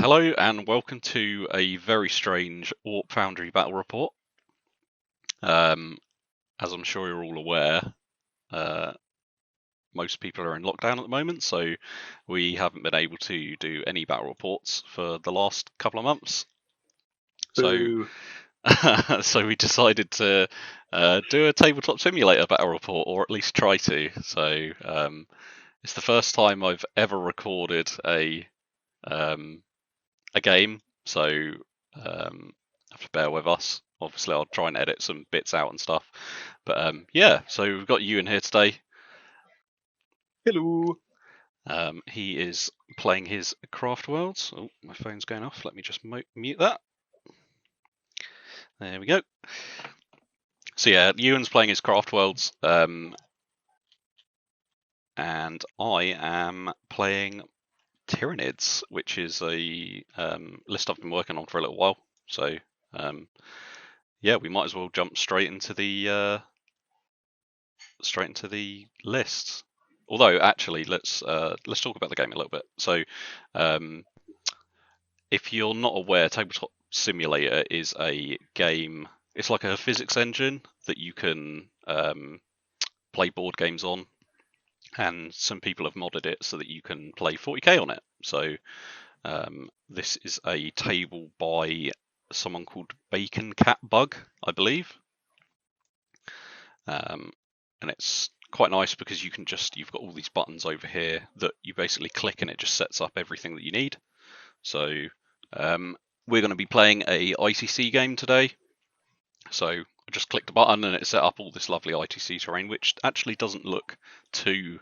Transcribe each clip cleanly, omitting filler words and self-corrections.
Hello and welcome to a very strange Warp Foundry battle report. As I'm sure you're all aware, most people are in lockdown at the moment, so we haven't been able to do any battle reports for the last couple of months. So, so we decided to do a Tabletop Simulator battle report, or at least try to. So it's the first time I've ever recorded a game, so have to bear with us. Obviously, I'll try and edit some bits out and stuff. But yeah, so we've got Ewan here today. Hello. He is playing his Craft Worlds. Oh, my phone's going off. Let me just mute that. There we go. So yeah, Ewan's playing his Craft Worlds, and I am playing Tyranids, which is a list I've been working on for a little while. So yeah, we might as well jump straight into the lists. Although, actually, let's talk about the game a little bit. So, if you're not aware, Tabletop Simulator is a game. It's like a physics engine that you can play board games on, and some people have modded it so that you can play 40k on it. So, this is a table by someone called Bacon Cat Bug, I believe. And it's quite nice because you've got all these buttons over here that you basically click and it just sets up everything that you need. So we're going to be playing a ITC game today. So I just clicked a button and it set up all this lovely ITC terrain, which actually doesn't look too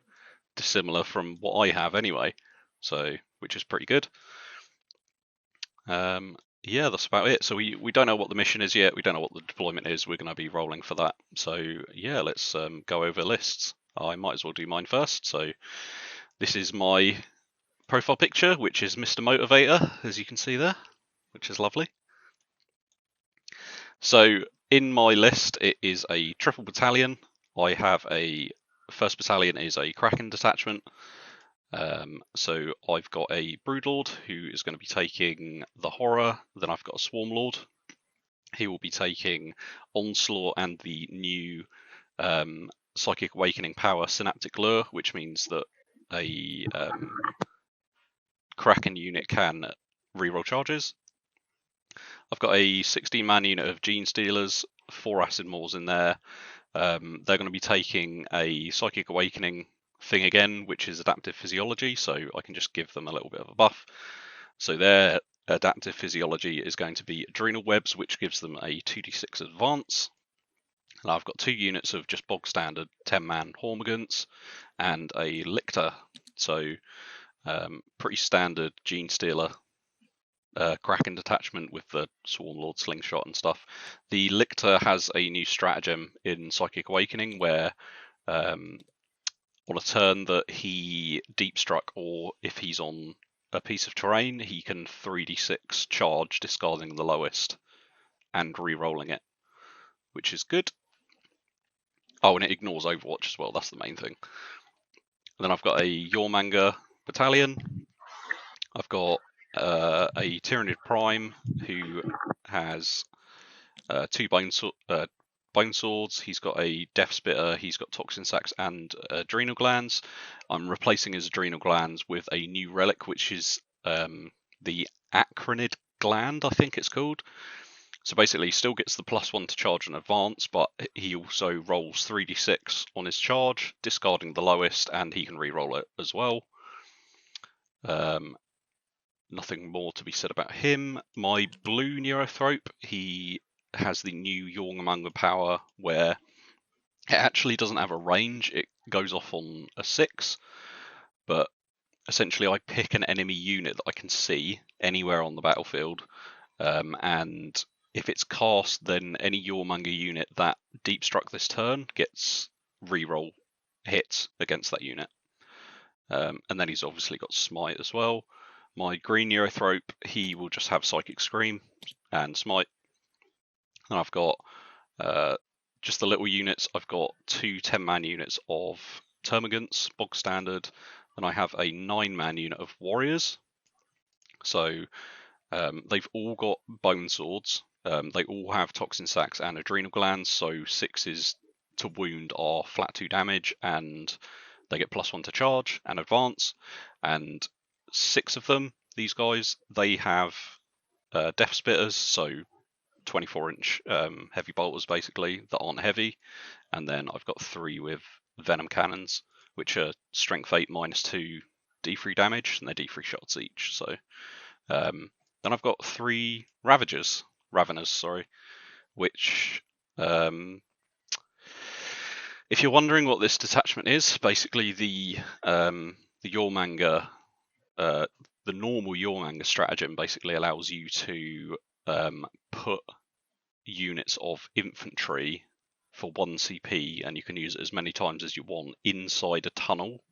dissimilar from what I have anyway. So, which is pretty good. Yeah, that's about it. So we don't know what the mission is yet. We don't know what the deployment is. We're going to be rolling for that. So yeah, let's go over lists. I might as well do mine first. So this is my profile picture, which is Mr. Motivator, as you can see there, which is lovely. So in my list, it is a triple battalion. I have a first battalion is a Kraken detachment. So I've got a Broodlord who is going to be taking the Horror. Then I've got a Swarmlord. He will be taking Onslaught and the new Psychic Awakening power Synaptic Lure, which means that a Kraken unit can reroll charges. I've got a 16-man unit of Gene Stealers, 4 Acid Maws in there. They're going to be taking a Psychic Awakening thing again, which is Adaptive Physiology, so I can just give them a little bit of a buff. So their Adaptive Physiology is going to be Adrenal Webs, which gives them a 2d6 advance. And I've got 2 units of just bog standard 10-man Hormigants and a Lictor, so pretty standard Gene Stealer Kraken detachment with the Swarmlord slingshot and stuff. The Lictor has a new stratagem in Psychic Awakening where on a turn that he deep struck, or if he's on a piece of terrain, he can 3d6 charge, discarding the lowest and re-rolling it, which is good. Oh, and it ignores Overwatch as well, that's the main thing. And then I've got a Yormanga battalion. I've got a Tyranid Prime who has 2 bone swords. He's got a Death Spitter. He's got Toxin Sacs and Adrenal Glands. I'm replacing his Adrenal Glands with a new relic, which is the Acrinid Gland, I think it's called. So basically, he still gets the +1 to charge and advance, but he also rolls 3d6 on his charge, discarding the lowest, and he can re-roll it as well. Nothing more to be said about him. My blue Neurothrope, he has the new Jormungandr power where it actually doesn't have a range. It goes off on a 6, but essentially I pick an enemy unit that I can see anywhere on the battlefield, and if it's cast, then any Jormungandr unit that deep struck this turn gets reroll hits against that unit. And then he's obviously got Smite as well. My green Neurothrope, he will just have Psychic Scream and Smite. And I've got just the little units. I've got 2 10-man units of Termagants, bog standard, and I have a 9-man unit of Warriors. So they've all got bone swords. They all have toxin sacs and adrenal glands. So 6s to wound are flat 2 damage, and they get +1 to charge and advance. And 6 of them, these guys, they have death spitters, so 24-inch heavy bolters basically that aren't heavy. And then I've got 3 with venom cannons, which are strength 8 -2 D3 damage, and they're D3 shots each. So then I've got 3 Raveners, sorry, which if you're wondering what this detachment is, basically the Jormungandr, the normal Jormungandr stratagem basically allows you to put units of infantry for 1 CP, and you can use it as many times as you want inside a tunnel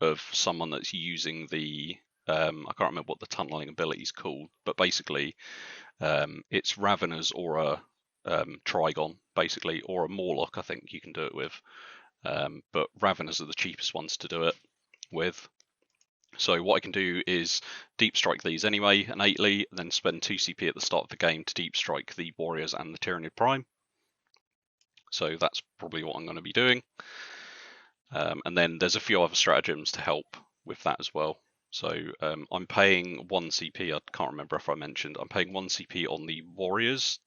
of someone that's using the I can't remember what the tunneling ability is called, but basically it's Raveners or a Trigon, basically, or a Morlock, I think you can do it with. But Raveners are the cheapest ones to do it with. So what I can do is deep strike these anyway, innately, and then spend 2 CP at the start of the game to deep strike the Warriors and the Tyranid Prime. So that's probably what I'm going to be doing. And then there's a few other stratagems to help with that as well. So I'm paying 1 CP, I can't remember if I mentioned, I'm paying 1 CP on the Warriors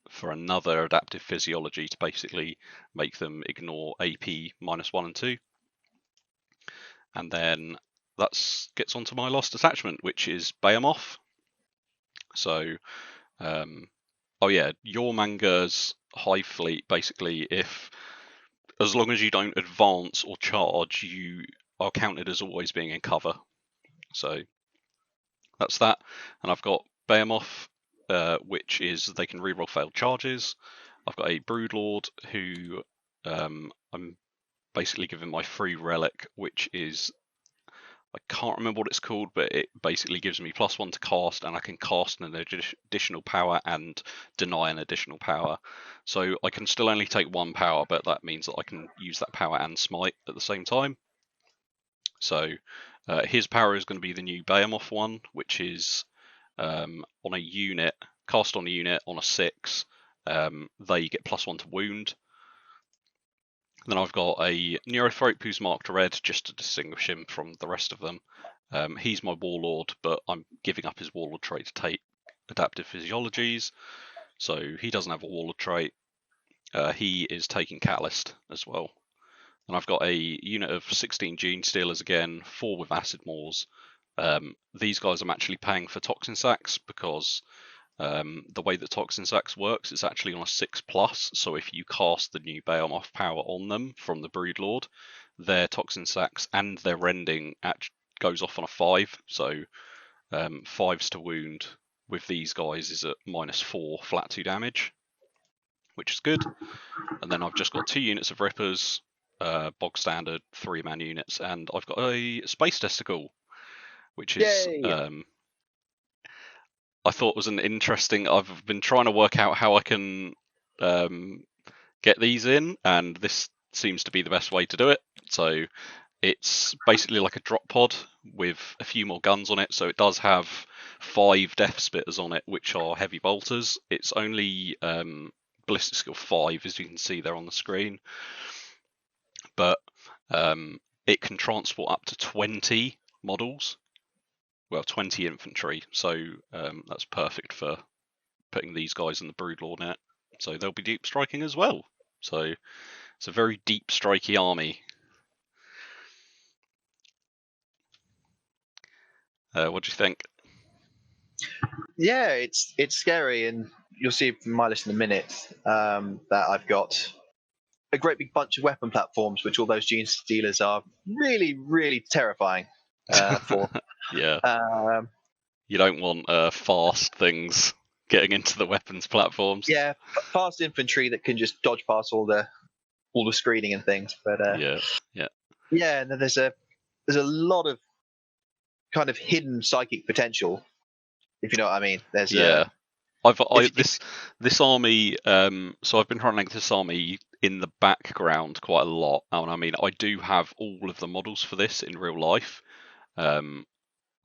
for another adaptive physiology to basically make them ignore AP -1 and 2. And then that gets onto my last attachment, which is Behemoth. So, oh yeah, Jormungandr's high fleet, basically, as long as you don't advance or charge, you are counted as always being in cover. So that's that. And I've got Behemoth, which is they can reroll failed charges. I've got a Broodlord who I'm basically giving my free relic, which is, I can't remember what it's called, but it basically gives me +1 to cast, and I can cast an additional power and deny an additional power. So I can still only take 1 power, but that means that I can use that power and smite at the same time. So his power is going to be the new Behemoth one, which is on a unit, cast on a unit on a 6, they get +1 to wound. Then I've got a Neurothrope who's marked red just to distinguish him from the rest of them. He's my Warlord, but I'm giving up his Warlord trait to take adaptive physiologies, so he doesn't have a Warlord trait. He is taking Catalyst as well. And I've got a unit of 16 Gene Stealers again, 4 with Acid Maws. These guys I'm actually paying for Toxin Sacs because the way that Toxin Sacs works is actually on a 6+, so if you cast the new Behemoth power on them from the Broodlord, their Toxin Sacs and their Rending goes off on a 5, so 5s to wound with these guys is at -4 flat 2 damage, which is good. And then I've just got 2 units of Rippers, bog standard 3-man units, and I've got a Space Testicle, which is I thought was an interesting. I've been trying to work out how I can get these in, and this seems to be the best way to do it. So it's basically like a drop pod with a few more guns on it. So it does have 5 death spitters on it, which are heavy bolters. It's only ballistic skill 5, as you can see there on the screen, but it can transport up to 20 models. Well, 20 infantry, so that's perfect for putting these guys in the Broodlord net. So they'll be deep striking as well. So it's a very deep strikey army. What do you think? Yeah, it's scary, and you'll see from my list in a minute that I've got a great big bunch of weapon platforms, which all those Gene Stealers are really, really terrifying for. Yeah. You don't want fast things getting into the weapons platforms. Yeah, fast infantry that can just dodge past all the screening and things. But yeah, and then there's a lot of kind of hidden psychic potential, if you know what I mean. There's this army. So I've been running this army in the background quite a lot, and I mean I do have all of the models for this in real life.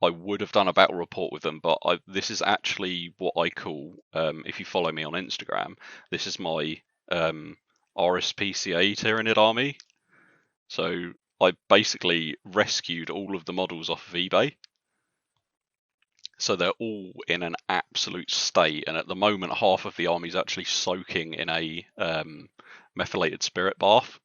I would have done a battle report with them, but this is actually what I call, if you follow me on Instagram, this is my RSPCA Tyranid army. So I basically rescued all of the models off of eBay. So they're all in an absolute state, and at the moment half of the army is actually soaking in a methylated spirit bath.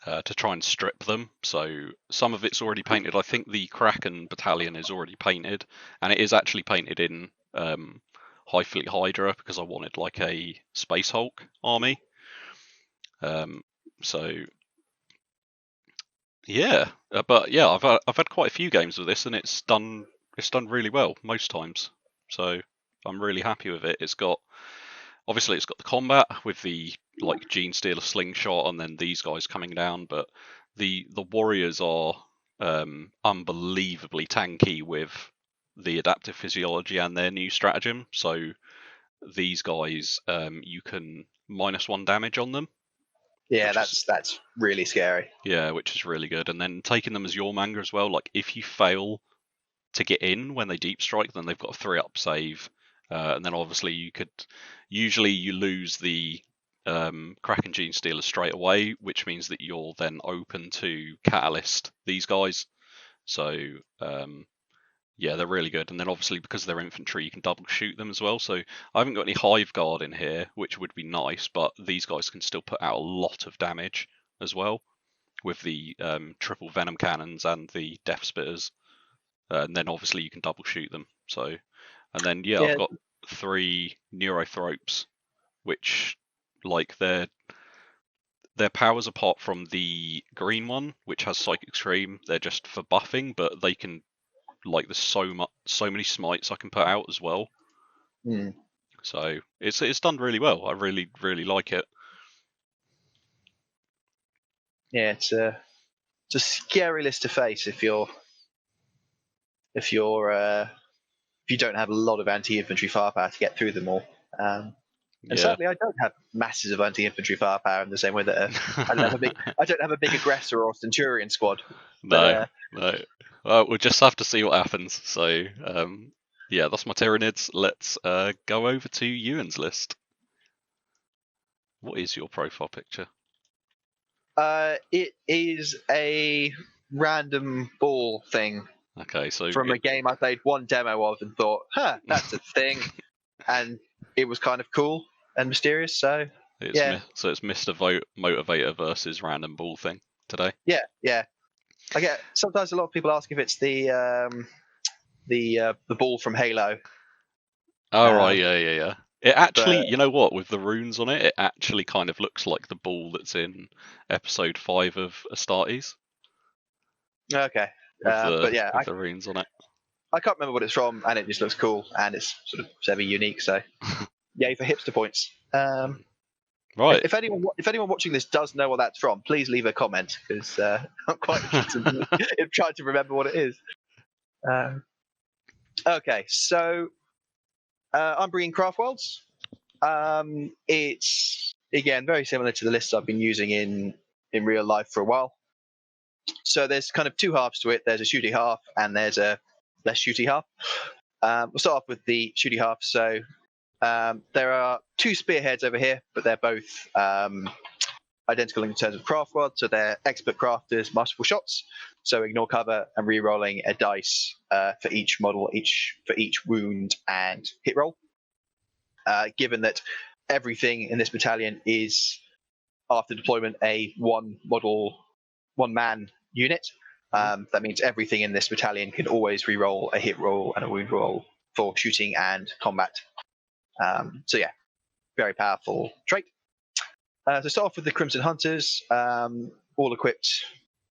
To try and strip them. So some of it's already painted. I think the Kraken battalion is already painted, and it is actually painted in High Fleet Hydra because I wanted like a Space Hulk army. So yeah, but yeah, I've had quite a few games with this, and it's done really well most times. So I'm really happy with it. Obviously it's got the combat with the like Gene Stealer slingshot and then these guys coming down, but the warriors are unbelievably tanky with the adaptive physiology and their new stratagem. So these guys, you can -1 damage on them. Yeah, that's really scary. Yeah, which is really good. And then taking them as your manga as well. Like if you fail to get in when they deep strike, then they've got a 3-up save. And then obviously you lose the Kraken Gene Stealer straight away, which means that you're then open to Catalyst these guys. So yeah, they're really good. And then obviously because they're infantry, you can double shoot them as well. So I haven't got any Hive Guard in here, which would be nice, but these guys can still put out a lot of damage as well with the triple venom cannons and the death spitters. And then obviously you can double shoot them. So, and then yeah, I've got 3 Neurothropes, which like their powers apart from the green one, which has Psychic Scream, they're just for buffing, but they can like there's so many smites I can put out as well. So it's done really well. I really like it. Yeah, it's a scary list to face if you don't have a lot of anti-infantry firepower to get through them all. And sadly, I don't have masses of anti-infantry firepower in the same way that I don't have a big aggressor or centurion squad. No. Well, we'll just have to see what happens. So yeah, that's my Tyranids. Let's go over to Ewan's list. What is your profile picture? It is a random ball thing. Okay, so from a game I played one demo of and thought, that's a thing, and it was kind of cool and mysterious. So it's Mr. Motivator versus random ball thing today. Yeah. I get sometimes a lot of people ask if it's the ball from Halo. Oh right, yeah. It actually, you know what? With the runes on it, it actually kind of looks like the ball that's in episode 5 of Astartes. Okay. But yeah, with the runes on it. I can't remember what it's from, and it just looks cool, and it's sort of semi-unique. So, yay for hipster points. Right. If anyone watching this does know what that's from, please leave a comment because I'm quite interested in trying to remember what it is. Okay, so I'm bringing Craftworlds. It's again very similar to the lists I've been using in real life for a while. So there's kind of 2 halves to it. There's a shooty half and there's a less shooty half. We'll start off with the shooty half. So there are 2 spearheads over here, but they're both identical in terms of craft world. So they're expert crafters, masterful shots. So ignore cover and re-rolling a dice for each model, for each wound and hit roll. Given that everything in this battalion is after deployment a one man unit, that means everything in this battalion can always re-roll a hit roll and a wound roll for shooting and combat. So yeah, very powerful trait. So start off with the Crimson Hunters, all equipped.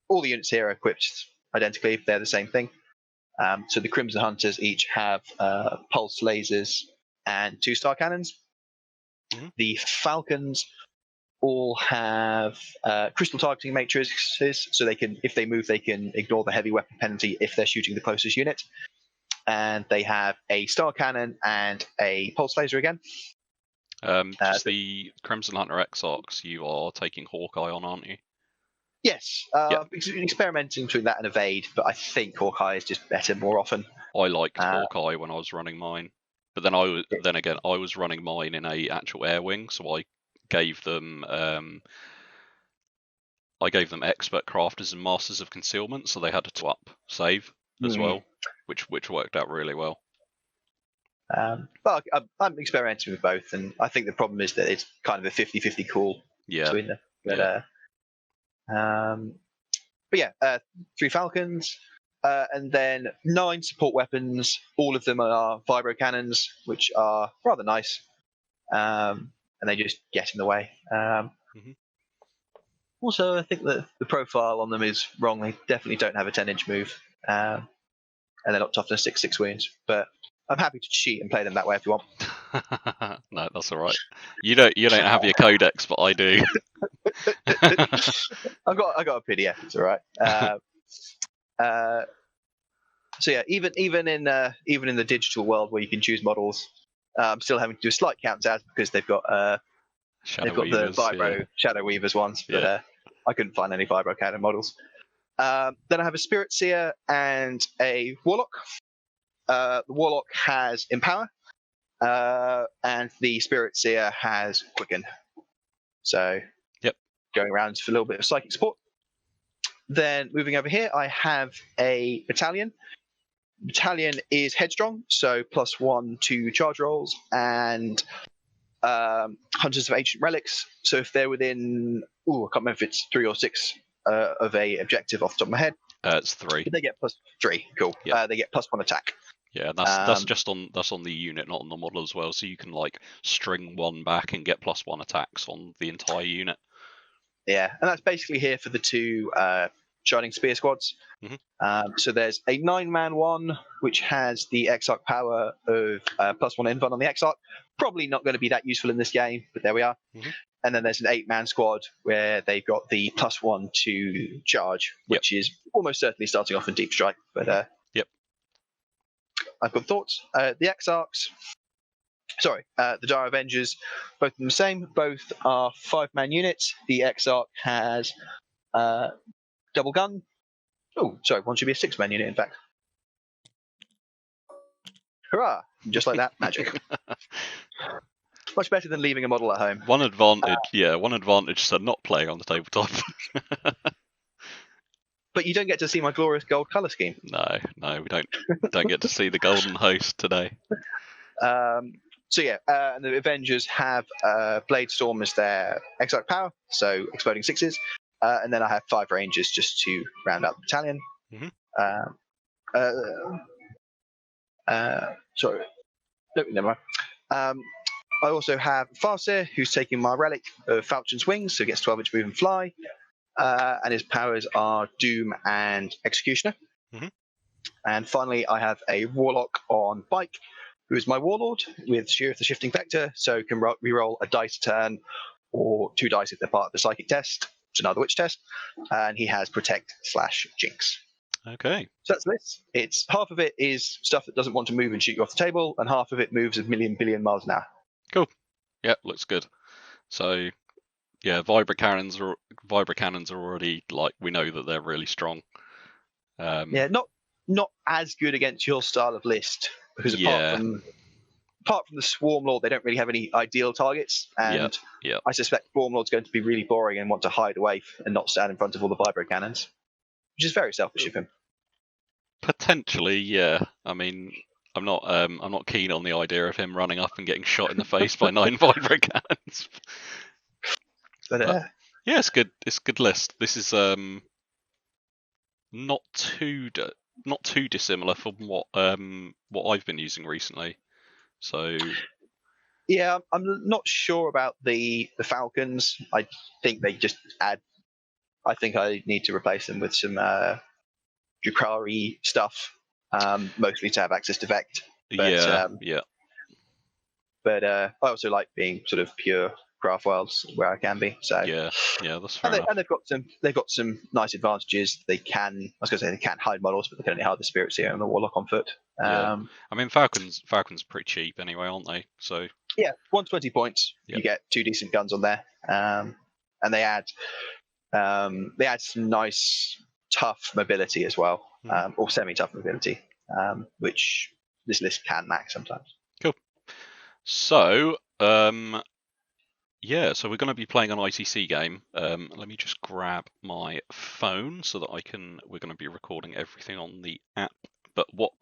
All the units here are equipped identically. They're the same thing. So the Crimson Hunters each have pulse lasers and 2-star cannons. The Falcons all have crystal targeting matrices, so they can, if they move, they can ignore the heavy weapon penalty if they're shooting the closest unit. And they have a star cannon and a pulse laser again. Just the Crimson Hunter Exarchs, you are taking Hawkeye on, aren't you? Yes, I've been experimenting between that and Evade, but I think Hawkeye is just better more often. I liked Hawkeye when I was running mine, but then I was running mine in a actual air wing, so I gave them expert crafters and masters of concealment, so they had a 2-up save as well, which worked out really well. But I'm experimenting with both, and I think the problem is that it's kind of a 50-50 call between them. But yeah, 3 Falcons, and then 9 support weapons. All of them are vibro cannons, which are rather nice, and they just get in the way. Also, I think that the profile on them is wrong. They definitely don't have a 10-inch move, and they're not toughness 6 wounds. But I'm happy to cheat and play them that way if you want. No, that's all right. You don't have your codex, but I do. I got a PDF. It's all right. So yeah, even in the digital world where you can choose models, I'm still having to do a slight count as because they've got the Vibro Shadow Weavers ones, but I couldn't find any Vibro cannon models. Then I have a Spirit Seer and a Warlock. The Warlock has Empower, and the Spirit Seer has Quicken. So going around for a little bit of psychic support. Then moving over here, I have a Battalion. Battalion is Headstrong, so +1 to charge rolls, and Hunters of Ancient Relics. So if they're within, I can't remember if it's 3 or 6 of a objective off the top of my head. It's 3. But they get +3. Cool. They get +1 attack. Yeah, that's just on the unit, not on the model as well. So you can like string 1 back and get +1 attacks on the entire unit. Yeah, and that's basically here for the 2 Shining Spear squads. So there's a 9-man one which has the Exarch power of +1 invuln on the Exarch. Probably not going to be that useful in this game, but there we are. And then there's an 8-man squad where they've got the +1 to charge, which is almost certainly starting off in Deep Strike. But I've got thoughts. The Exarchs, the Dire Avengers, both of them the same. Both are 5-man units. The Exarch has double gun. Oh, sorry, one should be a 6-man unit, in fact. Hurrah! Just like that, magic. Much better than leaving a model at home. One advantage to not playing on the tabletop. But you don't get to see my glorious gold colour scheme. No, we don't get to see the golden host today. And the Avengers have Blade Storm as their Exarch power, so exploding 6s. And then I have 5 Rangers just to round out the battalion. Sorry. No, never mind. I also have Farseer, who's taking my relic of Falchions Wings, so gets 12-inch move and fly. And his powers are Doom and Executioner. And finally, I have a Warlock on Bike, who is my Warlord with Shear of the Shifting Vector, so can reroll a dice a turn or 2 dice if they're part of the Psychic test. It's another Witch test. And he has Protect/Jinx. Okay. So that's this. It's half of it is stuff that doesn't want to move and shoot you off the table, and half of it moves a million billion miles an hour. Cool. Yeah, looks good. So, yeah, Vibra cannons are already, like, we know that they're really strong. Not as good against your style of list, because apart from the Swarm Lord, they don't really have any ideal targets, and I suspect Swarm Lord's going to be really boring and want to hide away and not stand in front of all the vibro cannons, which is very selfish of him. Potentially, yeah. I mean, I'm not keen on the idea of him running up and getting shot in the face by 9 vibro cannons. But yeah, it's good. It's a good list. This is not too dissimilar from what I've been using recently. So yeah, I'm not sure about the Falcons. I think they just add. I think I need to replace them with some Drukhari stuff, mostly to have access to Vect. But, But I also like being sort of pure craft worlds where I can be. So yeah, that's fair enough. And they've got some nice advantages. They can hide models, but they can only hide the Spirit Seer and the Warlock on foot. I mean, Falcons are pretty cheap anyway, aren't they? So yeah, 120 points. You get 2 decent guns on there, and they add They add some nice, tough mobility as well, or semi-tough mobility, which this list can max sometimes. Cool. So, yeah, so we're going to be playing an ITC game. Let me just grab my phone so that we're going to be recording everything on the app. But what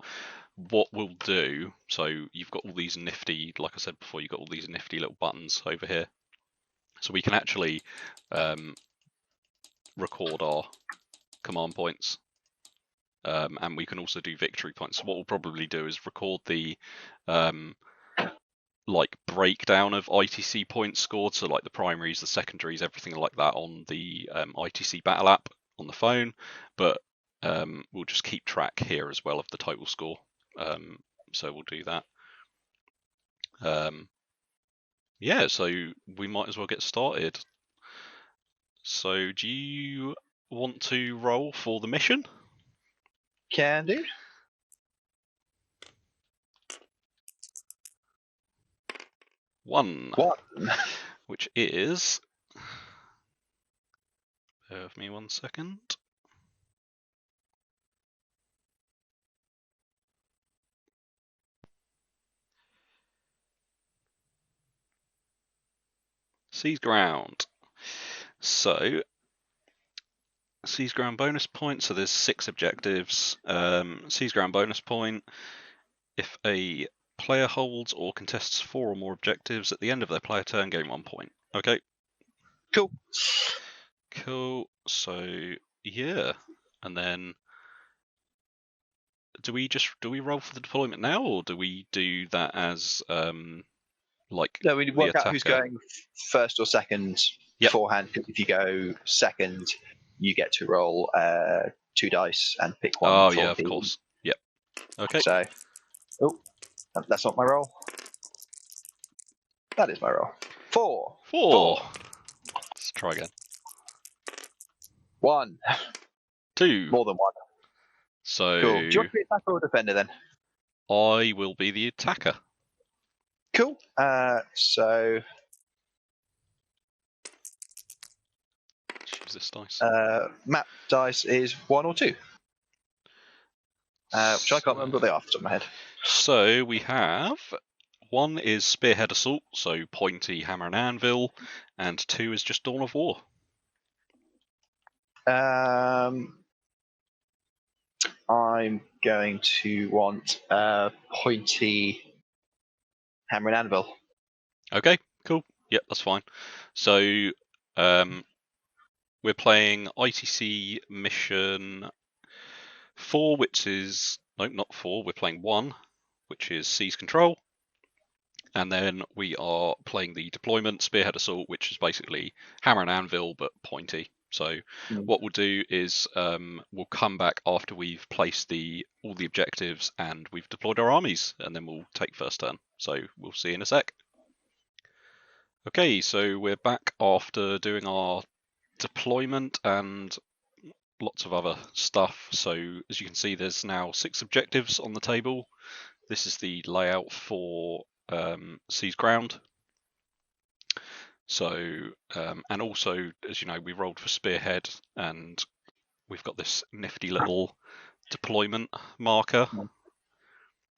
we'll do, so you've got all these nifty, like I said before, you've got all these nifty little buttons over here. So we can actually record our command points. And we can also do victory points. So what we'll probably do is record the like breakdown of ITC points scored, so like the primaries, the secondaries, everything like that on the ITC battle app on the phone, but we'll just keep track here as well of the total score. So we'll do that. Yeah, so we might as well get started. So do you want to roll for the mission? Can do. One. One. Which is... Bear with me 1 second. Seize ground. So, seize ground bonus point. So there's 6 objectives. Seize ground bonus point. If a player holds or contests 4 or more objectives at the end of their player turn, gain 1 point. Okay. Cool. Cool. So yeah, and then do we roll for the deployment now, or do we do that as like? No, we work the out who's attacker? going first or second beforehand. Because if you go second, you get to roll 2 dice and pick one. Oh for yeah, of the... course. Yep. Okay. So, that's not my roll. That is my roll. 4. 4. Let's try again. 1. 2. More than 1. So Cool. Do you want to be attacker or defender then? I will be the attacker. Cool. So Choose this dice. map dice is 1 or 2. Which I can't remember what they are off the top of my head. So we have 1 is Spearhead Assault, so pointy hammer and anvil, and 2 is just Dawn of War. I'm going to want pointy hammer and anvil. Okay, cool. Yep, that's fine. So we're playing ITC mission 4, which is not 4. We're playing 1, which is Seize Control. And then we are playing the deployment Spearhead Assault, which is basically hammer and anvil but pointy. So what we'll do is we'll come back after we've placed all the objectives and we've deployed our armies, and then we'll take first turn. So we'll see in a sec. Okay, so we're back after doing our deployment and lots of other stuff. So as you can see, there's now 6 objectives on the table. This is the layout for Seize Ground. So, and also, as you know, we rolled for Spearhead, and we've got this nifty little deployment marker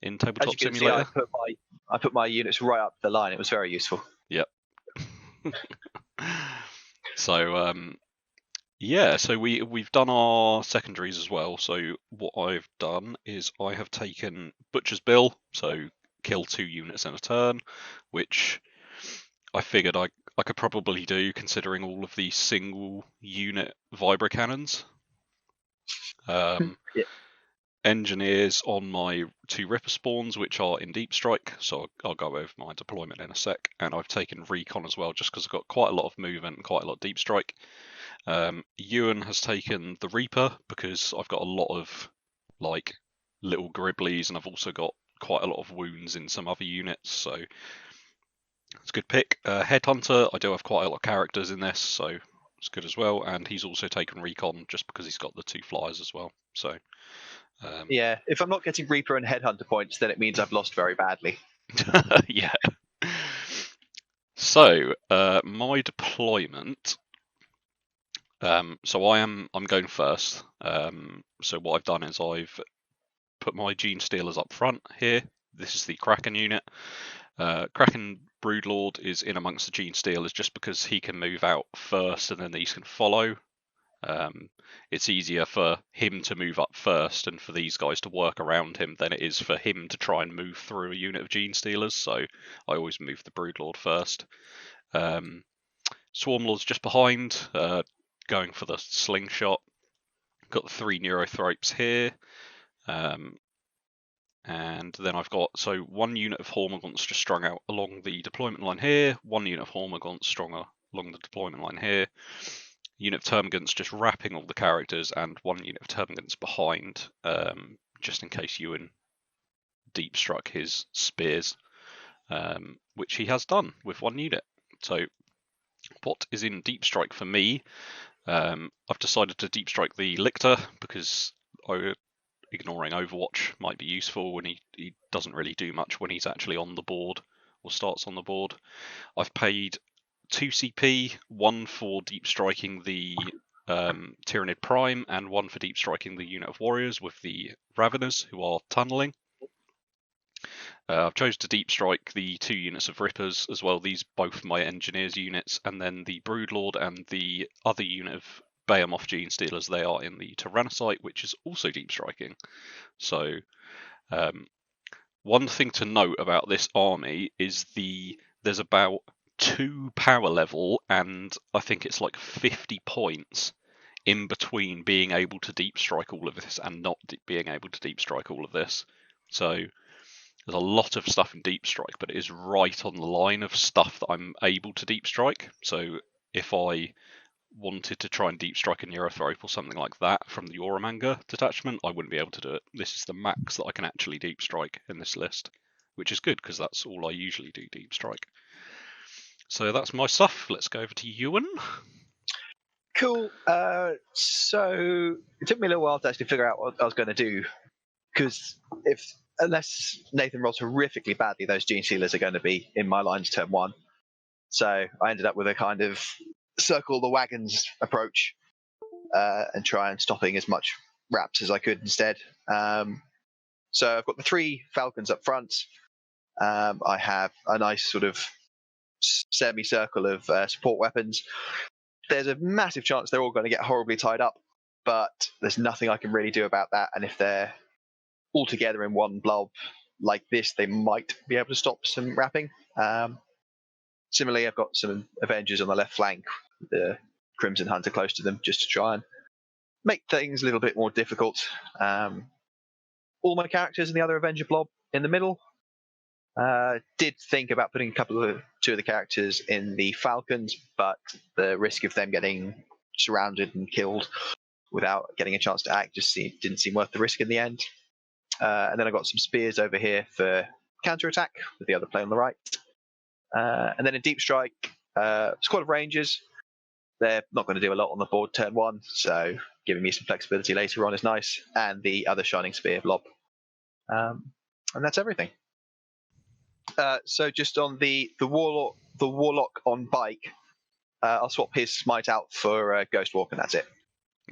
in Tabletop Simulator. See, I put my units right up the line. It was very useful. Yep. So, yeah, so we've done our secondaries as well. So what I've done is I have taken Butcher's Bill, so kill 2 units in a turn, which I figured I could probably do considering all of the single unit vibra cannons. Yeah. Engineers on my 2 Ripper spawns, which are in Deep Strike, so I'll go over my deployment in a sec. And I've taken Recon as well, just because I've got quite a lot of movement and quite a lot of Deep Strike. Ewan has taken the Reaper because I've got a lot of like little Gribblies, and I've also got quite a lot of wounds in some other units, so it's a good pick. Headhunter, I do have quite a lot of characters in this, so it's good as well. And he's also taken Recon just because he's got the 2 flyers as well. So yeah, if I'm not getting Reaper and Headhunter points, then it means I've lost very badly. yeah. So my deployment So I'm going first. So what I've done is I've put my Gene Stealers up front here. This is the Kraken unit. Kraken Broodlord is in amongst the Gene Stealers just because he can move out first and then these can follow. It's easier for him to move up first and for these guys to work around him than it is for him to try and move through a unit of Gene Stealers, so I always move the Broodlord first. Swarmlord's just behind, going for the slingshot. Got the 3 Neurothropes here. And then I've got, so 1 unit of Hormagaunts just strung out along the deployment line here, 1 unit of Hormagaunts strung along the deployment line here, unit of Termagants just wrapping all the characters, and 1 unit of Termagants behind, just in case Ewan deep struck his spears, which he has done with 1 unit. So what is in deep strike for me? I've decided to deep strike the Lictor because ignoring Overwatch might be useful when he doesn't really do much when he's actually on the board or starts on the board. I've paid 2 CP, 1 for deep striking the Tyranid Prime and 1 for deep striking the unit of warriors with the Raveners who are tunneling. I've chosen to deep strike the 2 units of Rippers as well, these both my engineers units, and then the Broodlord and the other unit of Behemoth Gene Stealers, they are in the Tyrannocyte, which is also deep striking. So one thing to note about this army is there's about 2 power level and I think it's like 50 points in between being able to deep strike all of this and not being able to deep strike all of this. So there's a lot of stuff in deep strike, but it is right on the line of stuff that I'm able to deep strike. So if I wanted to try and deep strike a Neurothrope or something like that from the Yoramanga detachment, I wouldn't be able to do it. This is the max that I can actually deep strike in this list, which is good because that's all I usually do, deep strike. So that's my stuff. Let's go over to Ewan. Cool. So it took me a little while to actually figure out what I was going to do, because unless Nathan rolls horrifically badly, those Gene Stealers are going to be in my lines turn 1. So I ended up with a kind of circle the wagons approach and try and stopping as much wraps as I could instead. So I've got the 3 Falcons up front. I have a nice sort of semicircle of support weapons. There's a massive chance they're all going to get horribly tied up, but there's nothing I can really do about that. And if they're all together in one blob like this, they might be able to stop some wrapping. Similarly, I've got some Avengers on the left flank, the Crimson Hunter close to them, just to try and make things a little bit more difficult. All my characters in the other Avenger blob in the middle. Did think about putting 2 of the characters in the Falcons, but the risk of them getting surrounded and killed without getting a chance to act just didn't seem worth the risk in the end. And then I got some spears over here for counter-attack with the other player on the right. And then in Deep Strike, squad of Rangers. They're not going to do a lot on the board turn 1, so giving me some flexibility later on is nice. And the other Shining Spear blob. And that's everything. So just on the Warlock on bike, I'll swap his smite out for Ghost Walk, and that's it.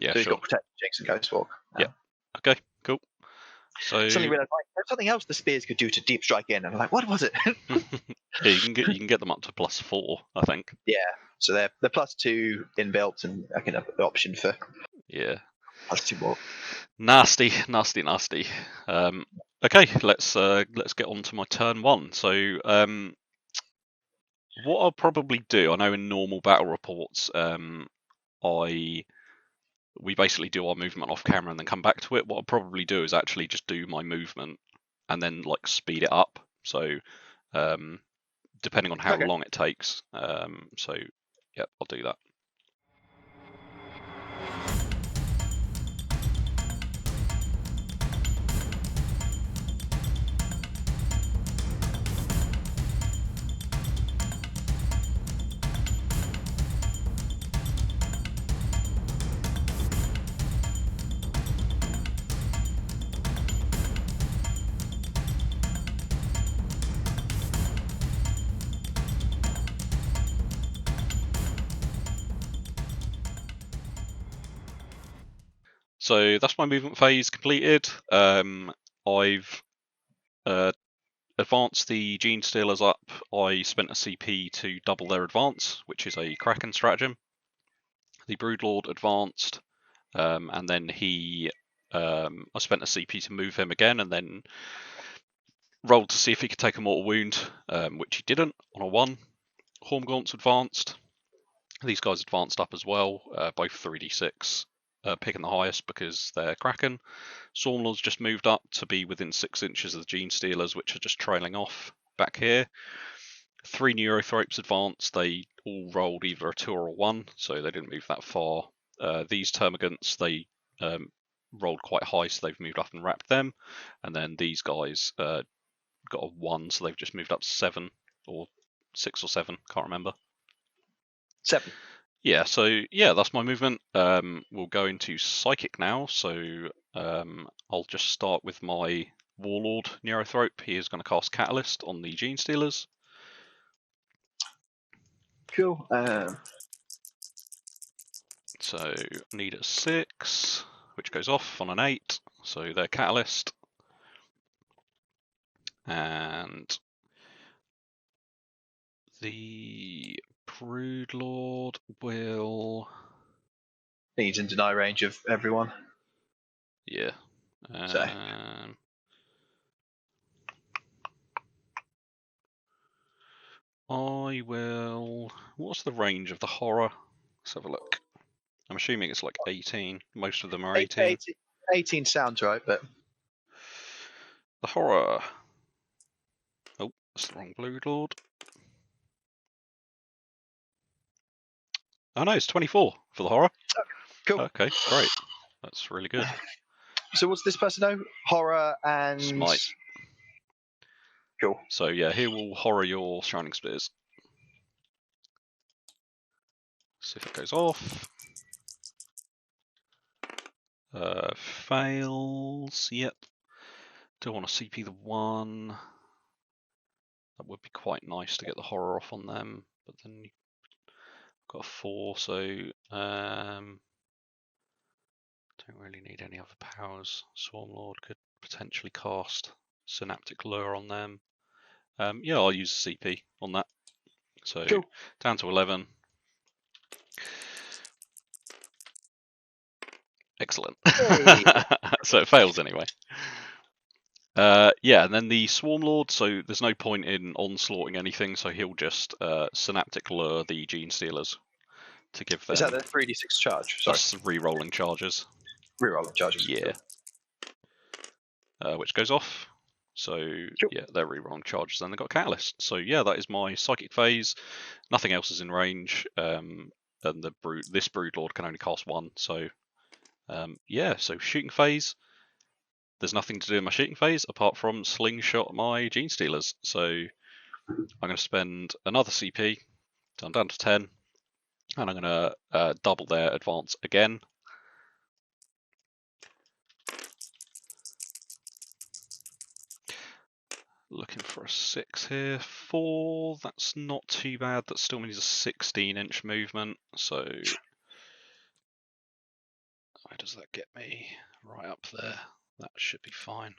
Yeah, so sure. He's got Protect, Jinx, and Ghost Walk. Yeah. Okay, cool. So suddenly realised there's something else the spears could do to deep strike in, and I'm like, what was it? Yeah, you can get them up to +4, I think. Yeah. So they're +2 inbuilt, and I can have the option for +2 more. Nasty. Okay, let's get on to my turn 1. So what I'll probably do, I know in normal battle reports, we basically do our movement off camera and then come back to it. What I'll probably do is actually just do my movement and then like speed it up. So depending on how long it takes. So yeah, I'll do that. So that's my movement phase completed. I've advanced the Gene Stealers up. I spent a CP to double their advance, which is a Kraken stratagem. The Broodlord advanced, and then I spent a CP to move him again, and then rolled to see if he could take a mortal wound, which he didn't on a 1. Hormgaunts advanced. These guys advanced up as well, both 3d6, picking the highest because they're Kraken. Swarmlords just moved up to be within 6 inches of the Gene Stealers, which are just trailing off back here. 3 Neurothropes advanced. They all rolled either a 2 or a 1, so they didn't move that far. These Termagants, they rolled quite high, so they've moved up and wrapped them. And then these guys got a 1, so they've just moved up to 7 or 6 or 7, can't remember. 7. Yeah, so yeah, that's my movement. We'll go into Psychic now, so I'll just start with my Warlord Neurothrope. He is going to cast Catalyst on the Gene Stealers. Cool. So I need a 6, which goes off on an 8, so they're Catalyst. And the Broodlord will... He's in deny range of everyone. Yeah. So. I will... What's the range of the horror? Let's have a look. I'm assuming it's like 18. Most of them are 18. 18 sounds right, but... The horror... Oh, that's the wrong Broodlord. Oh no, it's 24 for the horror. Cool. Okay, great. That's really good. So what's this person know? Horror and... Smite. Cool. So yeah, he will horror your Shining Spears. See if it goes off. Fails. Yep. Don't want to CP the 1. That would be quite nice to get the horror off on them, but then you've got a 4, so don't really need any other powers. Swarmlord could potentially cast Synaptic Lure on them. Yeah, I'll use a CP on that. So cool. Down to 11. Excellent. Hey. So it fails anyway. Yeah, and then the Swarmlord, so there's no point in onslaughting anything, so he'll just Synaptic Lure the Gene Stealers to give them... Is that the 3d6 charge? Sorry. That's re-rolling charges. Re-rolling charges. Yeah. Which goes off. So cool. Yeah, they're re-rolling charges, and they've got Catalyst. So yeah, that is my Psychic phase. Nothing else is in range, and this Broodlord can only cast 1, so yeah, so shooting phase. There's nothing to do in my shooting phase apart from slingshot my Gene Stealers. So I'm going to spend another CP, so I'm down to 10, and I'm going to double their advance again. Looking for a 6 here. 4, that's not too bad. That still means a 16-inch movement. So where does that get me? Right up there. That should be fine.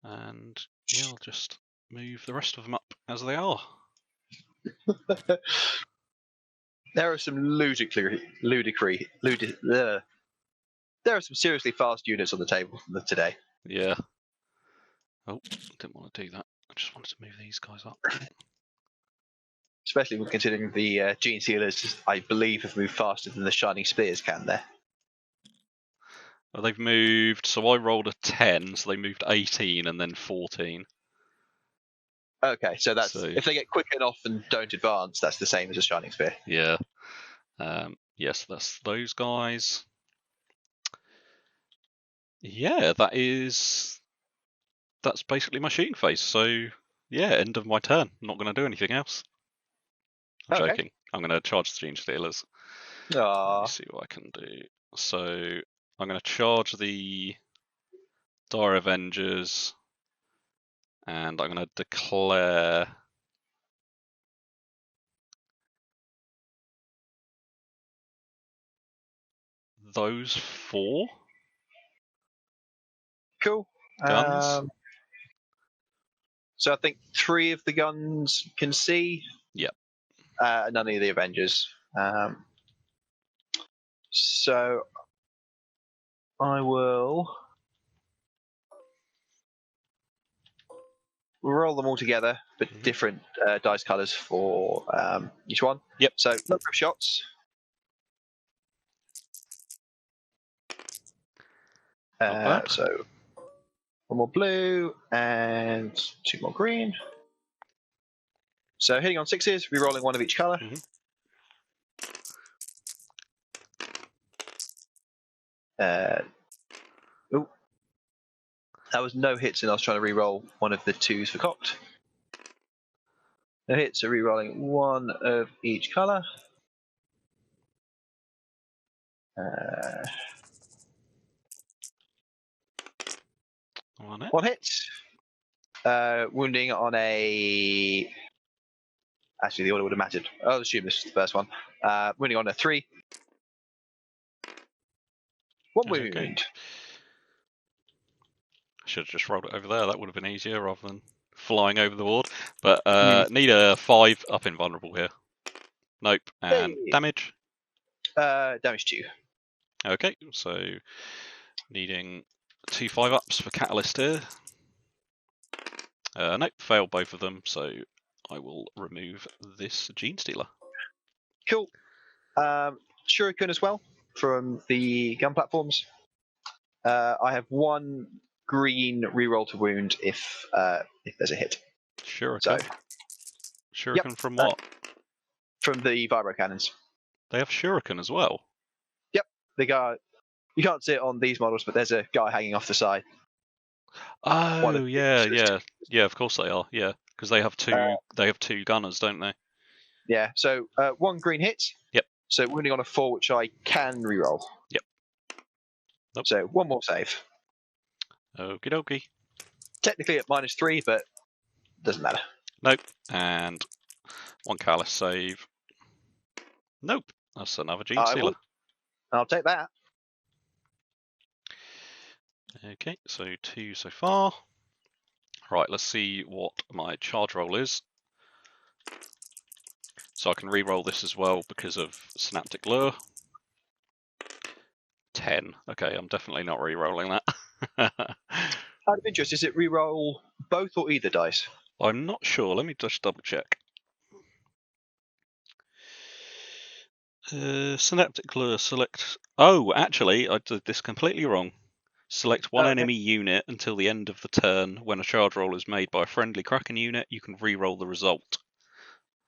And yeah, I'll just move the rest of them up as they are. There are some there are some seriously fast units on the table today. Yeah. Oh, didn't want to do that. I just wanted to move these guys up. Especially when considering the Gene Stealers, I believe, have moved faster than the Shining Spears can there. Well, they've moved, so I rolled a 10, so they moved 18 and then 14. Okay, so that's if they get quick enough and don't advance, that's the same as a Shining Spear. Yeah. Yes, that's those guys. Yeah, that's basically my shooting phase. So yeah, end of my turn. I'm not going to do anything else. I'm joking. I'm going to charge the Gene Stealers. Let me see what I can do. So I'm going to charge the Dire Avengers, and I'm going to declare those 4 Cool. guns. So I think 3 of the guns can see. Yep. None of the Avengers. So I will roll them all together, but different dice colours for each one. Yep. So number of shots. Not bad. So 1 more blue and 2 more green. So hitting on 6s, re-rolling 1 of each colour. Oh, that was no hits, and I was trying to re-roll 1 of the 2s for cocked. No hits, so re-rolling 1 of each colour. 1 hit. Wounding on a... Actually, the order would have mattered. I'll assume this is the first one. Wounding on a 3. 1 wound. Okay. Should have just rolled it over there. That would have been easier rather than flying over the board. But need a 5 up invulnerable here. Nope. And damage? Damage 2. Okay, so needing 2 5-ups for Catalyst here. Nope, failed both of them, so I will remove this Gene Stealer. Cool. Shuriken as well from the gun platforms. I have 1 green reroll to wound if there's a hit. Shuriken? So, Shuriken from what? From the vibro cannons. They have Shuriken as well? Yep. The guy, you can't see it on these models, but there's a guy hanging off the side. Oh, yeah. Yeah, of course they are, yeah. Because they have 2 gunners, don't they? Yeah, so 1 green hit. Yep. So wounding on a 4, which I can reroll. Yep. Nope. So 1 more save. Okie dokie. Technically at -3, but doesn't matter. Nope. And 1 Callus save. Nope. That's another Gene Stealer. I'll take that. Okay, so 2 so far. Right, let's see what my charge roll is. So I can re-roll this as well because of Synaptic Lure. 10. Okay, I'm definitely not re-rolling that. Out of interest, is it re-roll both or either dice? I'm not sure. Let me just double check. Synaptic Lure, select... Oh, actually, I did this completely wrong. Select 1 enemy unit until the end of the turn. When a charge roll is made by a friendly Kraken unit, you can re-roll the result.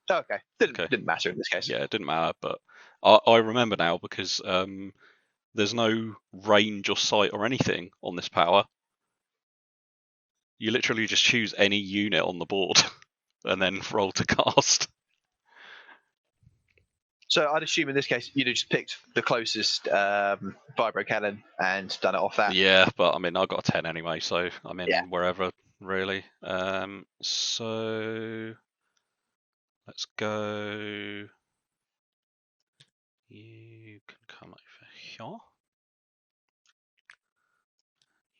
Okay. Didn't matter in this case. Yeah, it didn't matter, but I remember now because there's no range or sight or anything on this power. You literally just choose any unit on the board and then roll to cast. So I'd assume in this case you'd have just picked the closest vibro cannon and done it off that. Yeah, but I mean I got a 10 anyway, so I'm in wherever really. So let's go. You can come over here.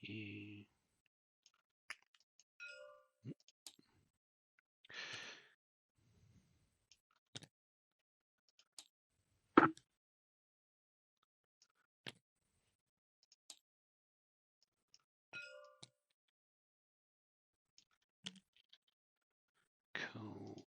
You... Cool.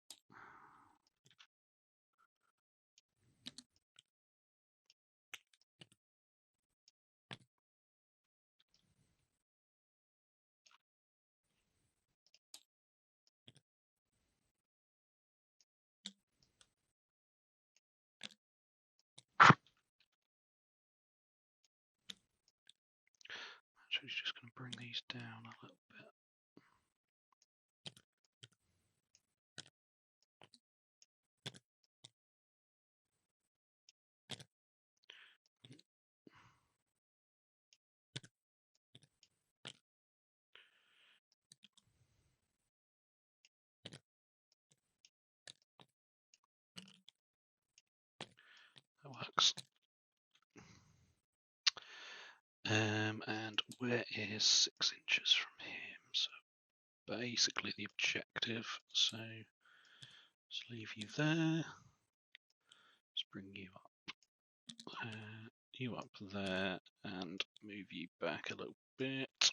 Actually, just going to bring these down a little bit. That works. And where is 6 inches from him? So basically the objective. So let's leave you there. Let's bring you up there, and move you back a little bit.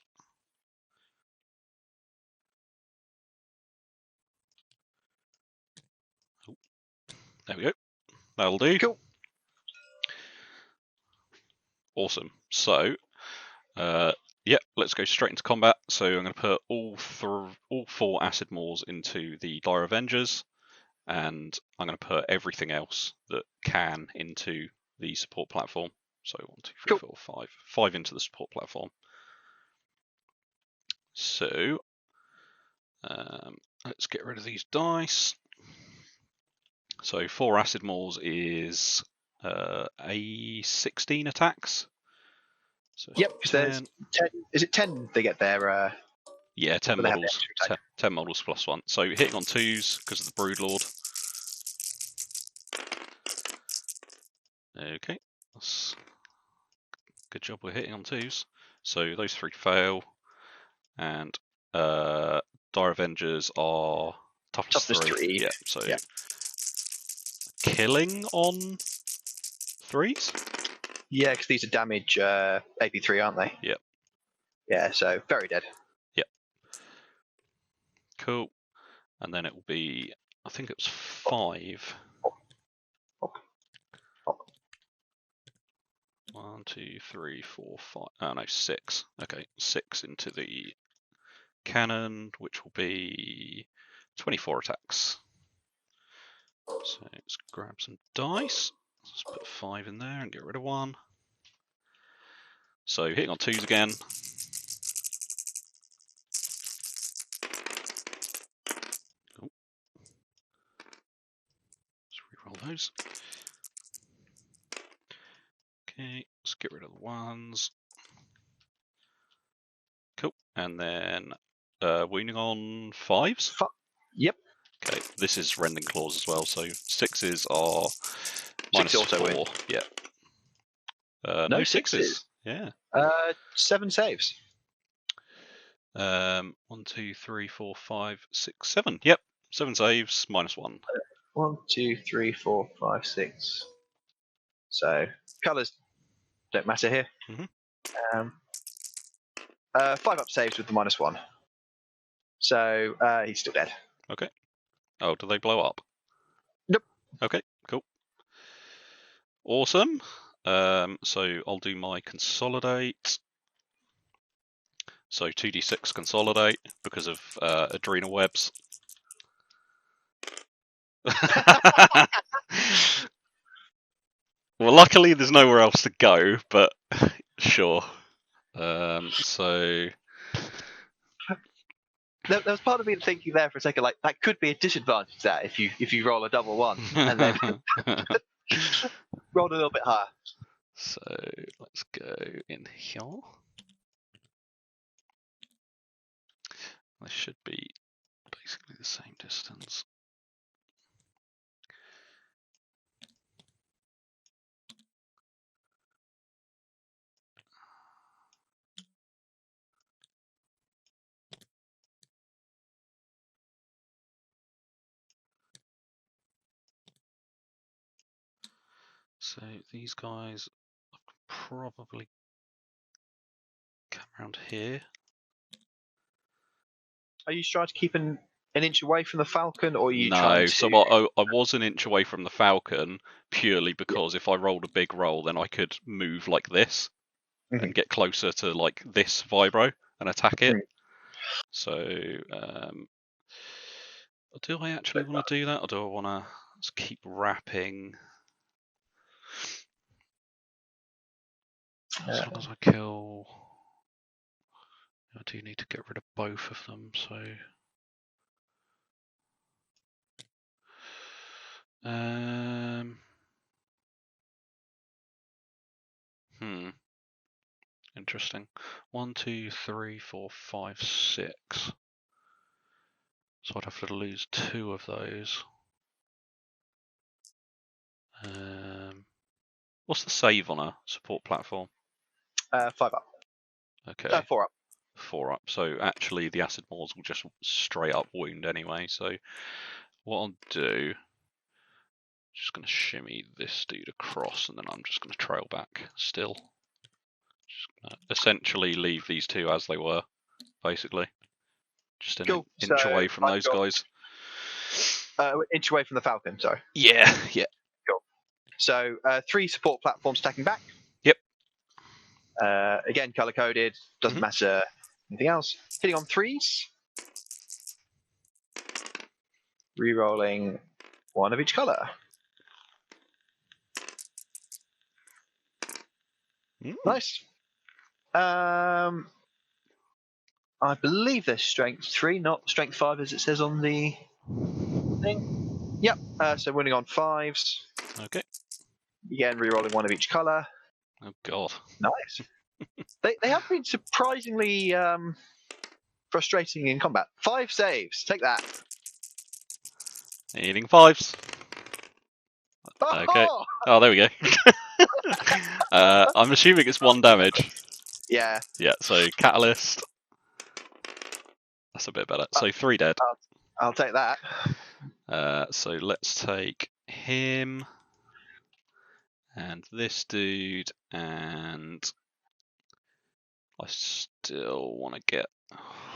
Oh, there we go. That'll do. Cool. Awesome. So, yeah, let's go straight into combat. So I'm going to put all 4 Acid Maws into the Dire Avengers, and I'm going to put everything else that can into the support platform. So 1, 2, 3, Cool. 4, 5. 5 into the support platform. So let's get rid of these dice. So 4 Acid Maws is a 16 attacks. So Yep, because there's 10. Is it 10 they get their? Yeah, 10 but they have the models. extra attack. 10 models plus 1. So hitting on 2s because of the Broodlord. Okay, that's good job. We're hitting on 2s. So those 3 fail, and Dire Avengers are toughness 3. Yeah, so yeah. killing on 3s. Yeah, because these are damage AP3, aren't they? Yep. Yeah, so very dead. Yep. Cool. And then it will be, I think it was 5. Hop. 1, 2, 3, 4, 5. Oh no, 6. Okay, 6 into the cannon, which will be 24 attacks. So let's grab some dice. Let's put 5 in there and get rid of 1. So hitting on 2s again. Oh. Let's reroll those. Okay, let's get rid of the 1s. Cool. And then wounding on 5s. Yep. Okay, this is rending claws as well, so 6s are minus 6 also 4. win. Yeah. No, no 6s. Yeah. 7 saves. 1, 2, 3, 4, 5, 6, 7. Yep, 7 saves, minus 1. 1, 2, 3, 4, 5, 6. So colours don't matter here. Mm-hmm. 5 up saves with the minus 1. So he's still dead. Okay. Oh, do they blow up? Nope. Okay, cool. Awesome. So I'll do my consolidate. So 2d6 consolidate because of adrenal webs. Well, luckily there's nowhere else to go, but sure. So There was part of me thinking there for a second, like that could be a disadvantage. That if you roll a double 1 and then roll a little bit higher. So let's go in here. This should be basically the same distance. So these guys probably come around here. Are you trying to keep an inch away from the Falcon, or are you No, trying to? so I was an inch away from the Falcon purely because if I rolled a big roll, then I could move like this and get closer to like this vibro and attack it. So do I actually want to do that, or do I want to just keep wrapping? As long as I kill, I do need to get rid of both of them. So interesting. 1, 2, 3, 4, 5, 6. So I'd have to lose 2 of those. What's the save on a support platform? 5 up. Okay, 4 up. 4 up. So actually, the acid mauls will just straight up wound anyway. So what I'll do, just going to shimmy this dude across, and then I'm just going to trail back still. Just gonna essentially leave these two as they were, basically. Just an inch away from those guys. Inch away from the Falcon, sorry. Yeah, yeah. Cool. So 3 support platforms stacking back. Yep. Again, color coded. Doesn't matter anything else. Hitting on 3s. Rerolling 1 of each color. Nice. I believe they're strength 3, not strength 5 as it says on the thing. Yep. So winning on 5s. Okay. Again, rerolling 1 of each color. Oh god. Nice. They have been surprisingly frustrating in combat. 5 saves. Take that. Eating 5s. Okay. Oh, there we go. I'm assuming it's 1 damage. Yeah. Yeah, so Catalyst. That's a bit better. So 3 dead. I'll take that. So let's take him and this dude, and I still want to get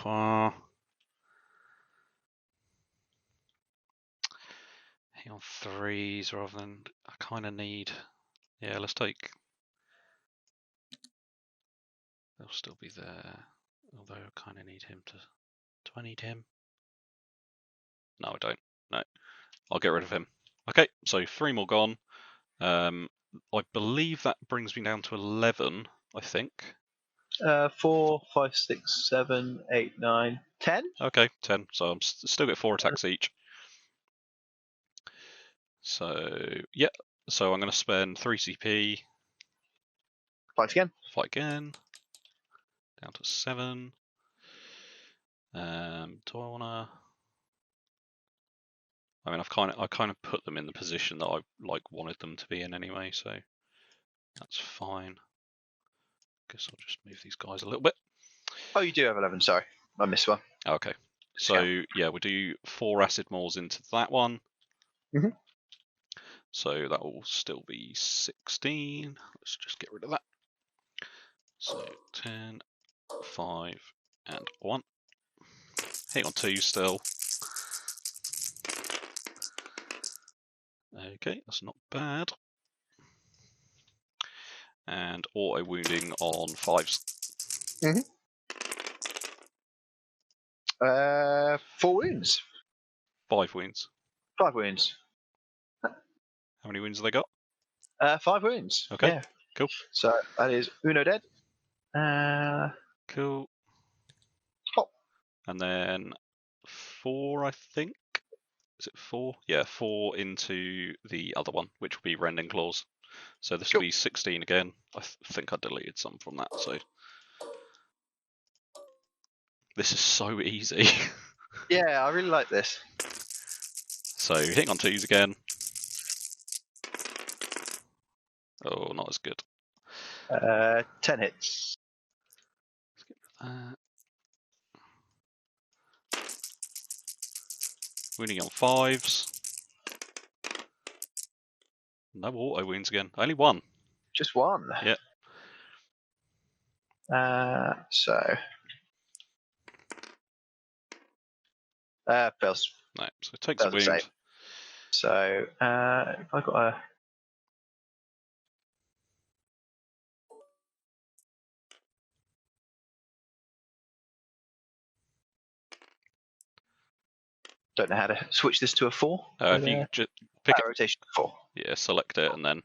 far. Hang on 3s rather than I kind of need. Yeah, let's take. They'll still be there, although I kind of need him to. Do I need him? No, I don't. No, I'll get rid of him. Okay, so 3 more gone. I believe that brings me down to 11. I think. 4, 5, 6, 7, 8, 9, 10. Okay, 10. So I'm still get 4 attacks each. So yeah. So I'm going to spend 3 CP. Fight again. Fight again. Down to 7. Do I want to? I mean, I kind of put them in the position that I wanted them to be in anyway, so that's fine. Guess I'll just move these guys a little bit. Oh, you do have 11. Sorry, I missed one. Okay. So yeah, we'll do 4 acid mauls into that one. So that will still be 16. Let's just get rid of that. So 10, 5, and 1. Hit on 2 still. Okay, that's not bad. And auto wounding on 5s. 4 wounds. 5 wounds. 5 wounds. How many wounds have they got? 5 wounds. Okay, yeah. Cool. So that is Uno dead. Cool. Oh. And then 4, I think. Is it 4? Yeah, 4 into the other one, which will be Rending Claws. So this will be 16 again. I think I deleted some from that, so. This is so easy. Yeah, I really like this. So hitting on 2s again. Oh, not as good. 10 hits. Wounding on 5s. No auto wounds again. Only 1. Just 1. Yeah. So. Fails. No, so it takes a wound. Save. So if I got a. Don't know how to switch this to a 4. If you just pick it, rotation 4. Yeah, select it and then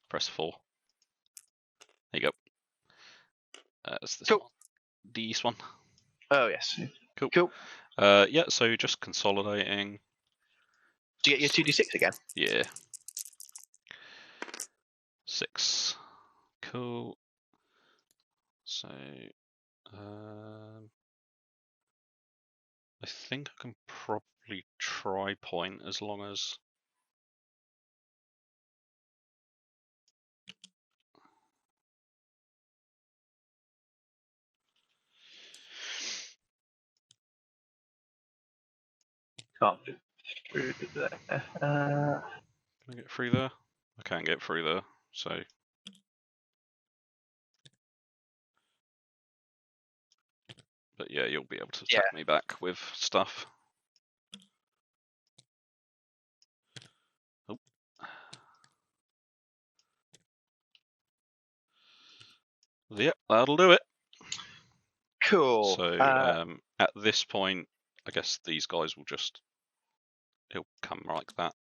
press 4. There you go. That's this one. This one. Oh yes. Cool. Yeah, so just consolidating. Do you get your 2d6 again? Yeah. 6. Cool. So, I think I can probably try point as long as. Can't fit through there. Can I get through there? I can't get through there, so. But yeah, you'll be able to attack me back with stuff. Oh. Yep, that'll do it. Cool. So at this point, I guess these guys will just, it'll come like that,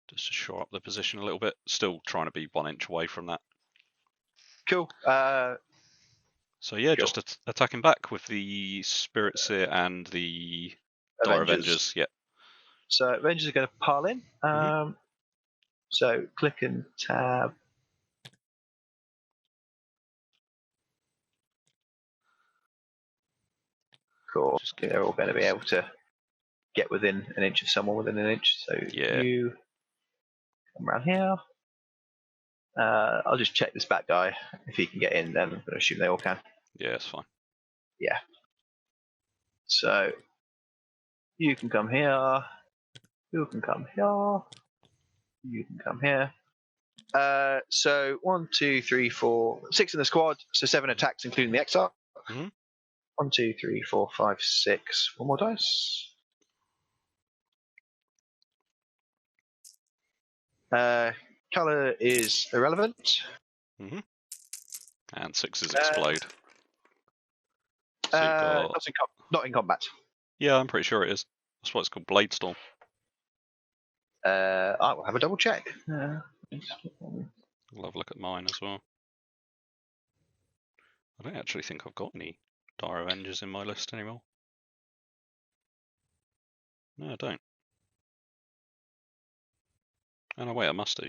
just to shore up the position a little bit. Still trying to be 1 inch away from that. Cool. So yeah, cool. just attacking back with the Spirit Seer and the Dire Avengers. Yeah. So Avengers are going to pile in. So click and tab. Cool. They're all going to be able to get within an inch of someone within an inch. So you come around here. I'll just check this back guy. If he can get in, then I'm going to assume they all can. Yeah, it's fine. Yeah. So you can come here. You can come here. You can come here. So 1, 2, 3, 4, 6 in the squad. So 7 attacks, including the Exarch. 1, 2, 3, 4, 5, 6. One more dice. Color is irrelevant. And 6s explode. So not in combat. Yeah, I'm pretty sure it is. That's why it's called Blade Storm. I will have a double check. I'll have a look at mine as well. I don't actually think I've got any Dire Avengers in my list anymore. No, I don't. Oh no, wait, I must do.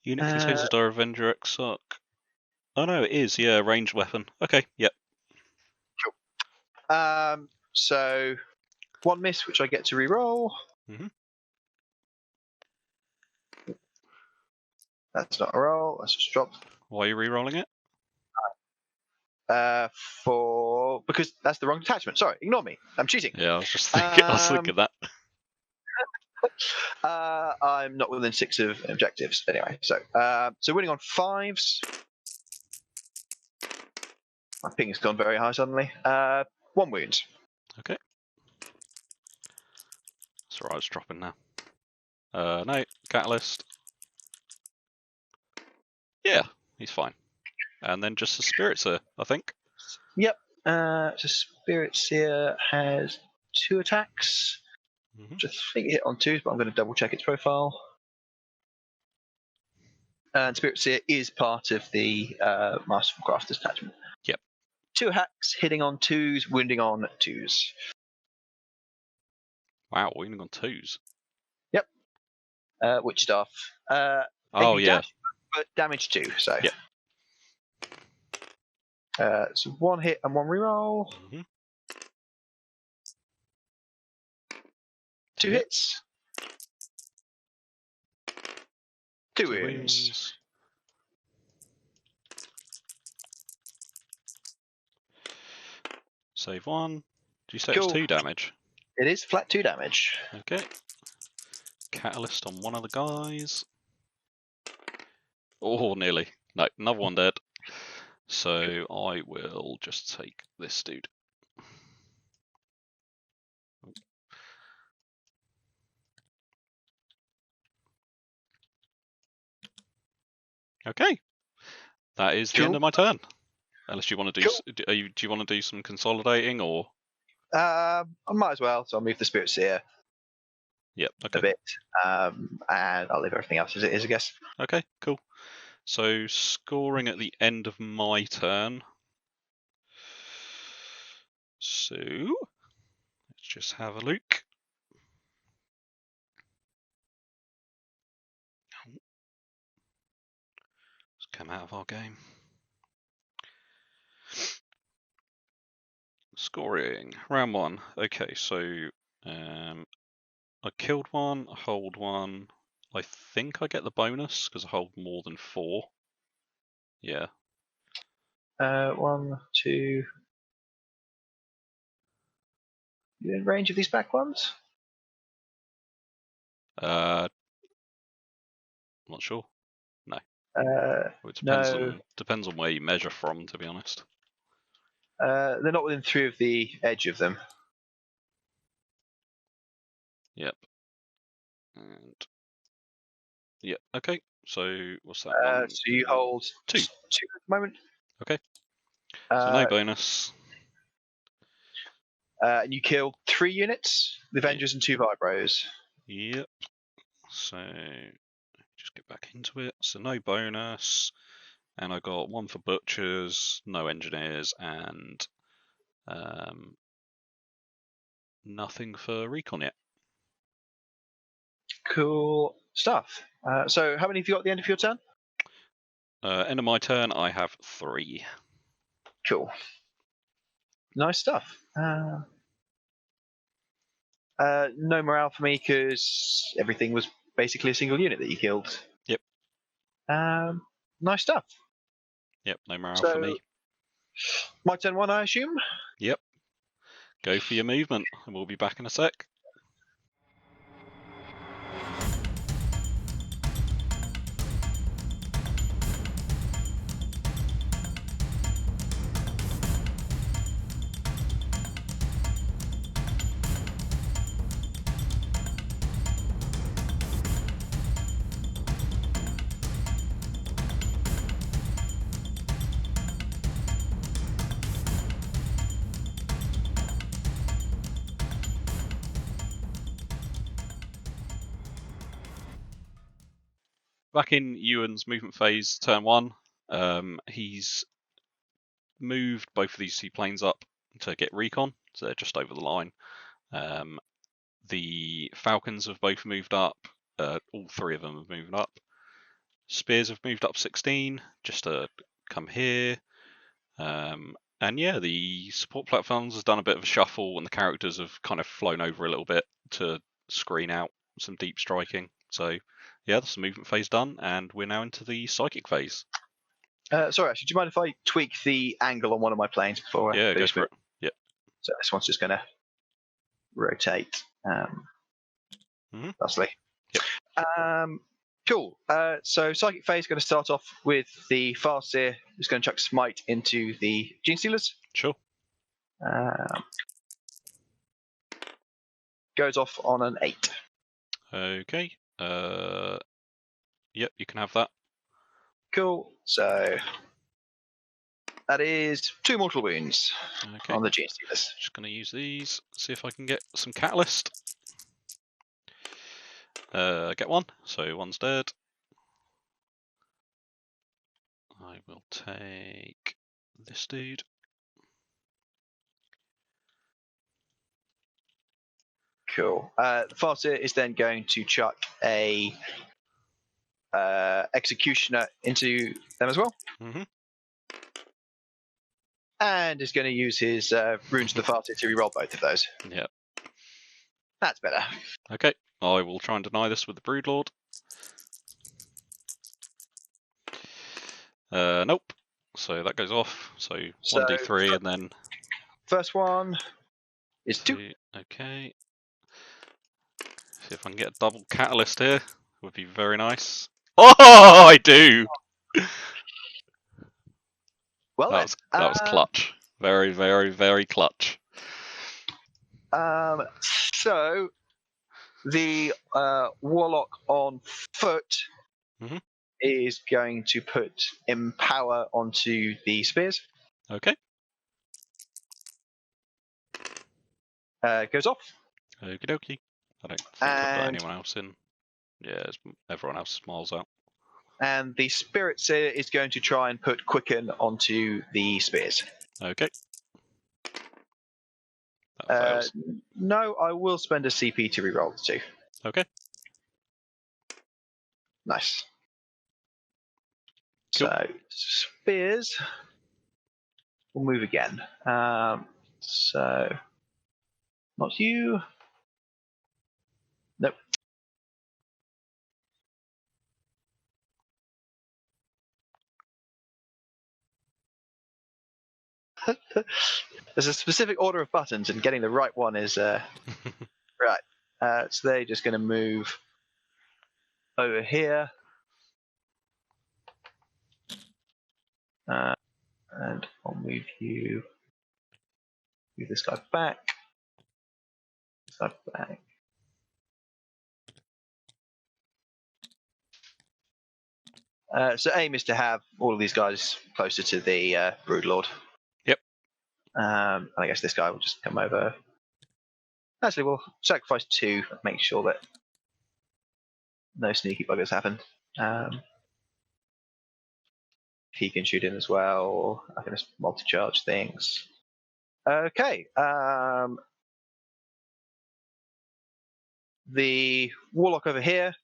Unit contains a Dire Avenger Exarch. Oh no, it is, yeah, ranged weapon. Okay, yep. Cool. So 1 miss, which I get to re-roll. That's not a roll, that's just dropped. Why are you re-rolling it? Because that's the wrong detachment. Sorry, ignore me. I'm cheating. Yeah, I was just thinking, I was thinking that. I'm not within 6 of objectives anyway. So winning on 5s. My ping has gone very high suddenly. 1 wound. Okay. That's alright, it's dropping now. No, Catalyst. Yeah, he's fine. And then just the Spirit Seer, I think. Yep. So Spirit Seer has 2 attacks. Which I think it hit on 2s, but I'm going to double check its profile. And Spirit Seer is part of the Masterful Crafters attachment. Yep. 2 hacks, hitting on 2s, wounding on 2s. Wow, wounding on 2s. Yep. Witch Staff. Oh yeah. Dash, but damage 2. So. Yep. So 1 hit and 1 reroll. 2 hits. 2 wounds. Save 1. Do you say it's 2 damage? It is flat 2 damage. Okay. Catalyst on one of the guys. Oh, nearly. No, another one dead. So I will just take this dude. Okay. That is the end of my turn. Unless you want to do, do you want to do some consolidating or? I might as well. So I'll move the Spirit Seer. Yep. Okay. A bit, and I'll leave everything else as it is, I guess. Okay. Cool. So scoring at the end of my turn. So let's just have a look. Let's come out of our game. Scoring round 1. Okay, so I killed 1, I hold 1. I think I get the bonus because I hold more than 4. Yeah. 1, 2, You in range of these back ones? I'm not sure. Uh, It no. depends on where you measure from, to be honest. They're not within 3 of the edge of them. Yep. And yep. Okay. So what's that? So you hold 2. 2 at the moment. Okay. So no Uh, bonus. and you killed 3 units, the Avengers and 2 Vibros. Yep. So just get back into it. So no bonus, and I got 1 for butchers, no engineers, and nothing for recon yet. Cool stuff. So how many have you got at the end of your turn? End of my turn, I have 3. Cool. Nice stuff. No morale for me because everything was basically a single unit that you killed. Yep. Nice stuff. Yep, no morale So, for me. My turn 1, I assume? Yep. Go for your movement, and we'll be back in a sec. Back in Ewan's movement phase, turn 1. He's moved both of these 2 planes up to get recon, so they're just over the line. The Falcons have both moved up. All 3 of them have moved up. Spears have moved up 16 just to come here. And yeah, the support platforms has done a bit of a shuffle, and the characters have kind of flown over a little bit to screen out some deep striking. So yeah, that's the movement phase done, and we're now into the psychic phase. Sorry, actually, do you mind if I tweak the angle on one of my planes before Yeah, I go for it. Yep. So this one's just going to rotate. Lastly. Yep. Cool. So Psychic Phase is going to start off with the Farseer, who's going to chuck Smite into the Gene Stealers. Sure. Goes off on an 8. Okay. Yep, you can have that. Cool. So that is 2 mortal wounds on the Gene Stealers. Just going to use these, see if I can get some catalyst. Get 1, so 1's dead. I will take this dude. Cool. The Farseer is then going to chuck a Executioner into them as well. Mm-hmm. And is going to use his Runes of the Farseer to reroll both of those. Yep. That's better. Okay, I will try and deny this with the Broodlord. Nope. So that goes off. So 1d3 and then... First one is 2. Okay. See if I can get a double catalyst here. Would be very nice. Oh, I do! Well, that was clutch. Very, very, very clutch. So the Warlock on foot is going to put Empower onto the spears. Okay. Goes off. Okie dokie. I don't think I've got anyone else in. Yeah, everyone else smiles out. And the Spirit Seer is going to try and put Quicken onto the spears. Okay. That fails. No, I will spend a CP to reroll the 2. Okay. Nice. Cool. So spears will move again. So not you. Nope. There's a specific order of buttons, and getting the right one is right. So they're just going to move over here, and I'll move this guy back. This guy back. So aim is to have all of these guys closer to the Broodlord. Yep. And I guess this guy will just come over. Actually, we'll sacrifice 2 and make sure that no sneaky buggers happen. He can shoot in as well. I can just multi-charge things. Okay. The Warlock over here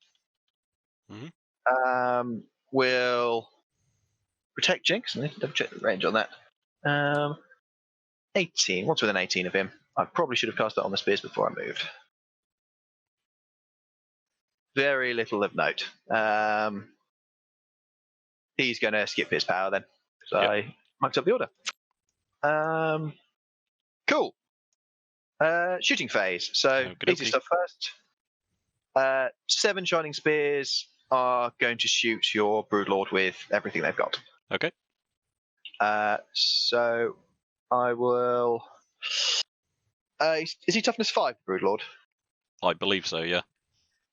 will protect Jinx. I need to double check the range on that. 18. What's within 18 of him? I probably should have cast that on the spears before I moved. Very little of note. He's going to skip his power then, because I mucked up the order. Cool. Shooting phase. So easy stuff first. 7 shining spears are going to shoot your Broodlord with everything they've got. Okay. So I will. Is he toughness 5, Broodlord? I believe so, yeah.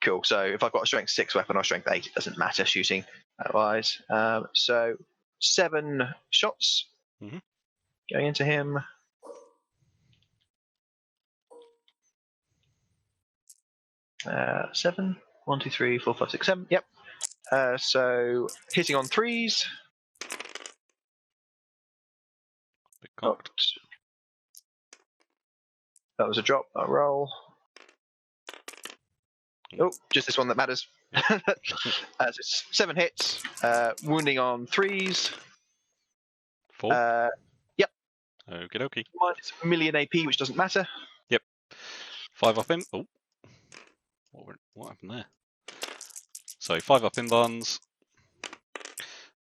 Cool. So if I've got a strength 6 weapon or strength 8, it doesn't matter shooting otherwise. So 7 shots going into him. Seven. 1, 2, 3, 4, 5, 6, 7. Yep. So hitting on 3s. That was a drop. A roll. Oh, just this one that matters. It's 7 hits. Wounding on 3s. 4. Yep. Okie dokie. Minus a million AP, which doesn't matter. Yep. 5 up him. Oh. What happened there? So 5 up in buns.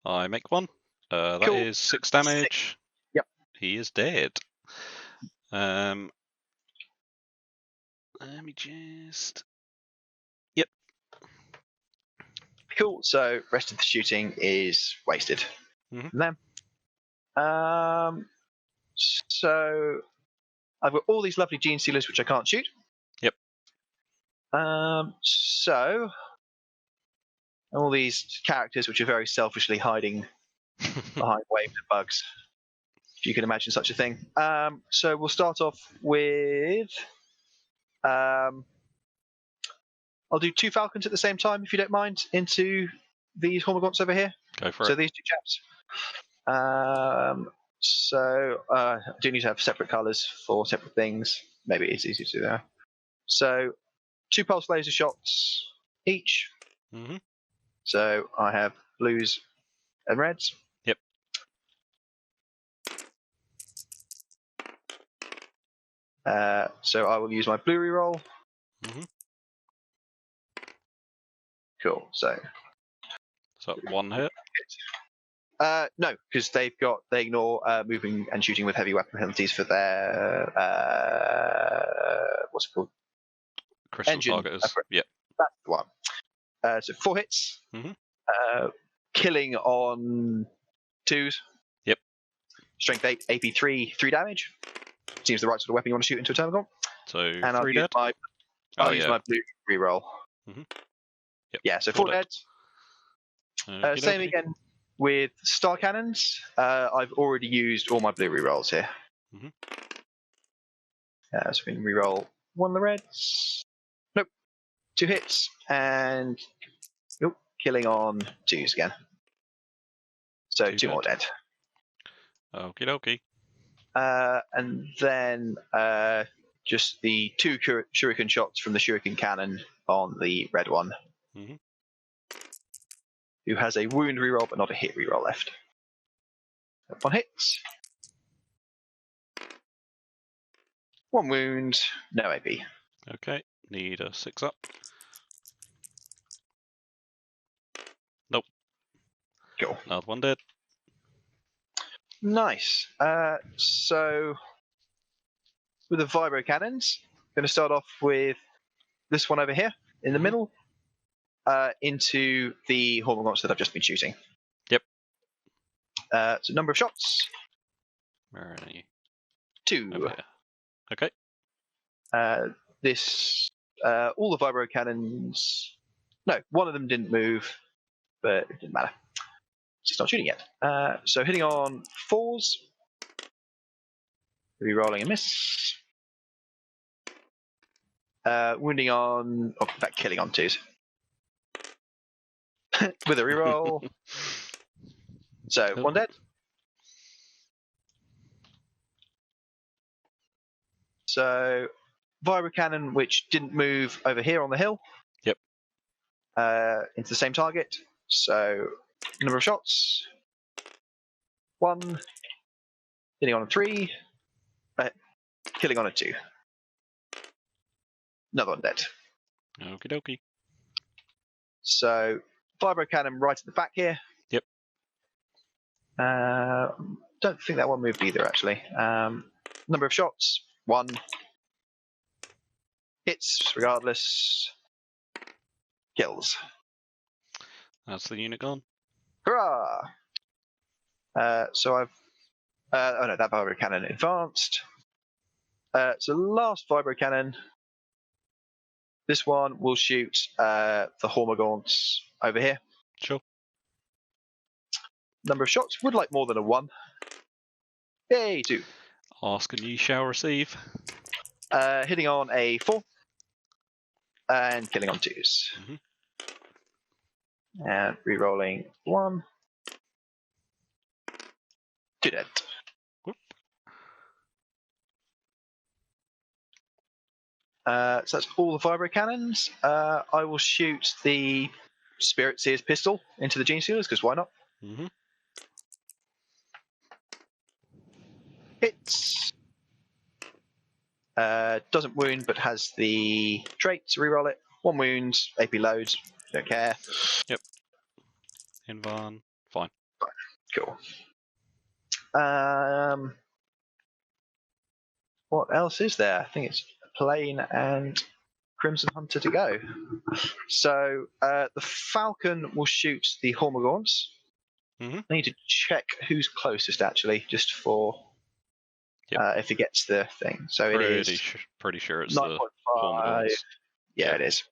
I make 1. That Cool. is 6 damage. 6. Yep. He is dead. Let me just. Yep. Cool. So rest of the shooting is wasted. Then. So I've got all these lovely gene stealers which I can't shoot. Yep. So all these characters which are very selfishly hiding behind waves of bugs, if you can imagine such a thing. So we'll start off with. I'll do 2 falcons at the same time, if you don't mind, into these Hormagaunts over here. Go for it. So these 2 chaps. So I do need to have separate colours for separate things. Maybe it's easy to do that. So 2 pulse laser shots each. So I have blues and reds. Yep. So I will use my blue reroll. Cool. So 1 hit. No, because they ignore moving and shooting with heavy weapon penalties for their what's it called? Crystal Engine. targeters. Yep. That's the one. So 4 hits. Killing on 2s. Yep. Strength 8, AP 3, 3 damage. Seems the right sort of weapon you want to shoot into a Termagant. So and 3 I'll use dead. use my blue reroll. Yep. Yeah, so 4 dead. Same Okey-dokey. again with star cannons. I've already used all my blue rerolls here. So we can reroll 1 of the reds. Nope. 2 hits and killing on 2s again. So 2 more dead. Okie dokie. And then just the 2 shuriken shots from the shuriken cannon on the red one. Who has a wound reroll but not a hit reroll left. 1 hit. 1 wound, no AP. Okay, need a 6 up. Nope. Cool. Another 1 dead. Nice. So with the vibro cannons, going to start off with this one over here in the middle, into the Hormagaunts that I've just been shooting. Yep. So number of shots. Where are you? 2. Over here. Okay. This all the vibro cannons. No, one of them didn't move, but it didn't matter. Just not shooting yet. So hitting on 4s. Re-rolling a miss. Wounding on, in fact, killing on 2s. With a reroll. So, Cool. 1 dead. So, vibro cannon, which didn't move over here on the hill. Yep. Into the same target. So, number of shots. 1. Hitting on a 3. Killing on a 2. Another one dead. Okie dokie. So, vibro cannon right at the back here. Yep. Don't think that one moved either, actually. Number of shots, 1. Hits, regardless. Kills. That's the unit gone. Hurrah! So I've... oh no, that vibro cannon advanced. So last vibro cannon. This one will shoot the Hormagaunts over here. Sure. Number of shots, would like more than a 1. Yay, 2. Ask and ye shall receive. Hitting on a 4. And killing on 2s. And re-rolling 1. 2 dead. Whoop. So that's all the vibro cannons. I will shoot the Spirit Seer's pistol into the Gene Stealers, because why not? Hits. Doesn't wound, but has the trait to reroll it. 1 wound, AP loads, don't care. Yep. Invan. Fine. Cool. What else is there? I think it's Plane and Crimson Hunter to go. So the Falcon will shoot the Hormagaunts. I need to check who's closest, actually, just for if it gets the thing. So it is pretty sure it's 9.5. the Hormagaunts. Yeah, it is.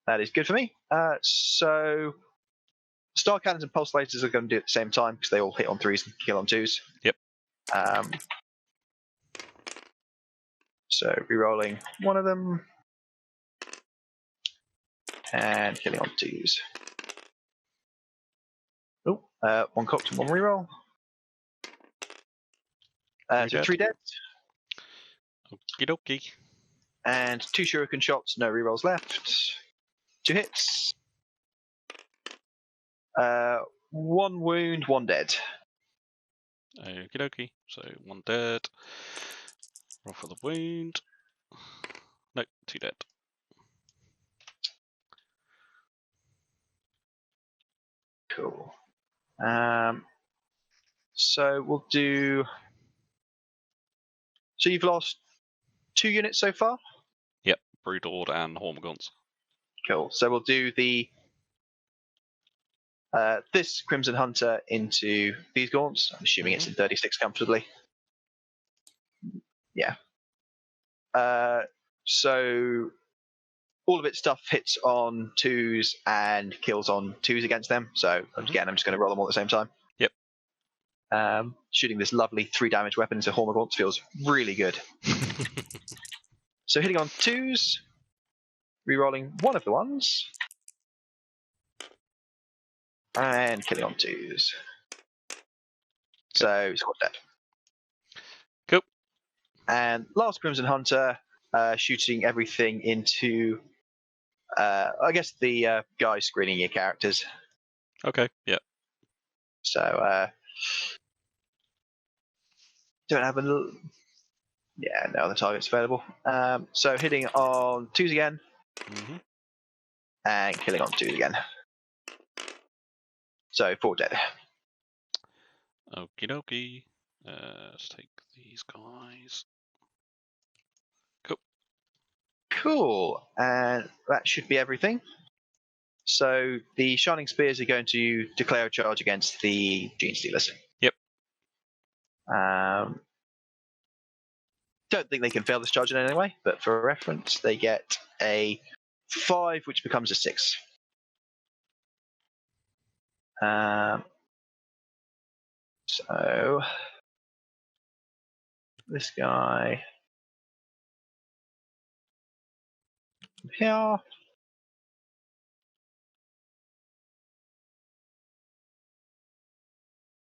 That is good for me. So Star Cannons and Pulse Lasers are going to do it at the same time, because they all hit on 3s and kill on 2s. Yep. So re-rolling 1 of them. And killing on 2s. Oh, 1 cocked and 1 reroll. So 3 dead. Okie dokie. And 2 shuriken shots, no rerolls left. 2 hits. 1 wound, 1 dead. Okie dokie. So 1 dead. Roll for the wound. No, 2 dead. Cool. So we'll do. So you've lost 2 units so far? Yep, Broodlord and Hormagaunts. Cool. So we'll do the this Crimson Hunter into these gaunts. I'm assuming it's in 36 comfortably. Yeah. So all of its stuff hits on 2s and kills on 2s against them. So again, I'm just going to roll them all at the same time. Yep. Shooting this lovely 3 damage weapon into Hormagaunts feels really good. So hitting on 2s, re-rolling 1 of the ones, and killing on 2s. So squad dead. Cool. And last Crimson Hunter, shooting everything into, I guess, the guy screening your characters. Okay, yeah. So, don't have no other targets available. So hitting on 2s again, and killing on 2s again. So 4 dead. Okie dokie. Let's take these guys. Cool. Cool, and that should be everything. So the Shining Spears are going to declare a charge against the Gene Stealers. Yep. Don't think they can fail this charge in any way, but for reference, they get a 5, which becomes a 6. So this guy here.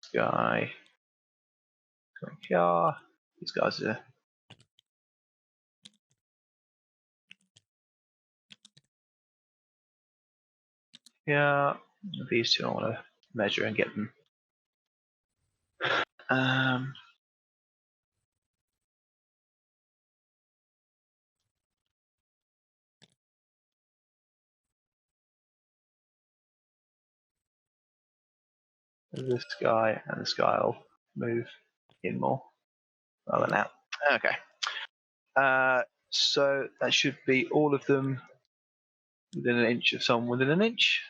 This guy going here. These guys are here. These two I want to measure and get them. This guy and this guy will move in more rather than out. Okay. So that should be all of them within an inch of someone within an inch.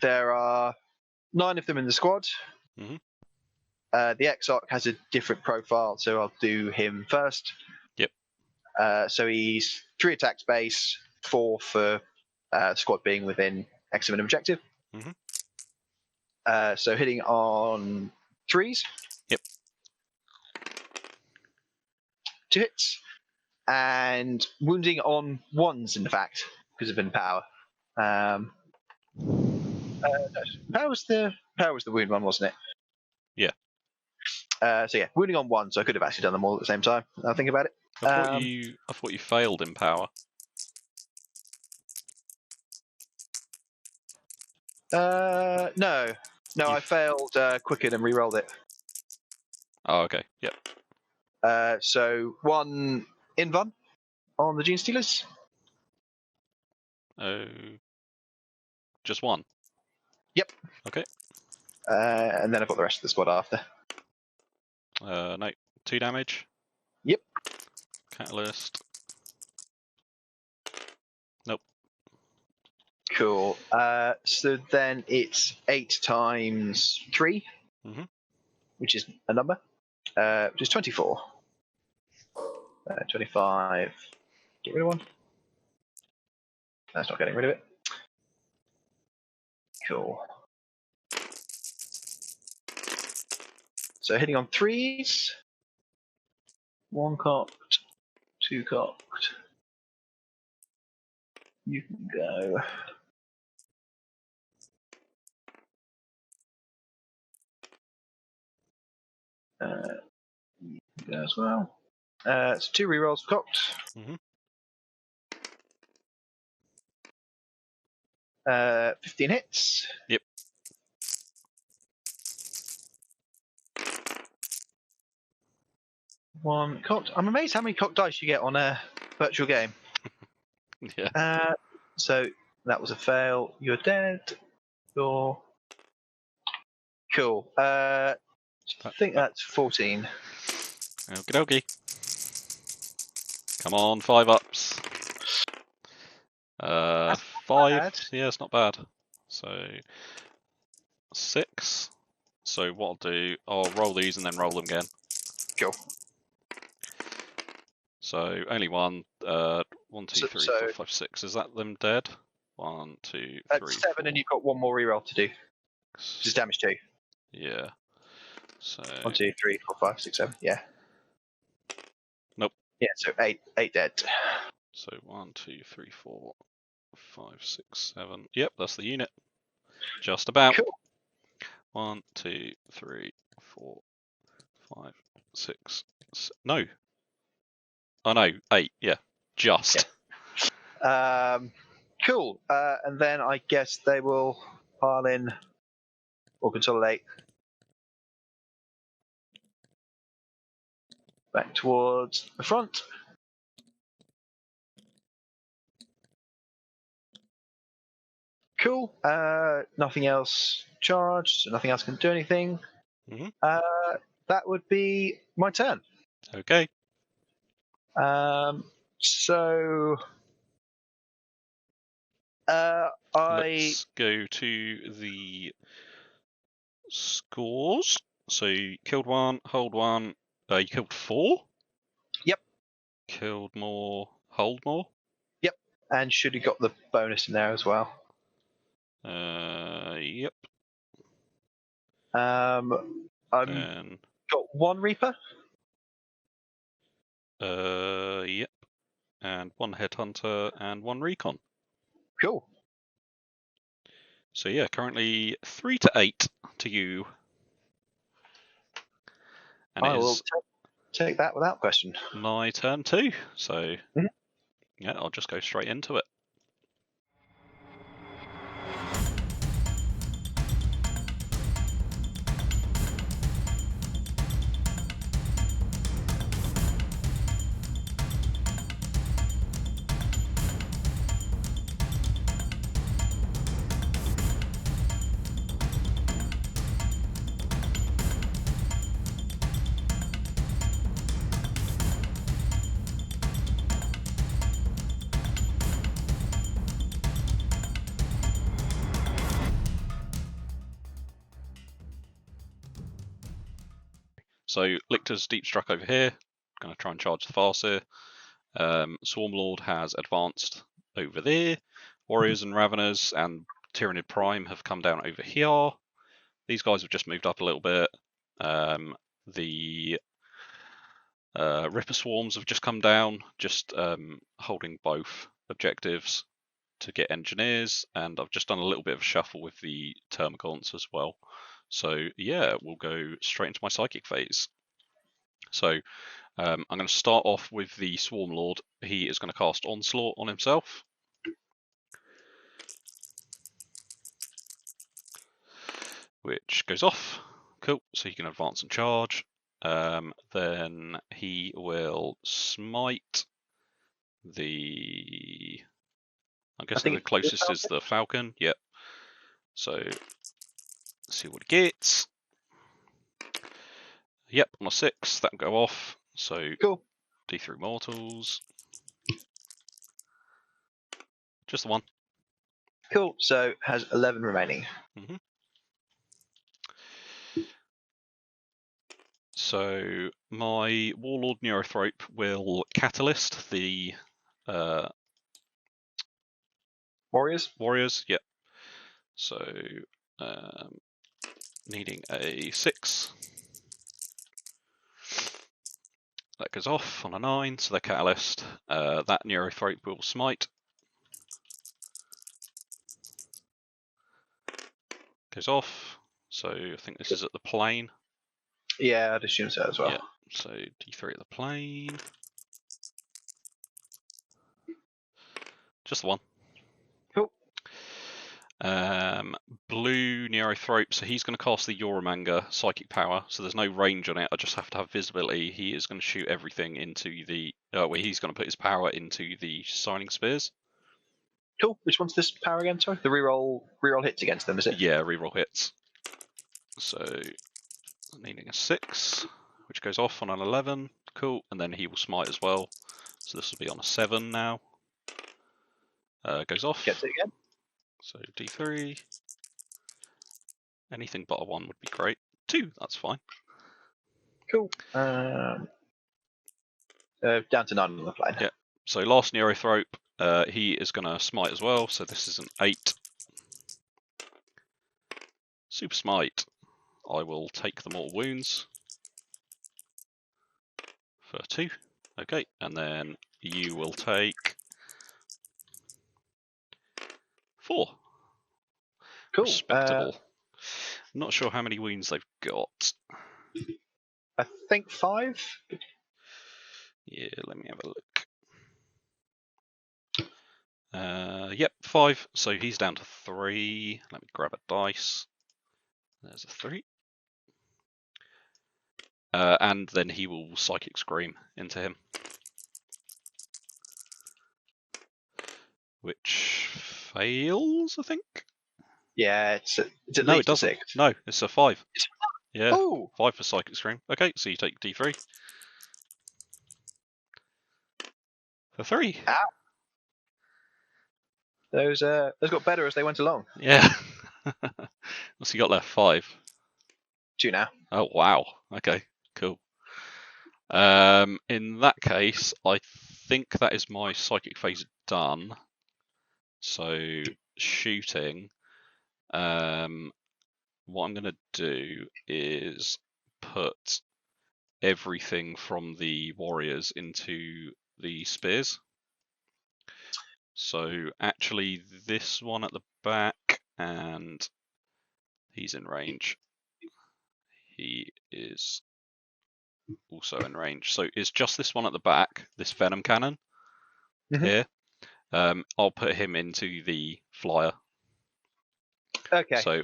There are 9 of them in the squad. Mm-hmm. The Exarch has a different profile, so I'll do him first. Yep. So he's 3 attacks base, 4 for squad being within X of an objective. Mm-hmm. So hitting on 3s. Yep. 2 hits. And wounding on 1s, in fact, because of Empower. Power was the wound one, wasn't it? Yeah. So yeah, wounding on 1, so I could have actually done them all at the same time. I'll think about it. I thought you failed in power. No, I failed Quicken and re-rolled it. Oh, okay. Yep. So 1 invuln on the Gene Stealers. Oh, just 1. Yep. Okay. And then I've got the rest of the squad after. No, 2 damage. Yep. Catalyst. Nope. Cool. So then it's 8 times 3, which is a number, which is 24. 25. Get rid of 1. That's not getting rid of it. Cool. So hitting on 3s. 1 cocked, 2 cocked. You can go. You can go as well. It's 2 rerolls cocked. 15 hits. Yep. One cocked. I'm amazed how many cocked dice you get on a virtual game. Yeah. So that was a fail. You're dead. You're cool. I think that's 14. Okie dokie. Come on, 5 ups. 5. Bad. Yeah, it's not bad. So 6. So what I'll do, I'll roll these and then roll them again. Cool. So only 1. 1, 2, 3, 4, 5, 6. Is that them dead? 1, 2, 3. That's 7, 4. and you've got 1 more reroll to do. Which is damage 2. Yeah. So 1, 2, 3, 4, 5, 6, 7. Yeah. Nope. Yeah. So 8 dead. So 1, 2, 3, 4, 5, 6, 7. Yep, that's the unit. Just about. Cool. 1, 2, 3, 4, 5, 6. No. Oh no, 8. Yeah, just. Yeah. Cool. And then I guess they will pile in or consolidate back towards the front. Cool. Nothing else charged. So nothing else can do anything. Mhm. That would be my turn. Okay. So I Let's go to the scores. So you killed one, hold one. You killed 4? Yep. Killed more, hold more? Yep. And should have got the bonus in there as well. Yep. I've Then, got 1 Reaper. yep. And 1 headhunter and 1 recon. Cool. So yeah, currently 3 to 8 to you. And I it will is take that without question. my turn too. So Mhm. yeah, I'll just go straight into it. So Lictor's deep struck over here. Going to try and charge the Farseer. Swarmlord has advanced over there. Warriors and Raveners and Tyranid Prime have come down over here. These guys have just moved up a little bit. The Ripper Swarms have just come down, just holding both objectives to get engineers, and I've just done a little bit of a shuffle with the Termagants as well. So yeah, we'll go straight into my Psychic phase. So I'm going to start off with the Swarm Lord. He is going to cast Onslaught on himself. Which goes off. Cool, so he can advance and charge. Then he will smite the... I'm guessing the closest is the Falcon. Yep. So, let's see what he gets. Yep, on a 6, that'll go off. So, Cool. D3 mortals. Just the one. Cool. So has 11 remaining. Mm-hmm. So my Warlord Neurothrope will catalyst the Warriors. Yep. So needing a 6. That goes off on a 9, so the catalyst. That Neurothrope will smite. Goes off. So I think this is at the plane. Yeah, I'd assume so as well. Yeah. So D3 at the plane. Just the one. Cool. Blue Neurothrope, so he's going to cast the Yoramanga Psychic Power, so there's no range on it, I just have to have visibility. He is going to shoot everything into the... he's going to put his power into the Shining Spears. Cool. Which one's this power again, sorry? The reroll hits against them, is it? Yeah, reroll hits. So, needing a 6, which goes off on an 11. Cool, and then he will smite as well. So this will be on a 7 now. Goes off. Gets it again. So D3. Anything but a 1 would be great. 2, that's fine. Cool. Down to 9 on the plane. Yeah. So last Neurothrope, he is going to smite as well. So this is an 8. Super smite. I will take the mortal wounds for 2. Okay, and then you will take 4. Cool. Respectable. Not sure how many wounds they've got. I think 5. Yeah, let me have a look. Yep, 5. So he's down to 3. Let me grab a dice. There's a 3. And then he will Psychic Scream into him. Which fails, I think. Yeah, it's at No, it least a doesn't. 6. No, it's a 5. Yeah, Oh, 5 for Psychic Scream. Okay, so you take D3 for 3. ow. Those got better as they went along. Yeah. What's he got left? 5. 2 now. Oh wow. Okay, cool. In that case, I think that is my psychic phase done. So shooting. What I'm gonna do is put everything from the warriors into the spears. So actually, this one at the back, and he's in range. He is also in range. So it's just this one at the back, this venom cannon here. I'll put him into the flyer. Okay. So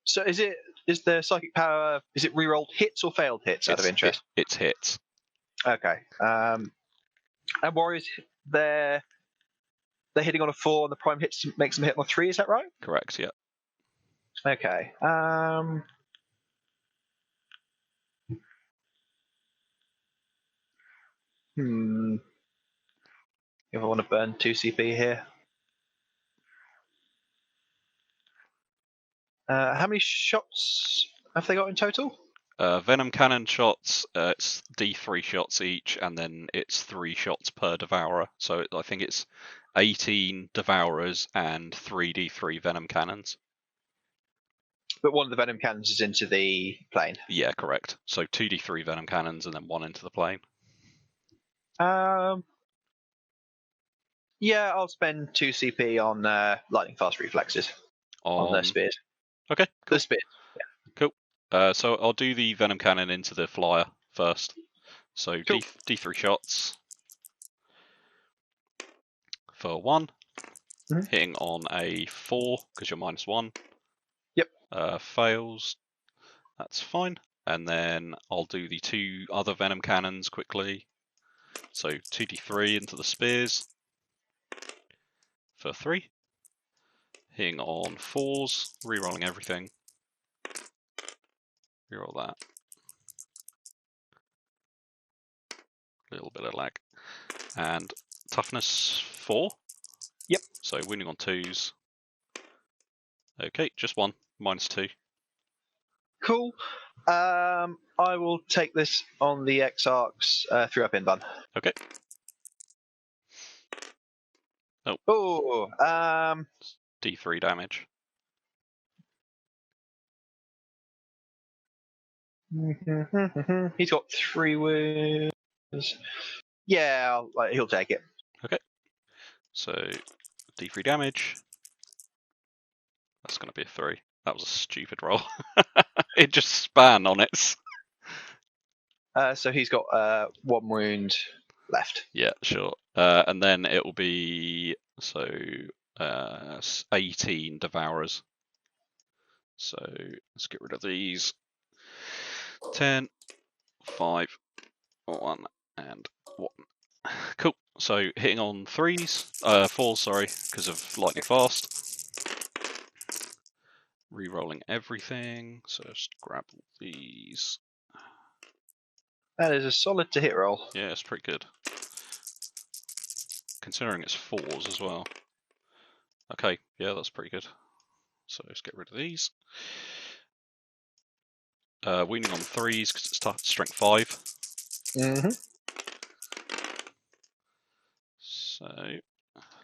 So is the psychic power, is it rerolled hits or failed hits out of interest? It's hits. Okay. And warriors, they're hitting on a 4 and the prime hits makes them hit on a 3, is that right? Correct, yeah. Okay. If I want to burn 2 CP here. How many shots have they got in total? Venom cannon shots, it's D3 shots each, and then it's 3 shots per devourer. So I think it's 18 devourers and 3D3 venom cannons. But one of the venom cannons is into the plane. Yeah, correct. So 2D3 venom cannons and then 1 into the plane. Yeah, I'll spend 2 CP on lightning fast reflexes on the spears. Okay, cool. The spears. Yeah. Cool. So I'll do the venom cannon into the flyer first. So Cool. D3 shots for 1, hitting on a 4 because you're -1. Yep. Fails. That's fine. And then I'll do the 2 other venom cannons quickly. So 2D3 into the spears for 3. Hitting on 4s, rerolling everything. Reroll that. A little bit of lag. And toughness 4. Yep. So wounding on 2s. Okay, just 1, -2. Cool. I will take this on the Exarch's 3-up in bun. Okay. Oh. D3 damage. He's got 3 wounds. Yeah, he'll take it. Okay. So D3 damage. That's going to be a 3. That was a stupid roll. It just span on it. So he's got 1 wound left. Yeah, sure. And then it will be 18 devourers. So let's get rid of these. 10, 5, 1, and 1. Cool. So hitting on 4s, sorry, because of lightning fast. Rerolling everything. So just grab these. That is a solid to hit roll. Yeah, it's pretty good. Considering it's 4s as well. Okay, yeah, that's pretty good. So let's get rid of these. Wounding on 3s because it's strength 5. So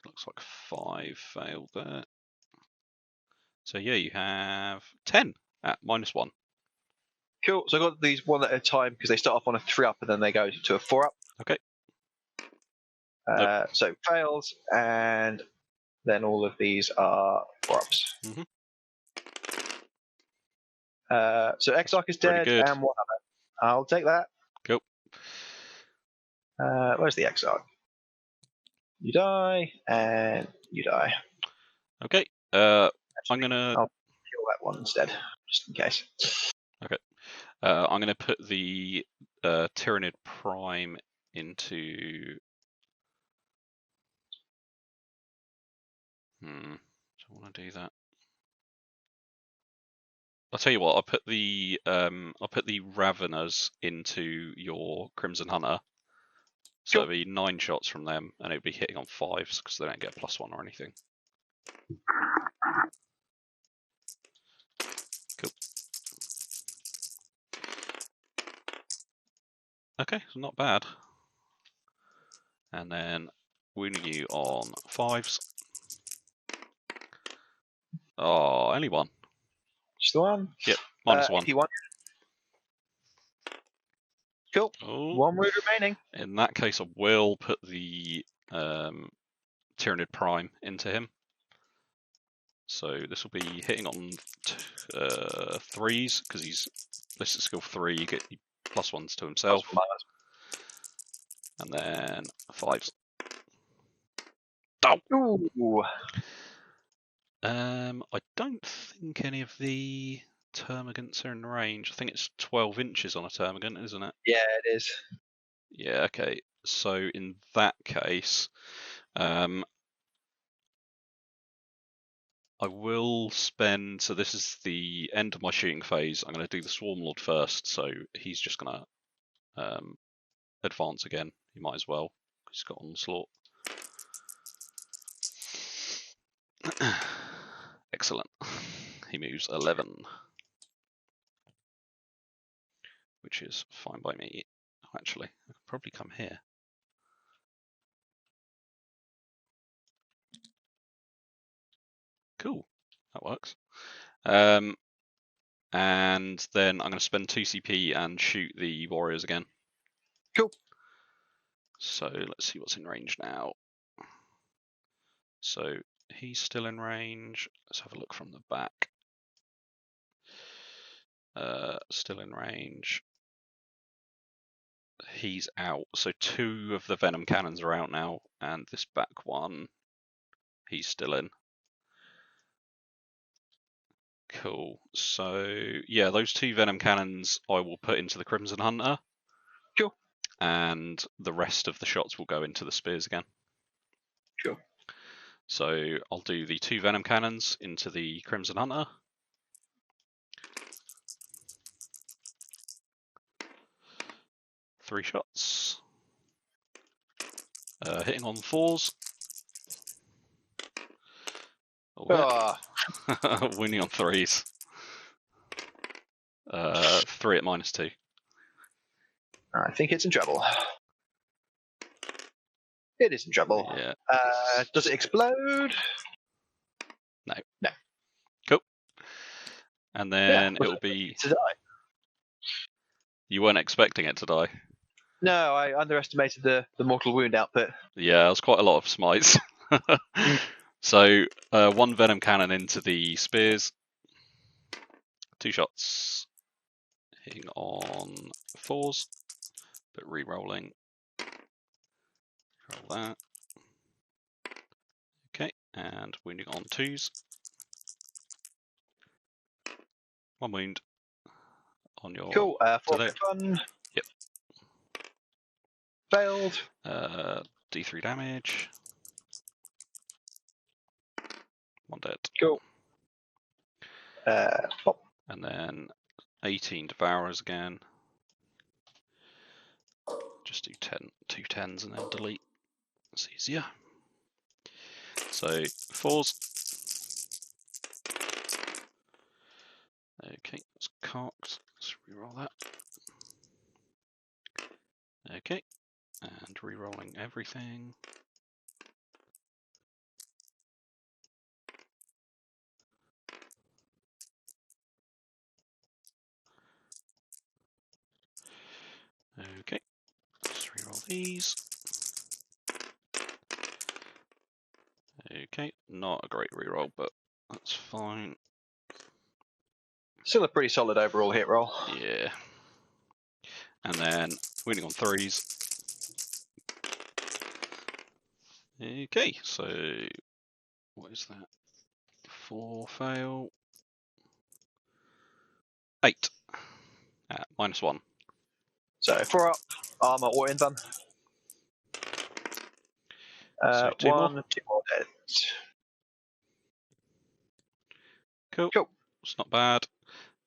looks like 5 failed there. So yeah, you have 10 at -1. Cool. So I got these 1 at a time because they start off on a 3-up and then they go to a 4-up. Okay. So fails, and then all of these are 4-ups. So Exarch is dead, and 1 other. I'll take that. Cool. Where's the Exarch? You die, and you die. Okay. I'm gonna. I'll kill that one instead, just in case. Okay. I'm gonna put the Tyranid Prime into. I want to do that. I'll tell you what. I'll put the Raveners into your Crimson Hunter. So Cool. it'll be 9 shots from them, and it'll be hitting on 5s because they don't get a +1 or anything. Cool. Okay, so not bad. And then wounding you on 5s. Oh, only 1. Just the one. Yep, -1. AP1. Cool. Oh. 1 wound remaining. In that case, I will put the Tyranid Prime into him. So this will be hitting on 3s because he's listed skill 3. You get +1s to himself, and then 5s. Oh. Ooh. I don't think any of the termagants are in range. I think it's 12 inches on a termagant, isn't it? Yeah, it is. Yeah. Okay. So in that case, I will spend. So this is the end of my shooting phase. I'm going to do the Swarm Lord first. So he's just going to advance again. He might as well. He's got onslaught. Excellent. He moves 11, which is fine by me. Actually, I could probably come here. Cool, that works. And then I'm going to spend 2 CP and shoot the warriors again. Cool. So let's see what's in range now. So he's still in range. Let's have a look from the back. Still in range. He's out. So 2 of the venom cannons are out now, and this back one, he's still in. Cool. So yeah, those 2 venom cannons I will put into the Crimson Hunter. Cool. And the rest of the shots will go into the spears again. Cool. So I'll do the 2 venom cannons into the Crimson Hunter. Three shots. Hitting on 4s. Oh. Winning on 3s. 3 at -2. I think it's in trouble. It is in trouble. Yeah. Does it explode? No. No. Cool. And then it'll be to die. You weren't expecting it to die. No, I underestimated the mortal wound output. Yeah, it was quite a lot of smites. So 1 venom cannon into the spears. 2 shots. Hitting on 4s, but re-rolling. Roll that. Okay, and wounding on 2s. 1 wound on your. Cool. 4 fun. Yep. Failed. D3 damage. 1 dead. Cool. Pop. And then 18 devourers again. Just do 2 10s and then delete. It's easier. So 4s. Okay, that's cocked. Let's reroll that. Okay, and rerolling everything. Okay, let's reroll these. Okay, not a great reroll, but that's fine. Still a pretty solid overall hit roll. Yeah. And then winning on 3s. Okay, so what is that? 4 fail. 8 at -1. So 4 up, armor or invuln. So 2 1, more. 2 more dead. Cool. Cool. It's not bad.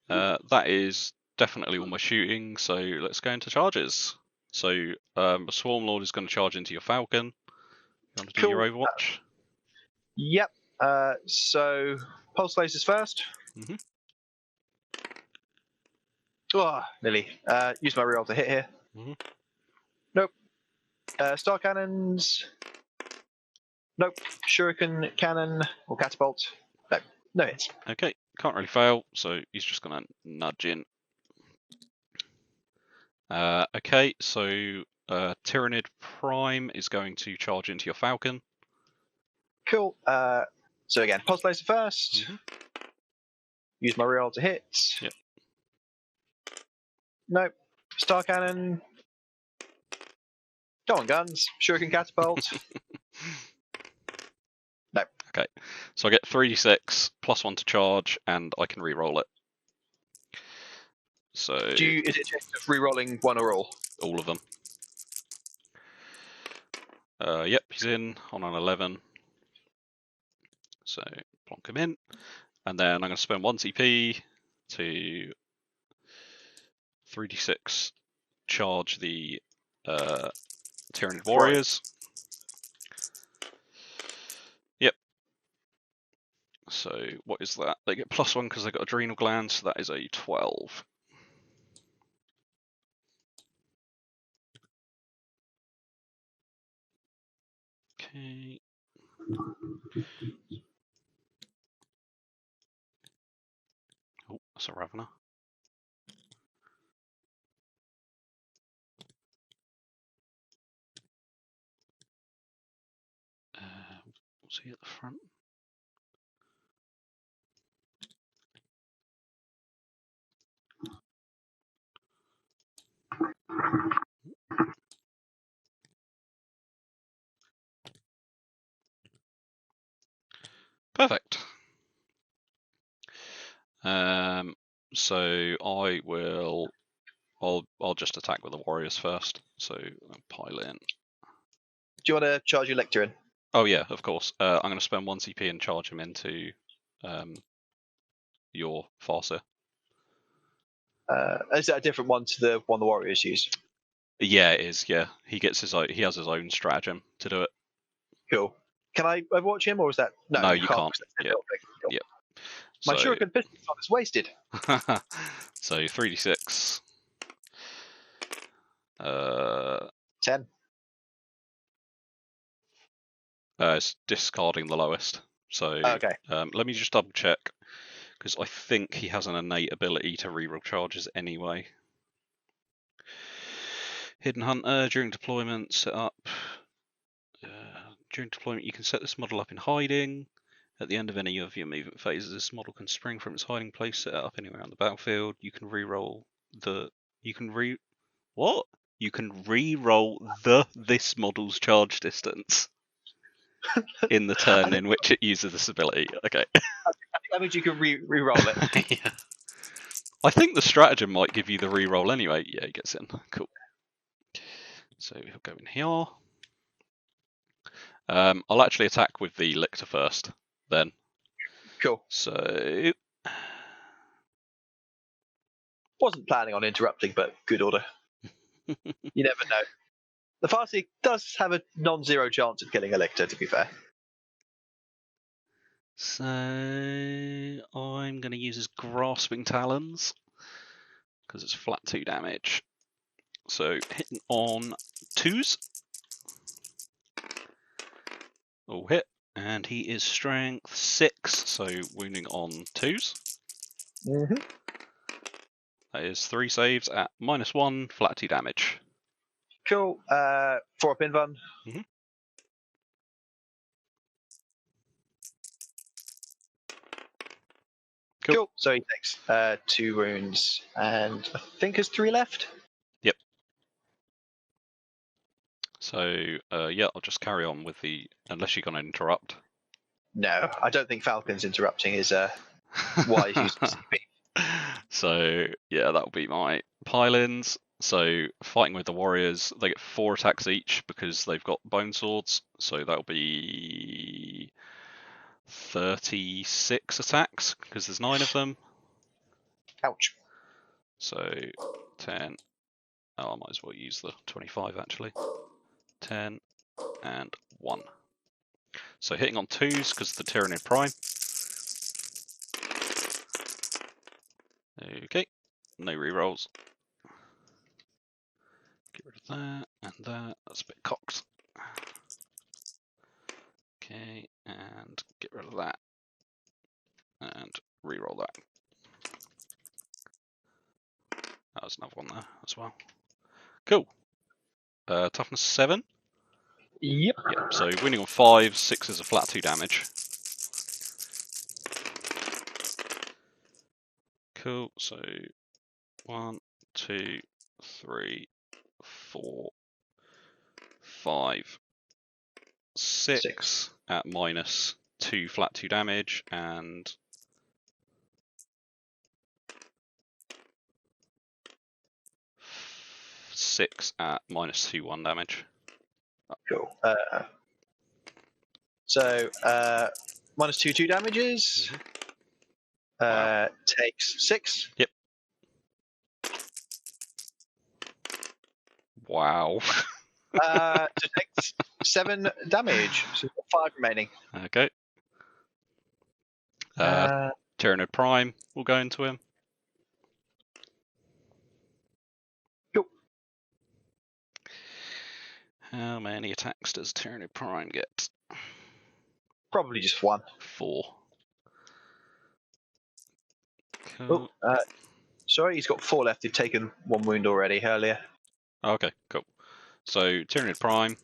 That is definitely all my shooting, so let's go into charges. So a Swarm Lord is going to charge into your Falcon. You want to do your Overwatch? Yep. So pulse lasers first. Mm-hmm. Oh, nearly. Use my reroll to hit here. Mm-hmm. Nope. Star cannons. Nope. Shuriken cannon or catapult. No. No hits. Okay, can't really fail, so he's just going to nudge in. Okay, so Tyranid Prime is going to charge into your Falcon. Cool. So again, pulse laser first. Mm-hmm. Use my reroll to hit. Yep. Nope. Star cannon. Go on, guns. Shuriken catapult. No. Okay, so I get 3d6 plus 1 to charge, and I can re-roll it. So Is it a chance of re-rolling one or all? all of them. Yep, he's in on an 11. So plonk him in, and then I'm going to spend 1 CP to 3d6 charge the Tyranid Warriors. Yep. So what is that? They get +1 because they got adrenal glands, so that is a 12. Okay. Oh, that's a Ravener. Was he at the front? Perfect. So I will. I'll just attack with the warriors first. So I'll pile in. Do you want to charge your lictor in? Oh yeah, of course. I'm going to spend 1 CP and charge him into your Farseer. Is that a different one to the one the warriors use? Yeah, it is. Yeah, he has his own stratagem to do it. Cool. Can I overwatch him, or is that No, you can't. Yeah. Cool. Yep. My Shuriken pistol is wasted. So 3d6. 10. It's discarding the lowest. So Okay. let me just double check, because I think he has an innate ability to reroll charges anyway. Hidden Hunter, during deployment, set up. During deployment, you can set this model up in hiding. At the end of any of your movement phases, this model can spring from its hiding place, set it up anywhere on the battlefield. You can re-roll this model's charge distance in the turn in which it uses this ability. Okay. I think that means you can re-roll it. Yeah. I think the stratagem might give you the re-roll anyway. Yeah, he gets in. Cool. So he'll go in here. I'll actually attack with the lictor first, then. Cool. So Wasn't planning on interrupting, but good order. You never know. The Farsi does have a non-zero chance of killing a lictor, to be fair. So I'm going to use his grasping talons because it's flat 2 damage. So hitting on 2s. All hit, and he is strength 6, so wounding on 2s. Mm-hmm. That is 3 saves at -1 flat 2 damage. Cool. 4 up in one. Mm-hmm. Cool. So he takes 2 wounds, and I think there's 3 left. Yep. So yeah, I'll just carry on with unless you're going to interrupt. No, I don't think Falcon's interrupting is wise use of CP. So yeah, that'll be my pile-ins. So fighting with the warriors, they get 4 attacks each because they've got bone swords. So that'll be 36 attacks because there's 9 of them. Ouch. So 10. Oh, I might as well use the 25 actually. 10 and 1. So hitting on 2s because of the Tyranid Prime. Okay, no rerolls. Get rid of that and that. That's a bit cocked. Okay, and get rid of that. And reroll that. There's another one there as well. Cool. Toughness 7. Yep. Yep, so winning on 5, 6 is a flat 2 damage. Cool, so 1, 2, 3, 4, 5, 6 at minus 2 flat 2 damage, and 6 at minus 2 1 damage. Cool. So minus 2 damages. Wow. Takes 6. Yep. Wow. So takes 7 damage. So we've got 5 remaining. Okay. Tyranid Prime will go into him. Cool. How many attacks does Tyranid Prime get? Probably just 1. 4. Cool. Oh, sorry, he's got 4 left. He'd taken 1 wound already earlier. Okay, cool. So Tyranid Prime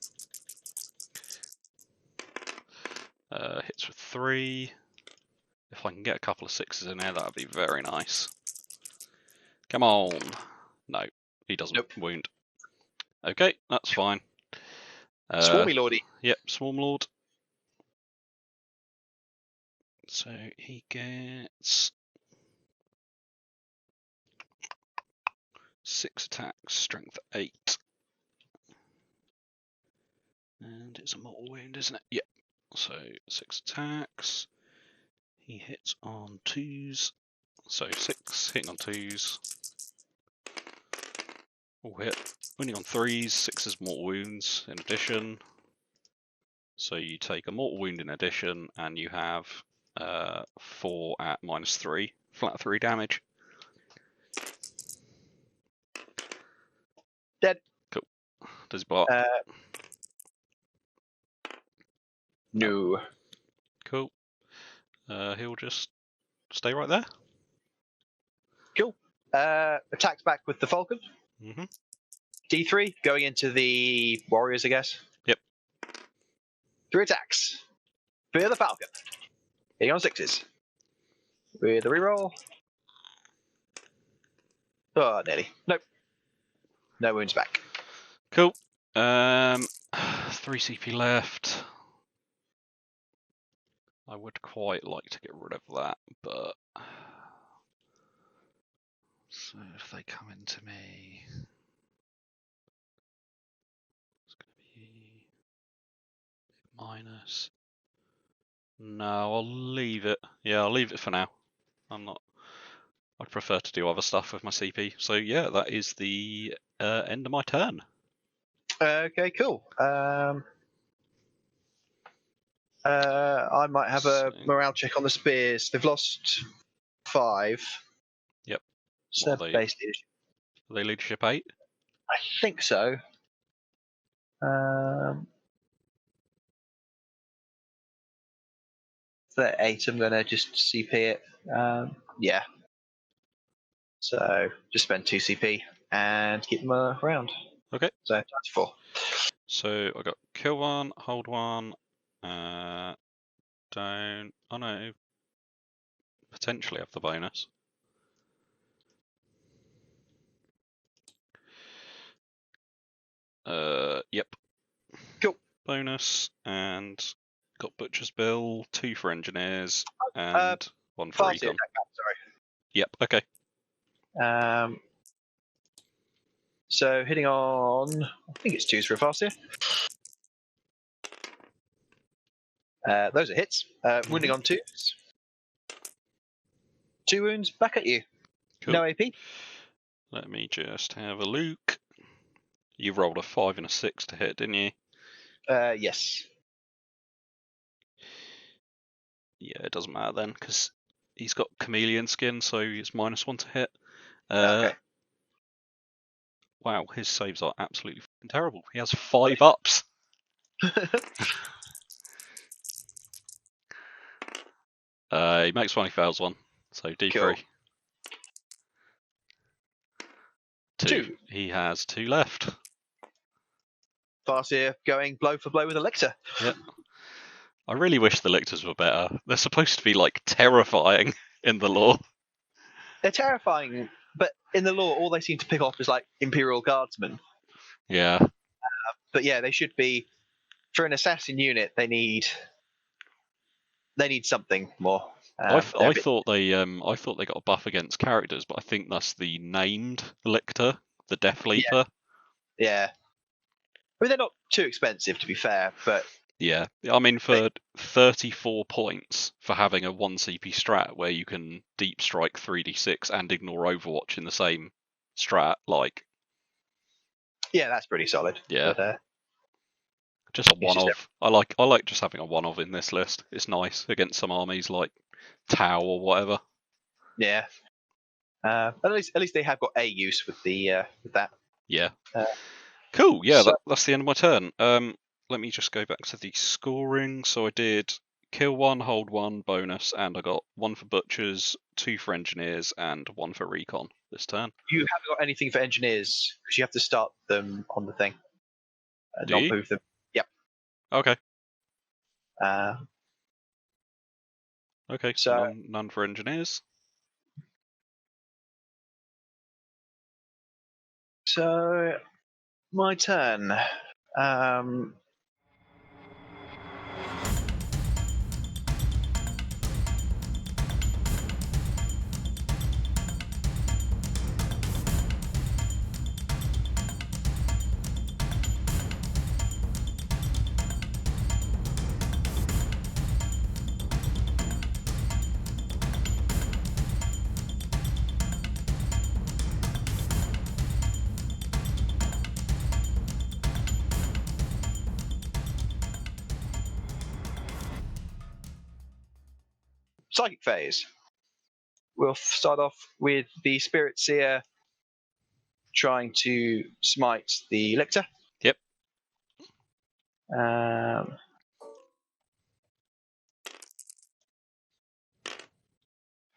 hits with 3. If I can get a couple of 6s in there, that would be very nice. Come on. No, he doesn't wound. Okay, that's fine. Swarmy Lordy. Yep, Swarm Lord. So he gets 6 attacks, strength 8. And it's a mortal wound, isn't it? Yep. So 6 attacks. He hits on 2s. So 6 hitting on 2s. All hit. Winning on 3s, 6 is mortal wounds in addition. So you take a mortal wound in addition, and you have 4 at minus 3, flat 3 damage. Dead. Cool. Does he block? No. Cool. He'll just stay right there. Cool. Attacks back with the Falcon. Mm-hmm. D3 going into the Warriors, I guess. Yep. 3 attacks. Fear the Falcon. Hitting on 6s. With a reroll. Oh, nearly. Nope. No wounds back. Cool. 3 CP left. I would quite like to get rid of that, but so if they come into me, it's going to be minus. No, I'll leave it. Yeah, I'll leave it for now. I'd prefer to do other stuff with my CP. So yeah, that is the end of my turn. Okay, cool. I might have a morale check on the spears. They've lost 5. Yep. So base leadership. Are they leadership 8? I think so. For 8, I'm going to just CP it. Yeah. So just spend 2 CP and keep them around. Okay. So 24. So I got kill 1, hold 1, down. Oh no. Potentially have the bonus. Yep. Cool. Bonus, and got Butcher's Bill, 2 for engineers, and 1 for Farsier recon. Sorry. Yep, okay. So hitting on, I think it's 2s for a Farsier. Those are hits. Wounding on 2s. 2 wounds, back at you. Cool. No AP. Let me just have a look. You rolled a 5 and a 6 to hit, didn't you? Yes. Yeah, it doesn't matter then, because he's got chameleon skin, so it's -1 to hit. Okay. Wow, his saves are absolutely terrible. He has 5 ups. He makes one, he fails one. So D3. Cool. 2. He has 2 left. Farseer going blow for blow with a lictor. Yep. I really wish the lictors were better. They're supposed to be like terrifying in the lore. They're terrifying, but in the lore, all they seem to pick off is like Imperial Guardsmen. Yeah. But yeah, they should be, for an assassin unit. They need something more. I thought they got a buff against characters, but I think that's the named lictor, the Death Leaper. Yeah. I mean, they're not too expensive, to be fair, but yeah, I mean, for 34 points for having a 1 CP strat where you can deep strike 3d6 and ignore Overwatch in the same strat, like, yeah, that's pretty solid. Yeah. But, just a one-of. I like just having a one-of in this list. It's nice against some armies like Tau or whatever. Yeah. At least they have got a use with the with that. Yeah. Cool. Yeah, so- that's the end of my turn. Let me just go back to the scoring. So I did kill 1, hold 1, bonus, and I got 1 for butchers, 2 for engineers, and 1 for recon this turn. You haven't got anything for engineers because you have to start them on the thing, Do not you? move them. Yep. Okay. Okay. So none for engineers. So my turn. Psychic phase. We'll start off with the Spirit Seer trying to smite the Lictor. Yep.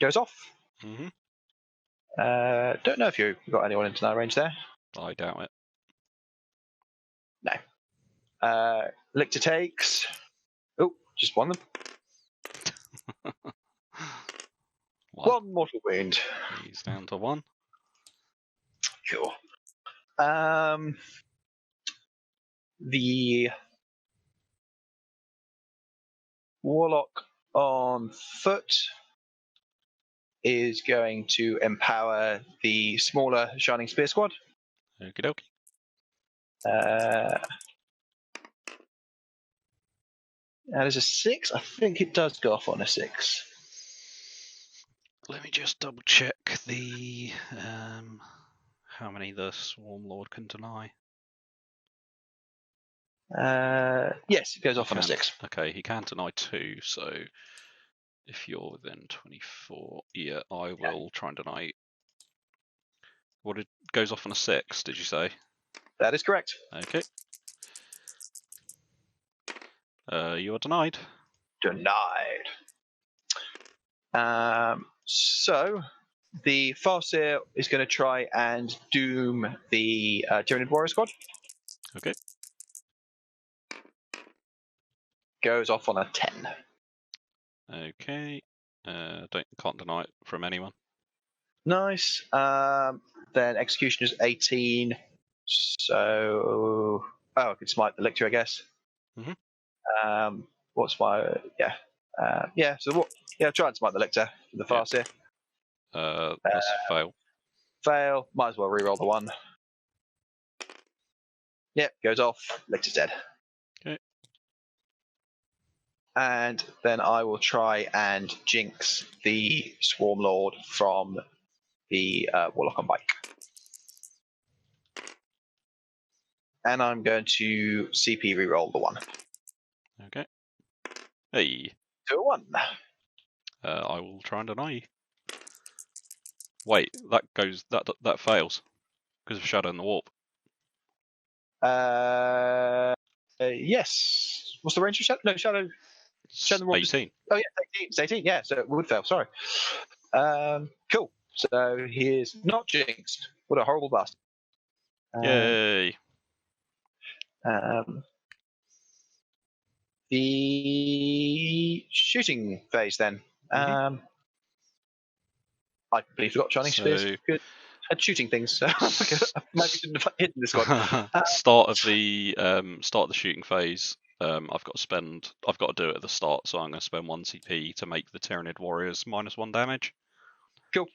Goes off. Mm-hmm. Don't know if you've got anyone into that range there. I doubt it. No. Lictor takes. Oh, just one of them. One mortal wound. He's down to 1. Cool. The Warlock on foot is going to empower the smaller Shining Spear Squad. Okie dokie. That is a 6. I think it does go off on a 6. Let me just double check the how many the Swarm Lord can deny. Yes, it goes off on a 6. Okay, he can deny 2, so if you're within 24, yeah, I will try and deny. What it goes off on a 6, did you say? That is correct. Okay. You are denied. Denied. So the Farseer is going to try and doom the Tyranid Warrior Squad. Okay. Goes off on a 10. Okay. Can't deny it from anyone. Nice. Then execution is 18. So I could smite the Lictor, I guess. Mm-hmm. What's my yeah? So what? Yeah, try and smite the Lictor for the Farseer. That's a fail. Fail. Might as well reroll the 1. Yep, goes off. Lictor's dead. Okay. And then I will try and jinx the Swarm Lord from the Warlock on Bike. And I'm going to CP reroll the 1. Okay. Hey. 2 1. I will try and deny you. Wait, that fails because of Shadow in the Warp. Yes. What's the range of Shadow? No, Shadow in the Warp. 18. Oh, yeah, 18. It's 18, yeah, so it would fail, sorry. Cool. So he is not jinxed. What a horrible bastard. Yay. The shooting phase then. I completely forgot Shining Spears could had shooting things, so maybe shouldn't have hidden this one. Start of the shooting phase. I've got to do it at the start, so I'm going to spend 1 CP to make the Tyranid warriors -1 damage. Cool.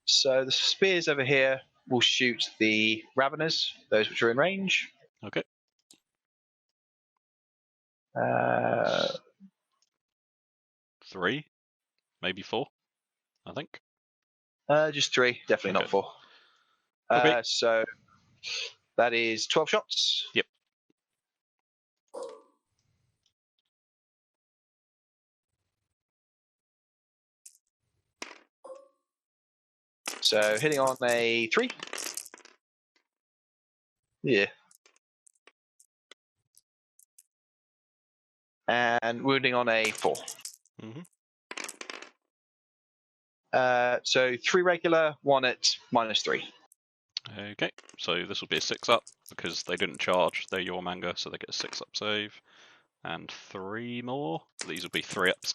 So the spears over here will shoot the Raveners, those which are in range. Okay. 3, maybe 4, I think. Just 3, definitely not 4. Okay. So that is 12 shots. Yep. So hitting on a 3. Yeah. And wounding on a 4. So 3 regular, 1 at -3. Okay, so this will be a 6-up because they didn't charge. They're your manga, so they get a 6-up save. And 3 more. These will be 3-ups.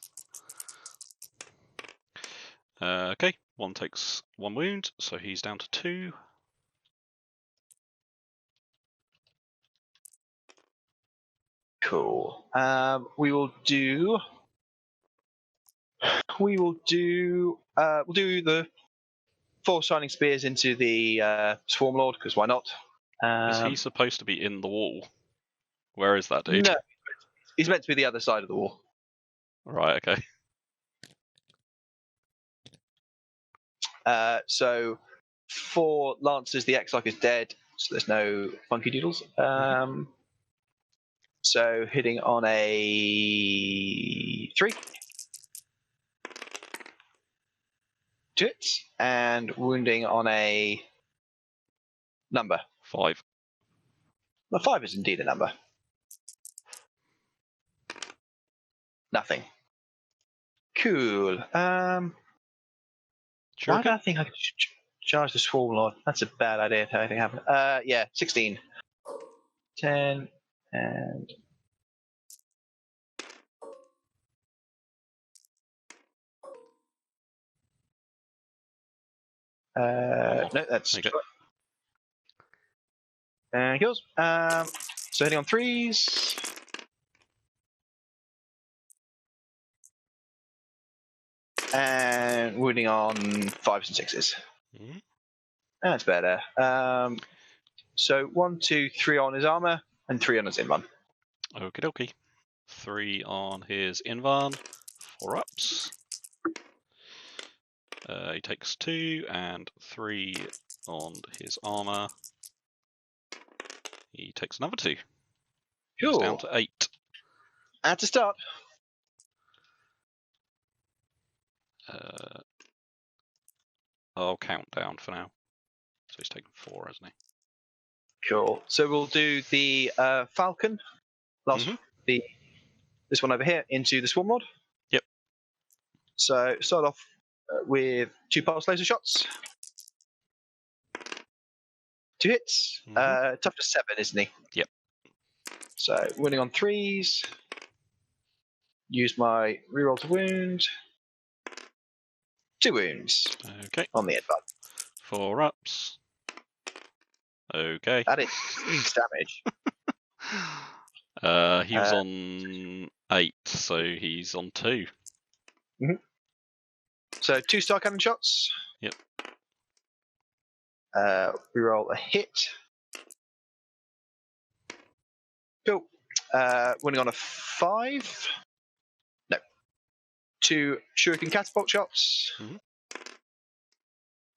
Okay, 1 takes 1 wound, so he's down to 2. Cool. We'll do the 4 Shining Spears into the Swarm Lord, because why not? Is he supposed to be in the wall? Where is that dude? No, he's meant to be the other side of the wall. Right, okay. So 4 Lancers, the X-Lock is dead, so there's no funky doodles. So hitting on a 3. 2 hits, and wounding on a number. 5. The 5 is indeed a number. Nothing. Cool. Why do I think I could charge the Swarm Lord? That's a bad idea if anything happened. Yeah, 16. 10, and... no, that's... Okay. And kills. So hitting on 3s. And wounding on 5s and 6s. That's better. So 1, 2, 3 on his armor, and 3 on his invan. Okie dokie. 3 on his invan. 4 ups. He takes 2, and 3 on his armor. He takes another 2. Cool. He's down to 8. And to start. I'll count down for now. So he's taken 4, hasn't he? Cool. So we'll do the Falcon, this one over here, into the Swarm Lord. Yep. So start off with 2 pulse laser shots. 2 hits. Toughness 7, isn't he? Yep. So wounding on 3s. Use my reroll to wound. 2 wounds. Okay. On the invan. 4 ups. Okay. That is damage. He was on 8, so he's on 2. So 2 star cannon shots. Yep. Reroll a hit. Cool. Winning on a 5. No. 2 shuriken catapult shots. Mhm.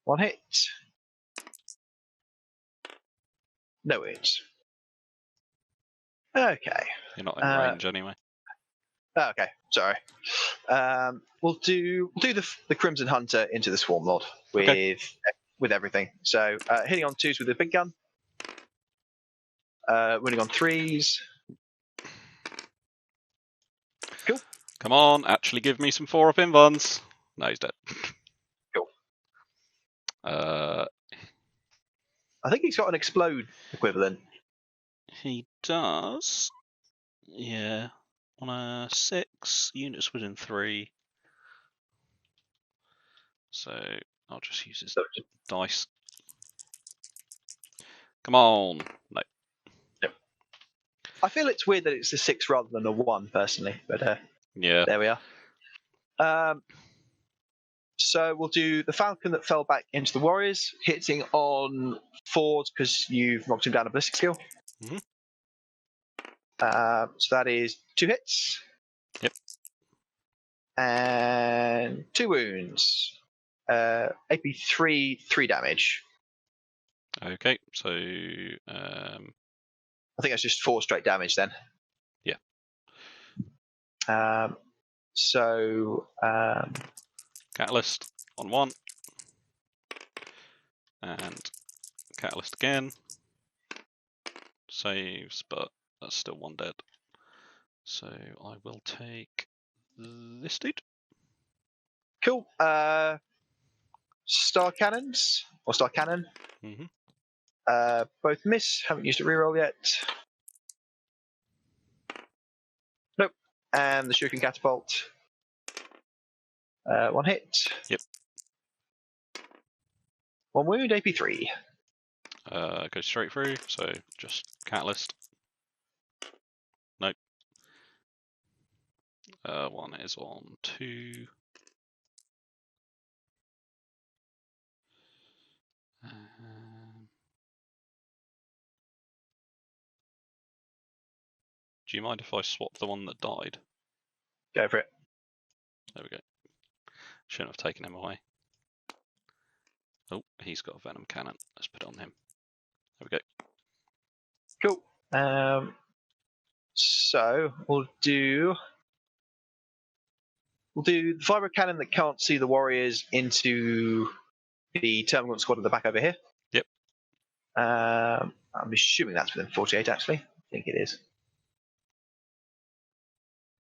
1 hit. No wounds. Okay. You're not in range anyway. Okay, sorry. We'll do the Crimson Hunter into the Swarm Lord with everything. So hitting on 2s with the big gun. Winning on 3s. Cool. Come on, actually give me some 4-up invuns. No, he's dead. Cool. I think he's got an explode equivalent. He does. Yeah. On a 6, units within 3. So I'll just use his dice. Come on. No. Yep. I feel it's weird that it's a 6 rather than a 1, personally. But yeah. There we are. So we'll do the Falcon that fell back into the Warriors, hitting on 4s because you've knocked him down a ballistic skill. Mhm. So that is 2 hits. Yep. And 2 wounds. AP 3 damage. Okay, so I think that's just 4 straight damage then. Yeah. Catalyst on 1. And Catalyst again. Saves, but that's still 1 dead. So I will take this dude. Cool. Star cannons or star cannon. Mhm. Both miss. Haven't used a reroll yet. Nope. And the shuriken catapult. 1 hit. Yep. 1 wound. AP 3. Go straight through. So just Catalyst. Nope. 1 is on 2. Do you mind if I swap the one that died? Go for it. There we go. Shouldn't have taken him away. Oh, he's got a venom cannon. Let's put it on him. There we go. Cool. So we'll do the vibro cannon that can't see the warriors into the Termagant squad at the back over here. Yep. I'm assuming that's within 48. Actually, I think it is.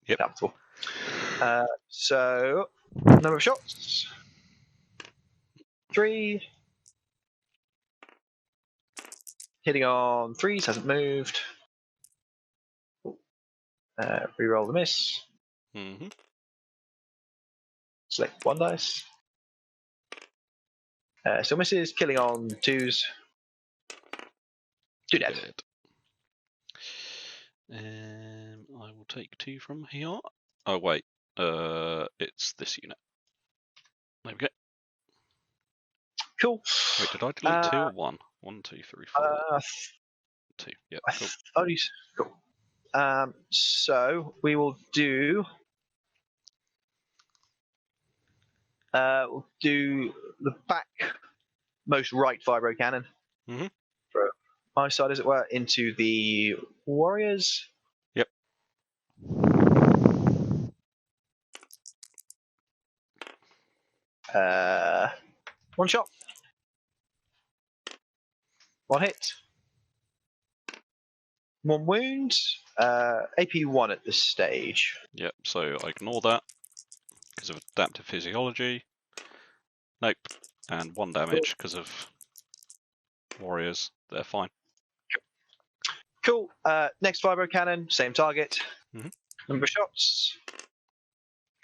Yep. Capital. So number of shots. 3. Hitting on 3s, hasn't moved. Reroll the miss. Mm-hmm. Select 1 dice. Still misses, killing on 2s. 2 dead. I will take 2 from here. Oh wait, it's this unit. There we go. Cool. Wait, did I delete 2 or 1? 1, 2, 3, 4. 2. Yeah, cool. Cool. So we will do. We'll do the back most right vibro cannon. Mm-hmm. From my side, as it were, into the warriors. Yep. 1 shot. 1 hit. 1 wound. AP 1 at this stage. Yep, so I ignore that because of adaptive physiology. Nope. And 1 damage because of warriors. They're fine. Cool. Next vibro cannon, same target. Mm-hmm. Number of shots.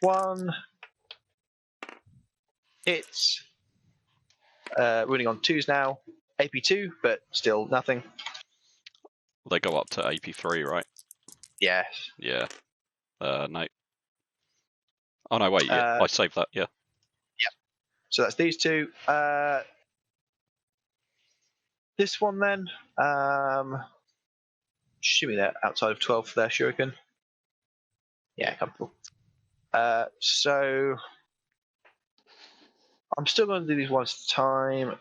1. Hits. Running on 2s now. AP 2, but still nothing. They go up to AP 3, right? Yes. Yeah. No. Oh no, wait. Yeah, I saved that. Yeah. Yep. So that's these 2. This one then. assuming they're outside of 12 for their shuriken. Yeah, comfortable. So I'm still going to do these one at a time.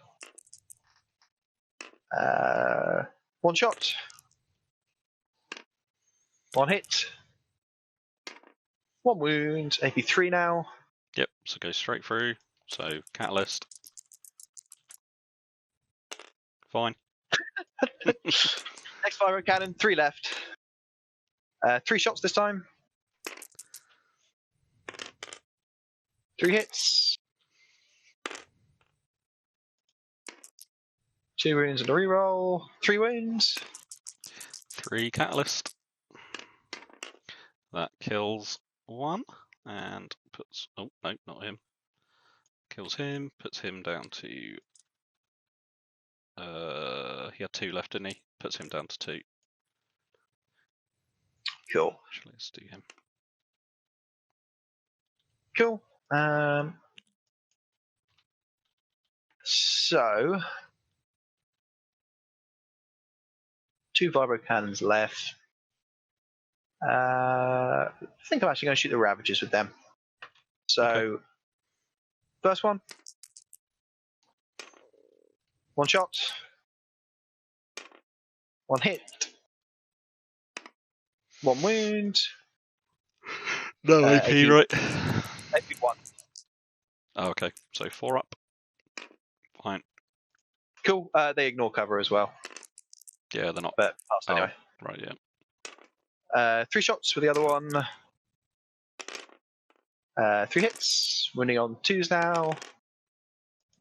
One shot. One hit. One wound. AP3 now. Yep, so go straight through. So catalyst. Fine. Next fire cannon. 3 left. 3 shots this time. 3 hits. 2 wounds and a reroll. 3 wounds. 3 catalyst. That kills 1 and puts. Oh no, not him. Kills him. Puts him down to. He had 2 left, didn't he? Puts him down to 2. Cool. Actually, let's do him. Cool. So 2 vibro cannons left. I think I'm actually going to shoot the Ravagers with them. So, Okay. First one. 1 shot. 1 hit. 1 wound. No AP, right? AP1. Oh, okay, so 4 up. Fine. Cool. They ignore cover as well. Yeah, they're not. But pass anyway. Right, yeah. 3 shots for the other one. 3 hits. Winning on 2s now.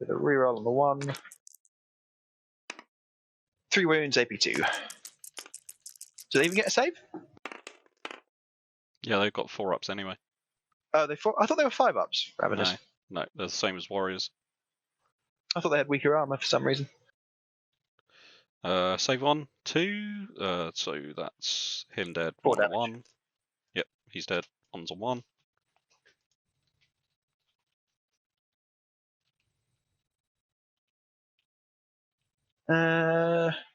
With a reroll on the 1. 3 wounds, AP2. Do they even get a save? Yeah, they've got 4 ups anyway. Oh, I thought they were 5 ups. Ravagers. No, they're the same as warriors. I thought they had weaker armor for some reason. Save on 2. So that's him dead. 4 1 on damage. 1. Yep, he's dead. 1's on 1.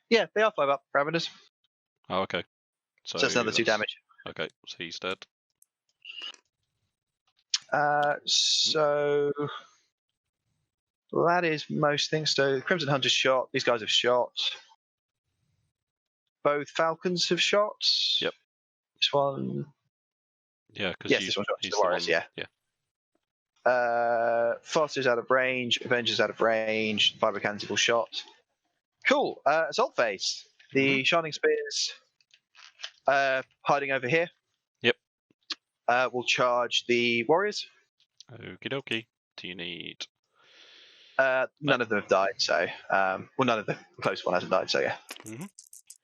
Yeah, they are 5 up. Ravagers. Oh, okay. So that's another 2 damage. Okay, so he's dead. So that is most things. So Crimson Hunter's shot. These guys have shot. Both Falcons have shot. Yep. This one. Yeah, because Yes, this one shot. The Warriors, yeah. Foster's out of range. Avenger's out of range. Vibro Cannons have all shot. Cool. Assault phase. The Shining Spears hiding over here. Yep. Will charge the Warriors. Okie dokie. Do you need? None of them have died, so well, none of the close one hasn't died, so yeah.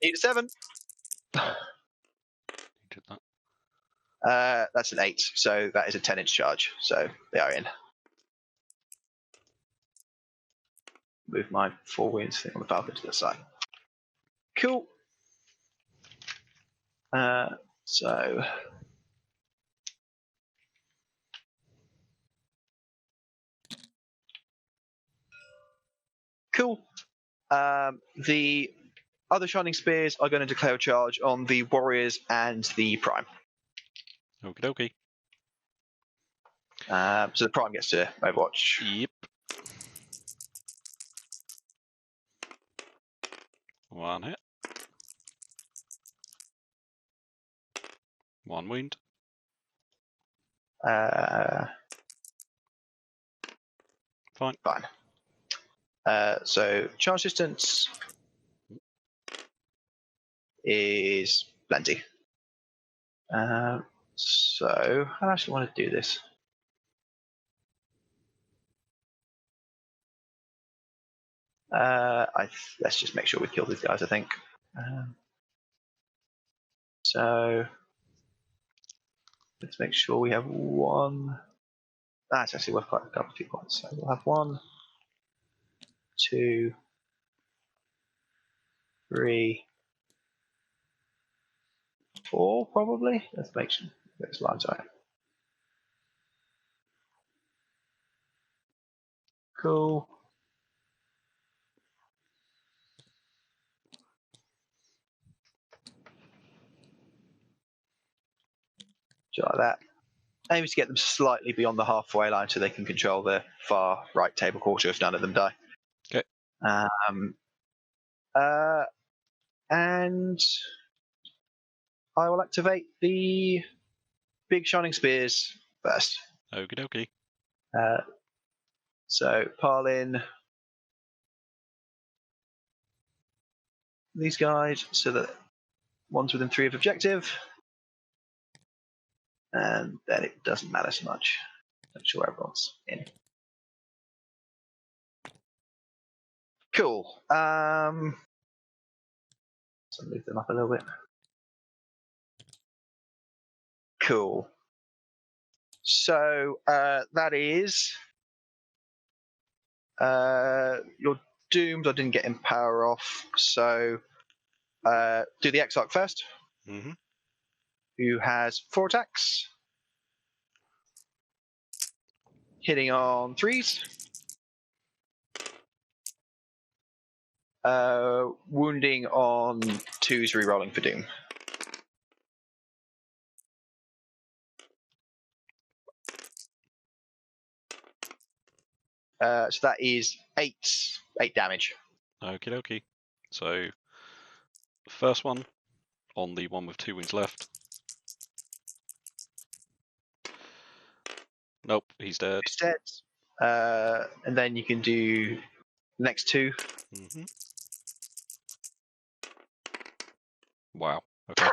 Need a 7. You did that. That's an 8, so that is a 10-inch charge. So they are in. Move my 4 wounds thing on the Falcon to the side. Cool. So cool. The other Shining Spears are going to declare a charge on the Warriors and the Prime. Okie dokie. So the Prime gets to Overwatch. Yep. 1 hit. 1 wound. Fine. So charge distance is plenty. So I actually want to do this. Let's just make sure we kill these guys, I think. So let's make sure we have 1. That's actually worth quite a couple of few points. So we'll have 1, 2, 3, 4, probably. Let's make sure this line's right. Cool. like that. Aims to get them slightly beyond the halfway line so they can control the far right table quarter if none of them die. Okay. And I will activate the big shining spears first. Okie dokie. So pile in these guys so that one's within 3 of objective. And then it doesn't matter so much. Make sure everyone's in. Cool. So move them up a little bit. Cool. So that is you're doomed. I didn't get Empower off, so do the Exarch first. Mm-hmm. Who has 4 attacks, hitting on 3s, wounding on 2s, rerolling for doom. So that is 8 damage. Okie dokie. So, first one on the one with 2 wounds left. Nope, he's dead. He's dead. And then you can do the next 2. Mm-hmm. Wow. Okay.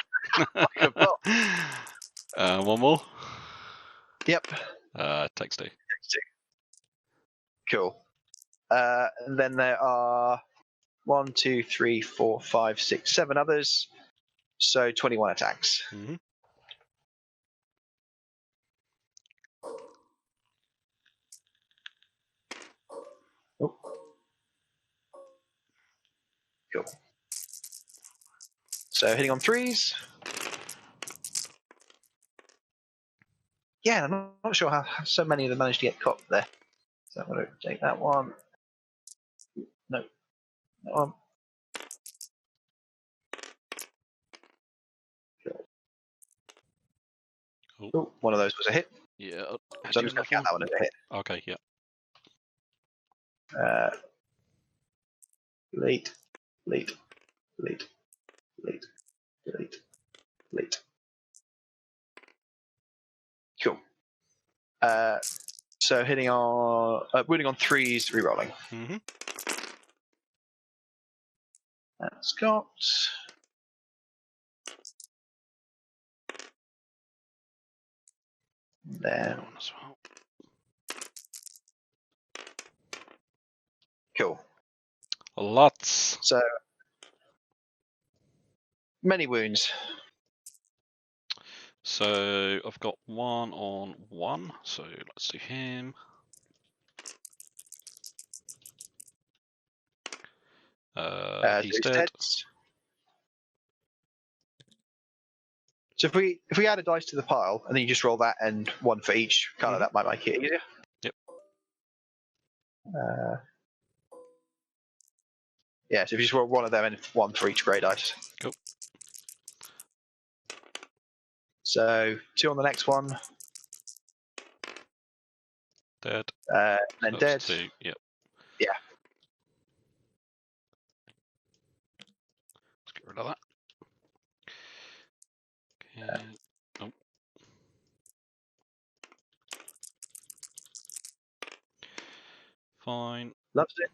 One more. Yep. Takes 2. Cool. And then there are 1, 2, 3, 4, 5, 6, 7 others. So 21 attacks. Mm-hmm. Oh. Cool. So hitting on 3s. Yeah, I'm not sure how so many of them managed to get caught there. So I'm going to take that one. No, that one. Oh, one of those was a hit. Yeah. So I'm just going to count that one as a hit. Okay, yeah. Delete, delete, delete, delete, delete, delete. Cool. So hitting on, wounding on 3s, rerolling. Mm-hmm. That's got. Then. As well. Cool. Lots. So many wounds. So I've got 1 on 1. So let's do him. He's dead. So if we add a dice to the pile and then you just roll that and 1 for each colour, that might make it easier. Yep. Yeah, so if you just roll 1 of them and 1 for each grey dice. Cool. So 2 on the next one. Dead. Then dead. 2. Yep. Yeah. Let's get rid of that. Okay. Oh. Fine. Loves it.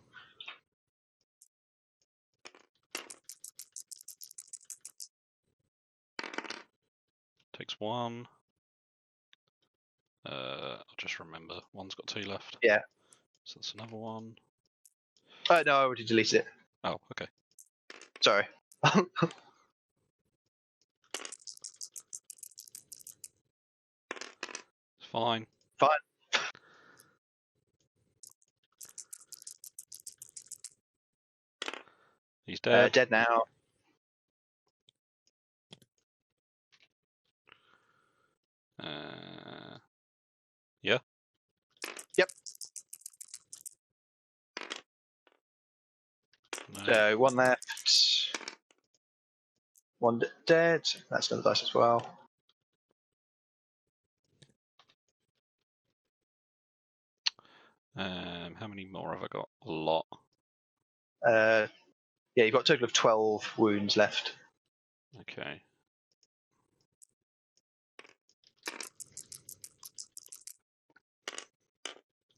Takes 1. I'll just remember. 1's got 2 left. Yeah. So that's another 1. No, I already deleted it. Oh, okay. Sorry. It's fine. Fine. He's dead. Dead now. Yeah. Yep. No. So 1 left. 1 dead. That's another dice as well. How many more have I got? A lot. Yeah, you've got a total of 12 wounds left. Okay.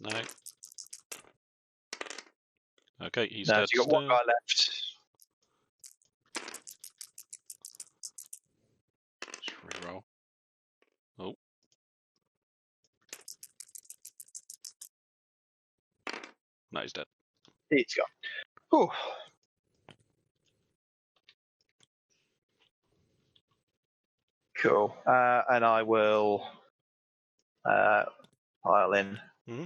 No. Okay, he's No, dead so you've got one still. guy left. Just reroll. Oh. No, he's dead. He's gone. Whew. Cool. And I will pile in. Hmm?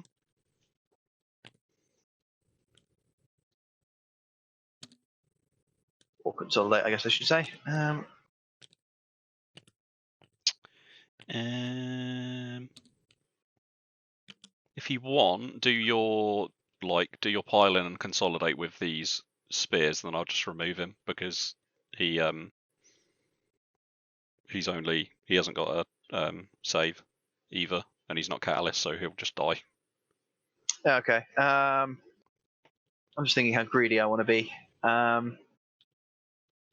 Or consolidate, I guess I should say. If you want, do your pile in and consolidate with these spears, then I'll just remove him because he hasn't got a save either, and he's not catalyst, so he'll just die. Okay. I'm just thinking how greedy I want to be.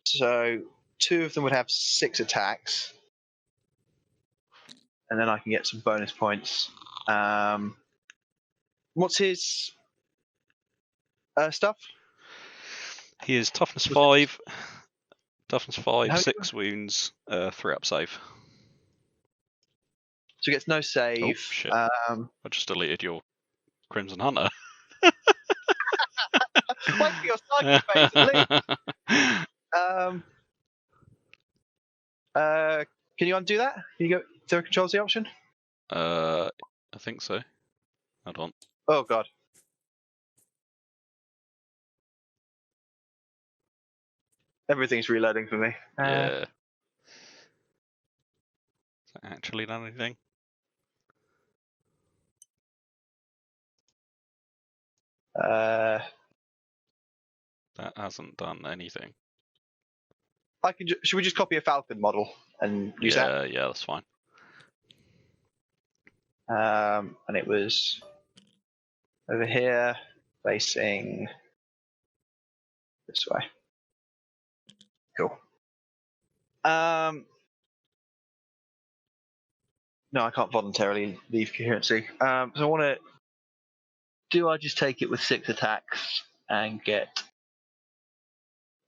So 2 of them would have 6 attacks, and then I can get some bonus points. What's his stuff? He is toughness Was 5, toughness 5, How- 6 wounds, 3 up save. So he gets no Oh save. shit! I just deleted your Crimson Hunter. Wait for your psychic phase, please. Can you undo that? Can you go? Is there a control Z option? I think so. Hold on. Oh god. Everything's reloading for me. Yeah. Has that actually done anything? That hasn't done anything. I can. Should we just copy a Falcon model and use that? Yeah, that's fine. And it was over here, facing this way. Cool. No, I can't voluntarily leave coherency. So I want to. Do I just take it with 6 attacks and get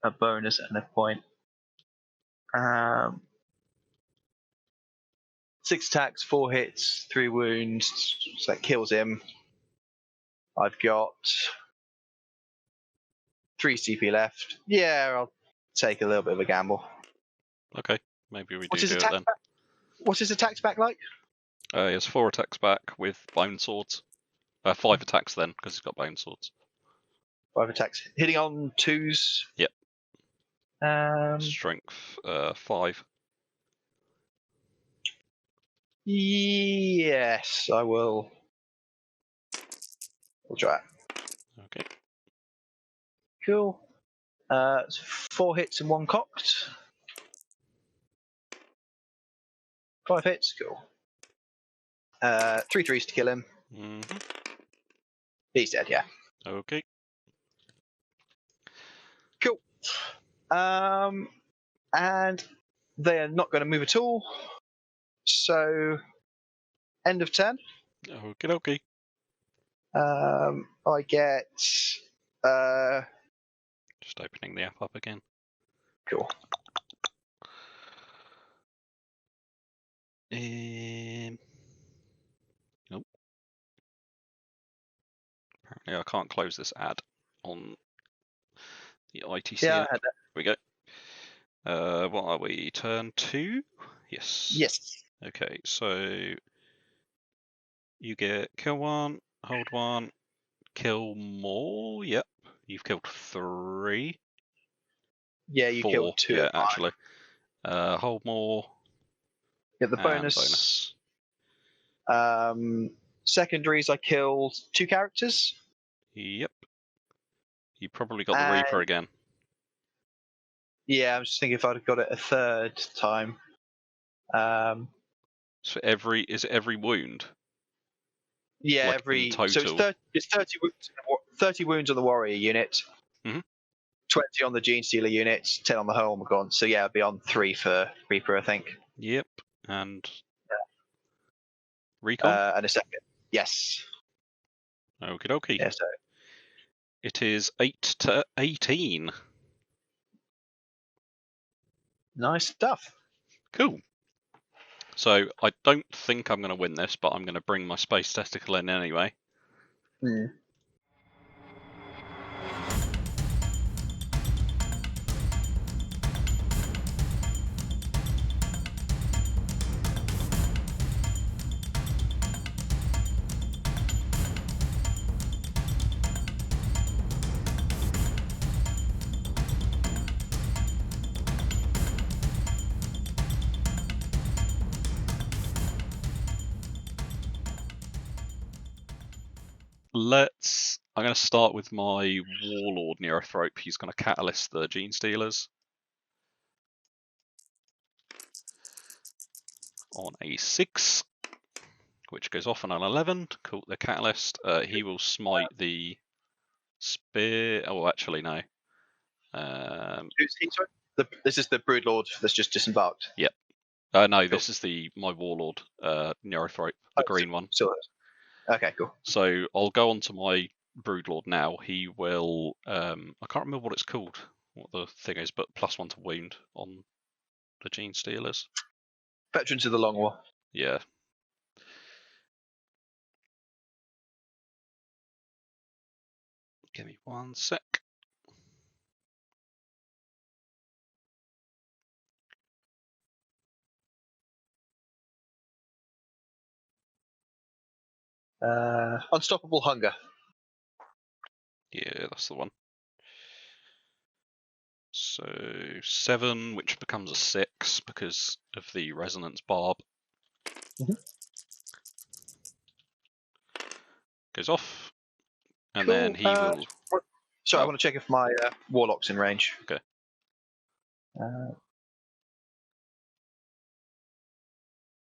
a bonus and a point? 6 attacks, 4 hits, 3 wounds. So that kills him. I've got 3 CP left. Yeah, I'll take a little bit of a gamble. Okay, maybe we What's do his it attack then. back? What's his attacks back like? He has 4 attacks back with bone swords. 5 attacks then, because he's got bone swords. 5 attacks. Hitting on 2s? Yep. Um, Strength 5. Yes, I will. We'll try it. Okay. Cool. 4 hits and 1 cocked. 5 hits, cool. 3 threes to kill him. Mm-hmm. He's dead, yeah. Okay. Cool. And they are not going to move at all. So, end of turn. Okay. I get. Just opening the app up again. Cool. Nope. Apparently I can't close this ad on the ITC Yeah, app. I had that. Here we go. What are we? Turn 2? Yes. Yes. Okay, so you get kill 1, hold 1, kill more. Yep, you've killed 3. Yeah, you 4, killed 2. yeah, actually. Hold more. Get the And bonus. Secondaries, I killed 2 characters. Yep. You probably got the Reaper again. Yeah, I'm just thinking if I'd have got it a 3rd time. So is it every wound? Yeah, like in so it's total. 30 wounds on the warrior unit, Mhm. 20 on the Gene Stealer unit, 10 on the Hormigron. So yeah, I'd be on 3 for Reaper, I think. Yep, and recon. And a second. Yes. Okie dokie. Yeah. So It is 8 to 18. nice stuff. Cool. So I don't think I'm going to win this, but I'm going to bring my space testicle in anyway. Hmm. I'm going to start with my Warlord Neurothrope. He's going to catalyst the Gene Stealers on a 6, which goes off on an 11. Cool, the catalyst. He will smite the spear. Oh, actually, no. Who's he, sorry? This is the Broodlord that's just disembarked. Yep. No, Cool. this is my Warlord Neurothrope, the green one. Okay, cool. So I'll go on to my Broodlord now. He will. I can't remember what it's called, what the thing is, but +1 to wound on the Gene Stealers. Veterans of the Long War. Yeah. Give me 1 sec. Unstoppable Hunger. Yeah, that's the one. So 7, which becomes a 6 because of the resonance barb. Mhm. Goes off, and Cool. then he will. Sorry, I Oh. want to check if my Warlock's in range. Okay.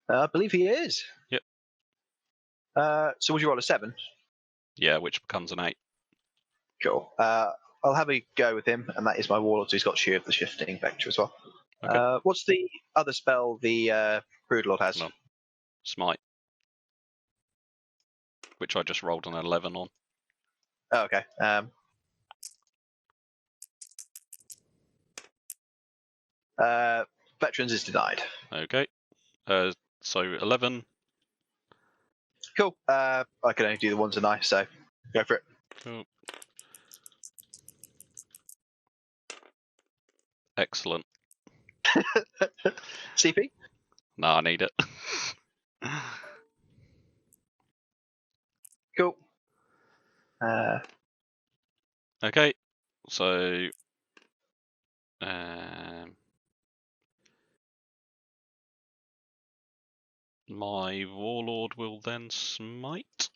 I believe he is. Yep. So would you roll a 7? Yeah, which becomes an 8. Cool. I'll have a go with him, and that is my Warlord, so he's got Shear of the Shifting Vector as well. Okay. What's the other spell the Broodlord has? No. Smite, which I just rolled an 11 on. Oh, okay. Veterans is denied. Okay. So 11. Cool. I can only do the ones tonight, so go for it. Cool. Excellent. CP? No, I need it. Cool. Okay. So my Warlord will then smite.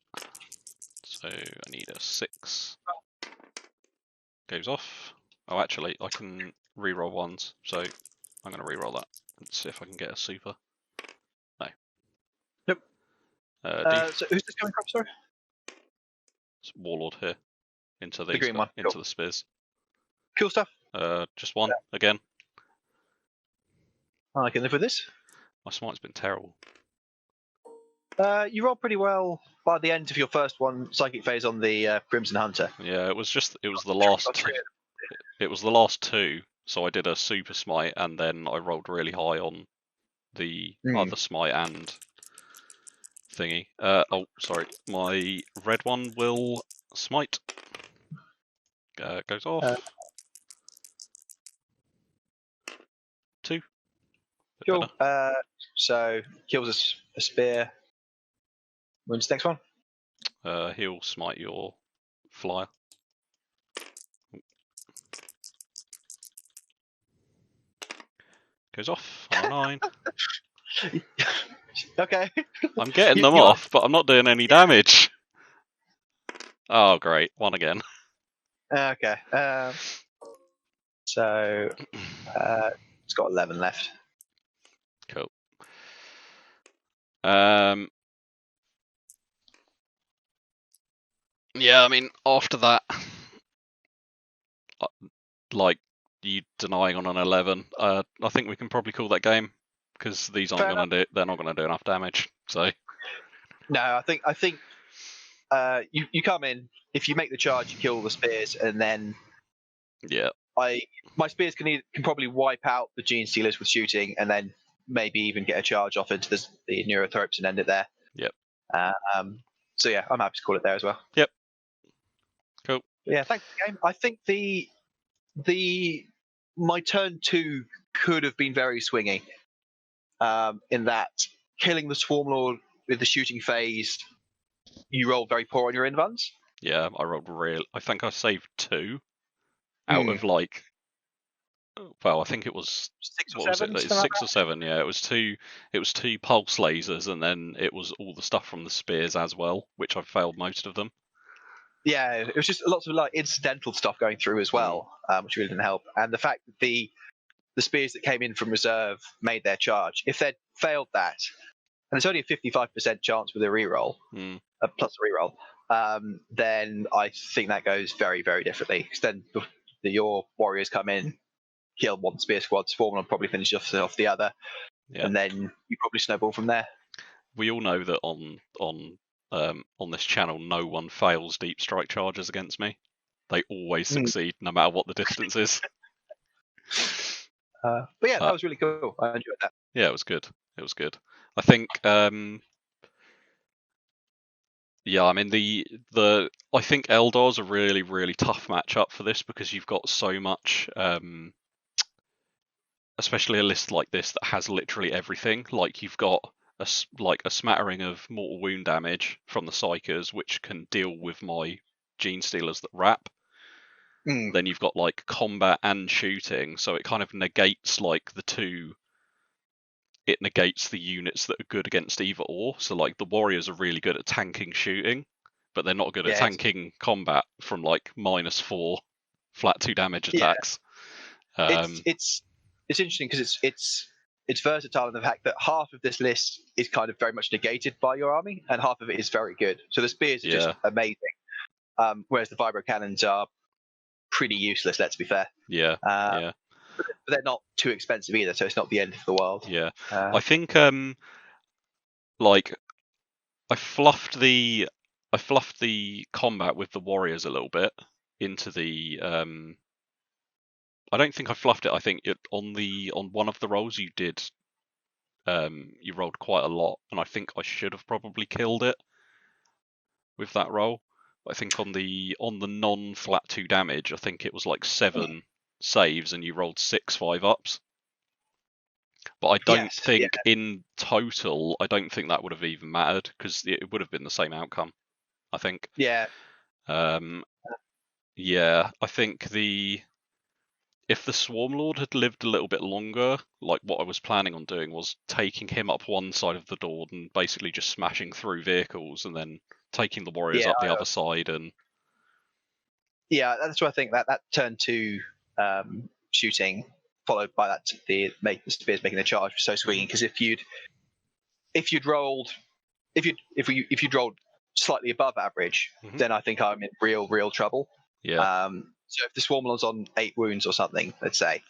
So I need a 6. Goes off. Oh, actually, I can reroll ones, so I'm going to reroll that and see if I can get a super. No. Nope. So who's this coming from, sorry? It's Warlord here. Into The green one. Into Cool. the spears. Cool stuff. Just 1 again. I can live with this. My smite's been terrible. You rolled pretty well by the end of your first one, Psychic Phase on the Crimson Hunter. Yeah, it was the last. It was the last 2. So I did a super smite, and then I rolled really high on the other smite and thingy. Oh, sorry. My red one will smite. Goes off. 2. Cool. So kills a spear. Wins the next one. He'll smite your flyer. Goes off on a 9. Okay. I'm getting them off, but I'm not doing any damage. Oh, great. 1 again. Okay. So it's got 11 left. Cool. Yeah, I mean, after that, like you denying on an 11, I think we can probably call that game because these aren't going to do. They're not going to do enough damage. So no, I think you come in, if you make the charge, you kill all the spears, and then yeah, my spears can probably wipe out the gene stealers with shooting, and then maybe even get a charge off into the neurothropes and end it there. yep. So yeah, I'm happy to call it there as well. Yep. Cool. Yeah, thanks for the game. I think my turn 2 could have been very swingy. In that killing the Swarm Lord with the shooting phase, you rolled very poor on your invuns. Yeah, I rolled real. I think I saved 2 out of like. Well, I think it was 6 or what 7. was it? It's 6 or 7. Yeah, it was 2. It was 2 pulse lasers, and then it was all the stuff from the spears as well, which I failed most of them. Yeah, it was just lots of like incidental stuff going through as well, which really didn't help. And the fact that the spears that came in from reserve made their charge, if they'd failed that, and it's only a 55% chance with a reroll, plus a reroll, then I think that goes very, very differently. Because then your warriors come in, kill one spear squad, Swarm will probably finish off the other, and then you probably snowball from there. We all know that on this channel, no one fails deep strike charges against me. They always succeed, no matter what the distance is. But yeah, that was really cool. I enjoyed that. Yeah, it was good. It was good. I think. Yeah, I mean I think Eldar's a really, really tough matchup for this because you've got so much, especially a list like this that has literally everything. Like you've got a smattering of mortal wound damage from the Psychers, which can deal with my Gene Stealers that wrap. Then you've got like combat and shooting, so it kind of negates like the two. It negates the units that are good against either or. So like the warriors are really good at tanking shooting, but they're not good at tanking combat from like -4 flat 2 damage attacks. It's interesting because it's versatile in the fact that half of this list is kind of very much negated by your army, and half of it is very good. So the spears are just amazing, whereas the vibro cannons are pretty useless. Let's be fair. But they're not too expensive either, so it's not the end of the world. Yeah, I think like I fluffed the combat with the warriors a little bit into the. I don't think I fluffed it. I think on one of the rolls you did. You rolled quite a lot, and I think I should have probably killed it with that roll. I think on the non-flat 2 damage, I think it was like 7 saves, and you rolled 6 5-ups. But I don't think in total, I don't think that would have even mattered because it would have been the same outcome. I think. Yeah. Yeah, I think if the Swarm Lord had lived a little bit longer, like what I was planning on doing was taking him up one side of the door and basically just smashing through vehicles, and then taking the warriors up the other side. And that's what I think. That turn 2 shooting, followed by that the spears making the charge, was so swinging. Because if you'd rolled slightly above average, then I think I'm in real trouble. Yeah. So if the Swarm Lord's on 8 wounds or something, let's say,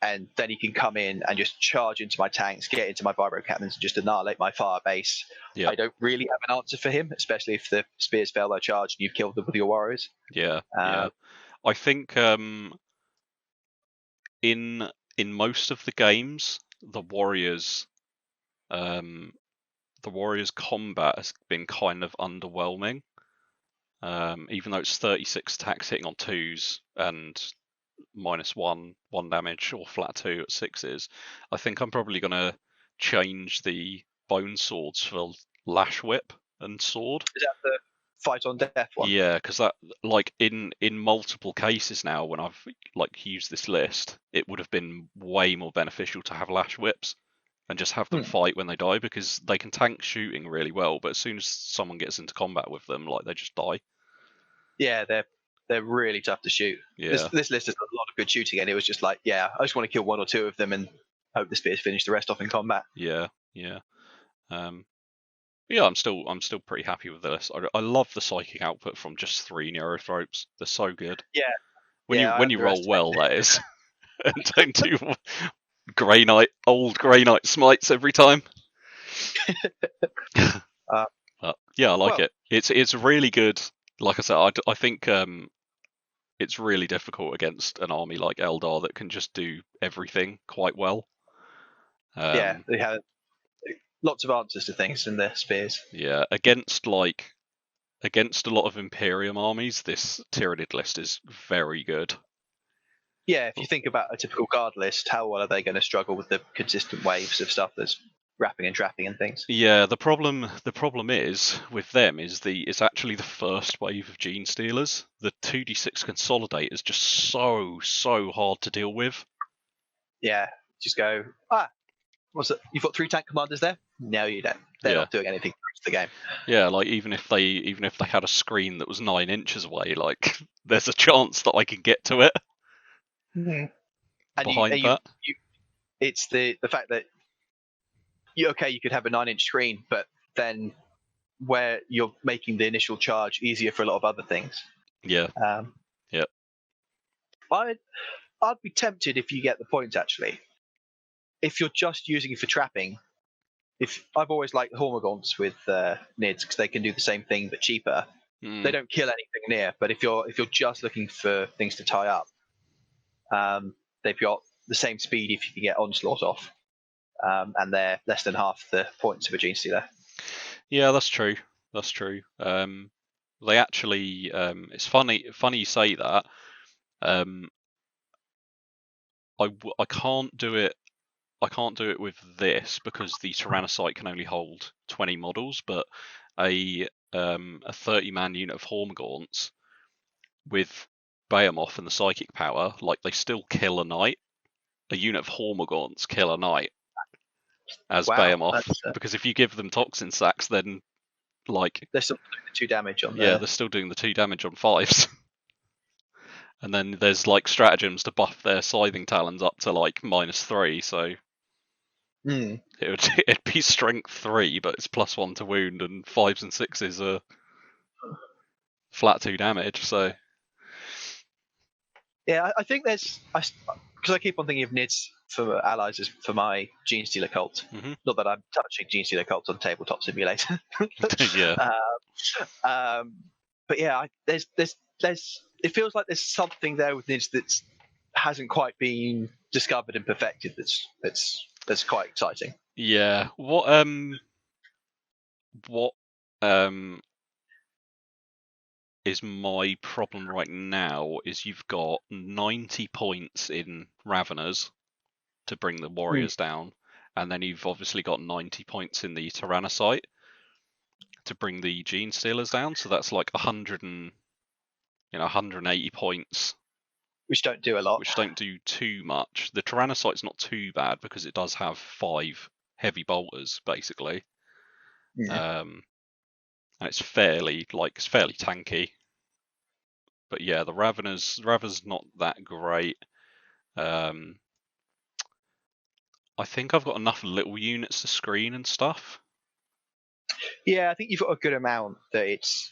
and then he can come in and just charge into my tanks, get into my vibro cannons, and just annihilate my fire base. I don't really have an answer for him, especially if the spears fail their charge and you've killed them with your warriors. Yeah. I think in most of the games, the warriors combat has been kind of underwhelming. Even though it's 36 attacks hitting on 2s and -1 damage or flat 2 at 6s, I think I'm probably going to change the bone swords for lash whip and sword. Is that the fight on death one? Yeah, because that, like, in multiple cases now when I've like used this list, it would have been way more beneficial to have lash whips and just have them fight when they die, because they can tank shooting really well, but as soon as someone gets into combat with them, like, they just die. Yeah, they're really tough to shoot. Yeah. This list has got a lot of good shooting, and it was just like, I just want to kill 1 or 2 of them and hope the spears finish the rest off in combat. Yeah. Yeah, I'm still pretty happy with this. I love the psychic output from just 3 neurothropes. They're so good. Yeah, I When you roll well, underestimated that is, and don't do old Grey Knight smites every time. Uh, But yeah, I like well, it. It's really good. Like I said, I think it's really difficult against an army like Eldar that can just do everything quite well. yeah, they have lots of answers to things in their spears. Yeah, against a lot of Imperium armies, this Tyranid list is very good. Yeah, if you think about a typical guard list, how well are they going to struggle with the consistent waves of stuff that's wrapping and trapping and things? Yeah, the problem is with them is it's actually the first wave of Gene Stealers. The 2d6 consolidate is just so hard to deal with. Yeah, just go, what's it? You've got 3 tank commanders there? No, you don't. They're Yeah. not doing anything for the game. Yeah, like even if they had a screen that was 9 inches away, like there's a chance that I can get to it And behind that. it's the fact that you could have a 9-inch screen, but then where you're making the initial charge easier for a lot of other things. Yeah. Yeah. I'd be tempted if you get the point, actually. If you're just using it for trapping, if I've always liked Hormagaunts with Nids because they can do the same thing but cheaper. They don't kill anything near, but if you're just looking for things to tie up, they've got the same speed if you can get Onslaught off, and they're less than half the points of a Gene Stealer. Yeah, that's true. That's true. They actually, it's funny you say that. I can't do it. I can't do it with this because the Tyrannocyte can only hold 20 models, but a 30-man unit of Hormagaunts with Behemoth and the psychic power, like they still kill a knight. A unit of Hormagaunts kill a knight as Behemoth, because if you give them toxin sacks, then like they're still doing the 2 damage on. Yeah, they're still doing the 2 damage on 5s. And then there's like stratagems to buff their scything talons up to like -3, so it'd be strength 3, but it's +1 to wound, and 5s and 6s are flat 2 damage. So yeah, I think there's because I keep on thinking of Nids for allies as for my Gene Stealer cult. Mm-hmm. Not that I'm touching Gene Stealer cults on Tabletop Simulator. Yeah. But yeah, there's it feels like there's something there with Nids that hasn't quite been discovered and perfected. That's quite exciting. Yeah. What is my problem right now is you've got 90 points in Raveners to bring the warriors down, and then you've obviously got 90 points in the Tyrannocyte to bring the Gene Stealers down. So that's like 180 points, which don't do a lot. Which don't do too much. The Tyrannocyte's not too bad because it does have 5 heavy bolters basically. And it's fairly tanky. But yeah, the Raven's not that great. I think I've got enough little units to screen and stuff. Yeah, I think you've got a good amount that it's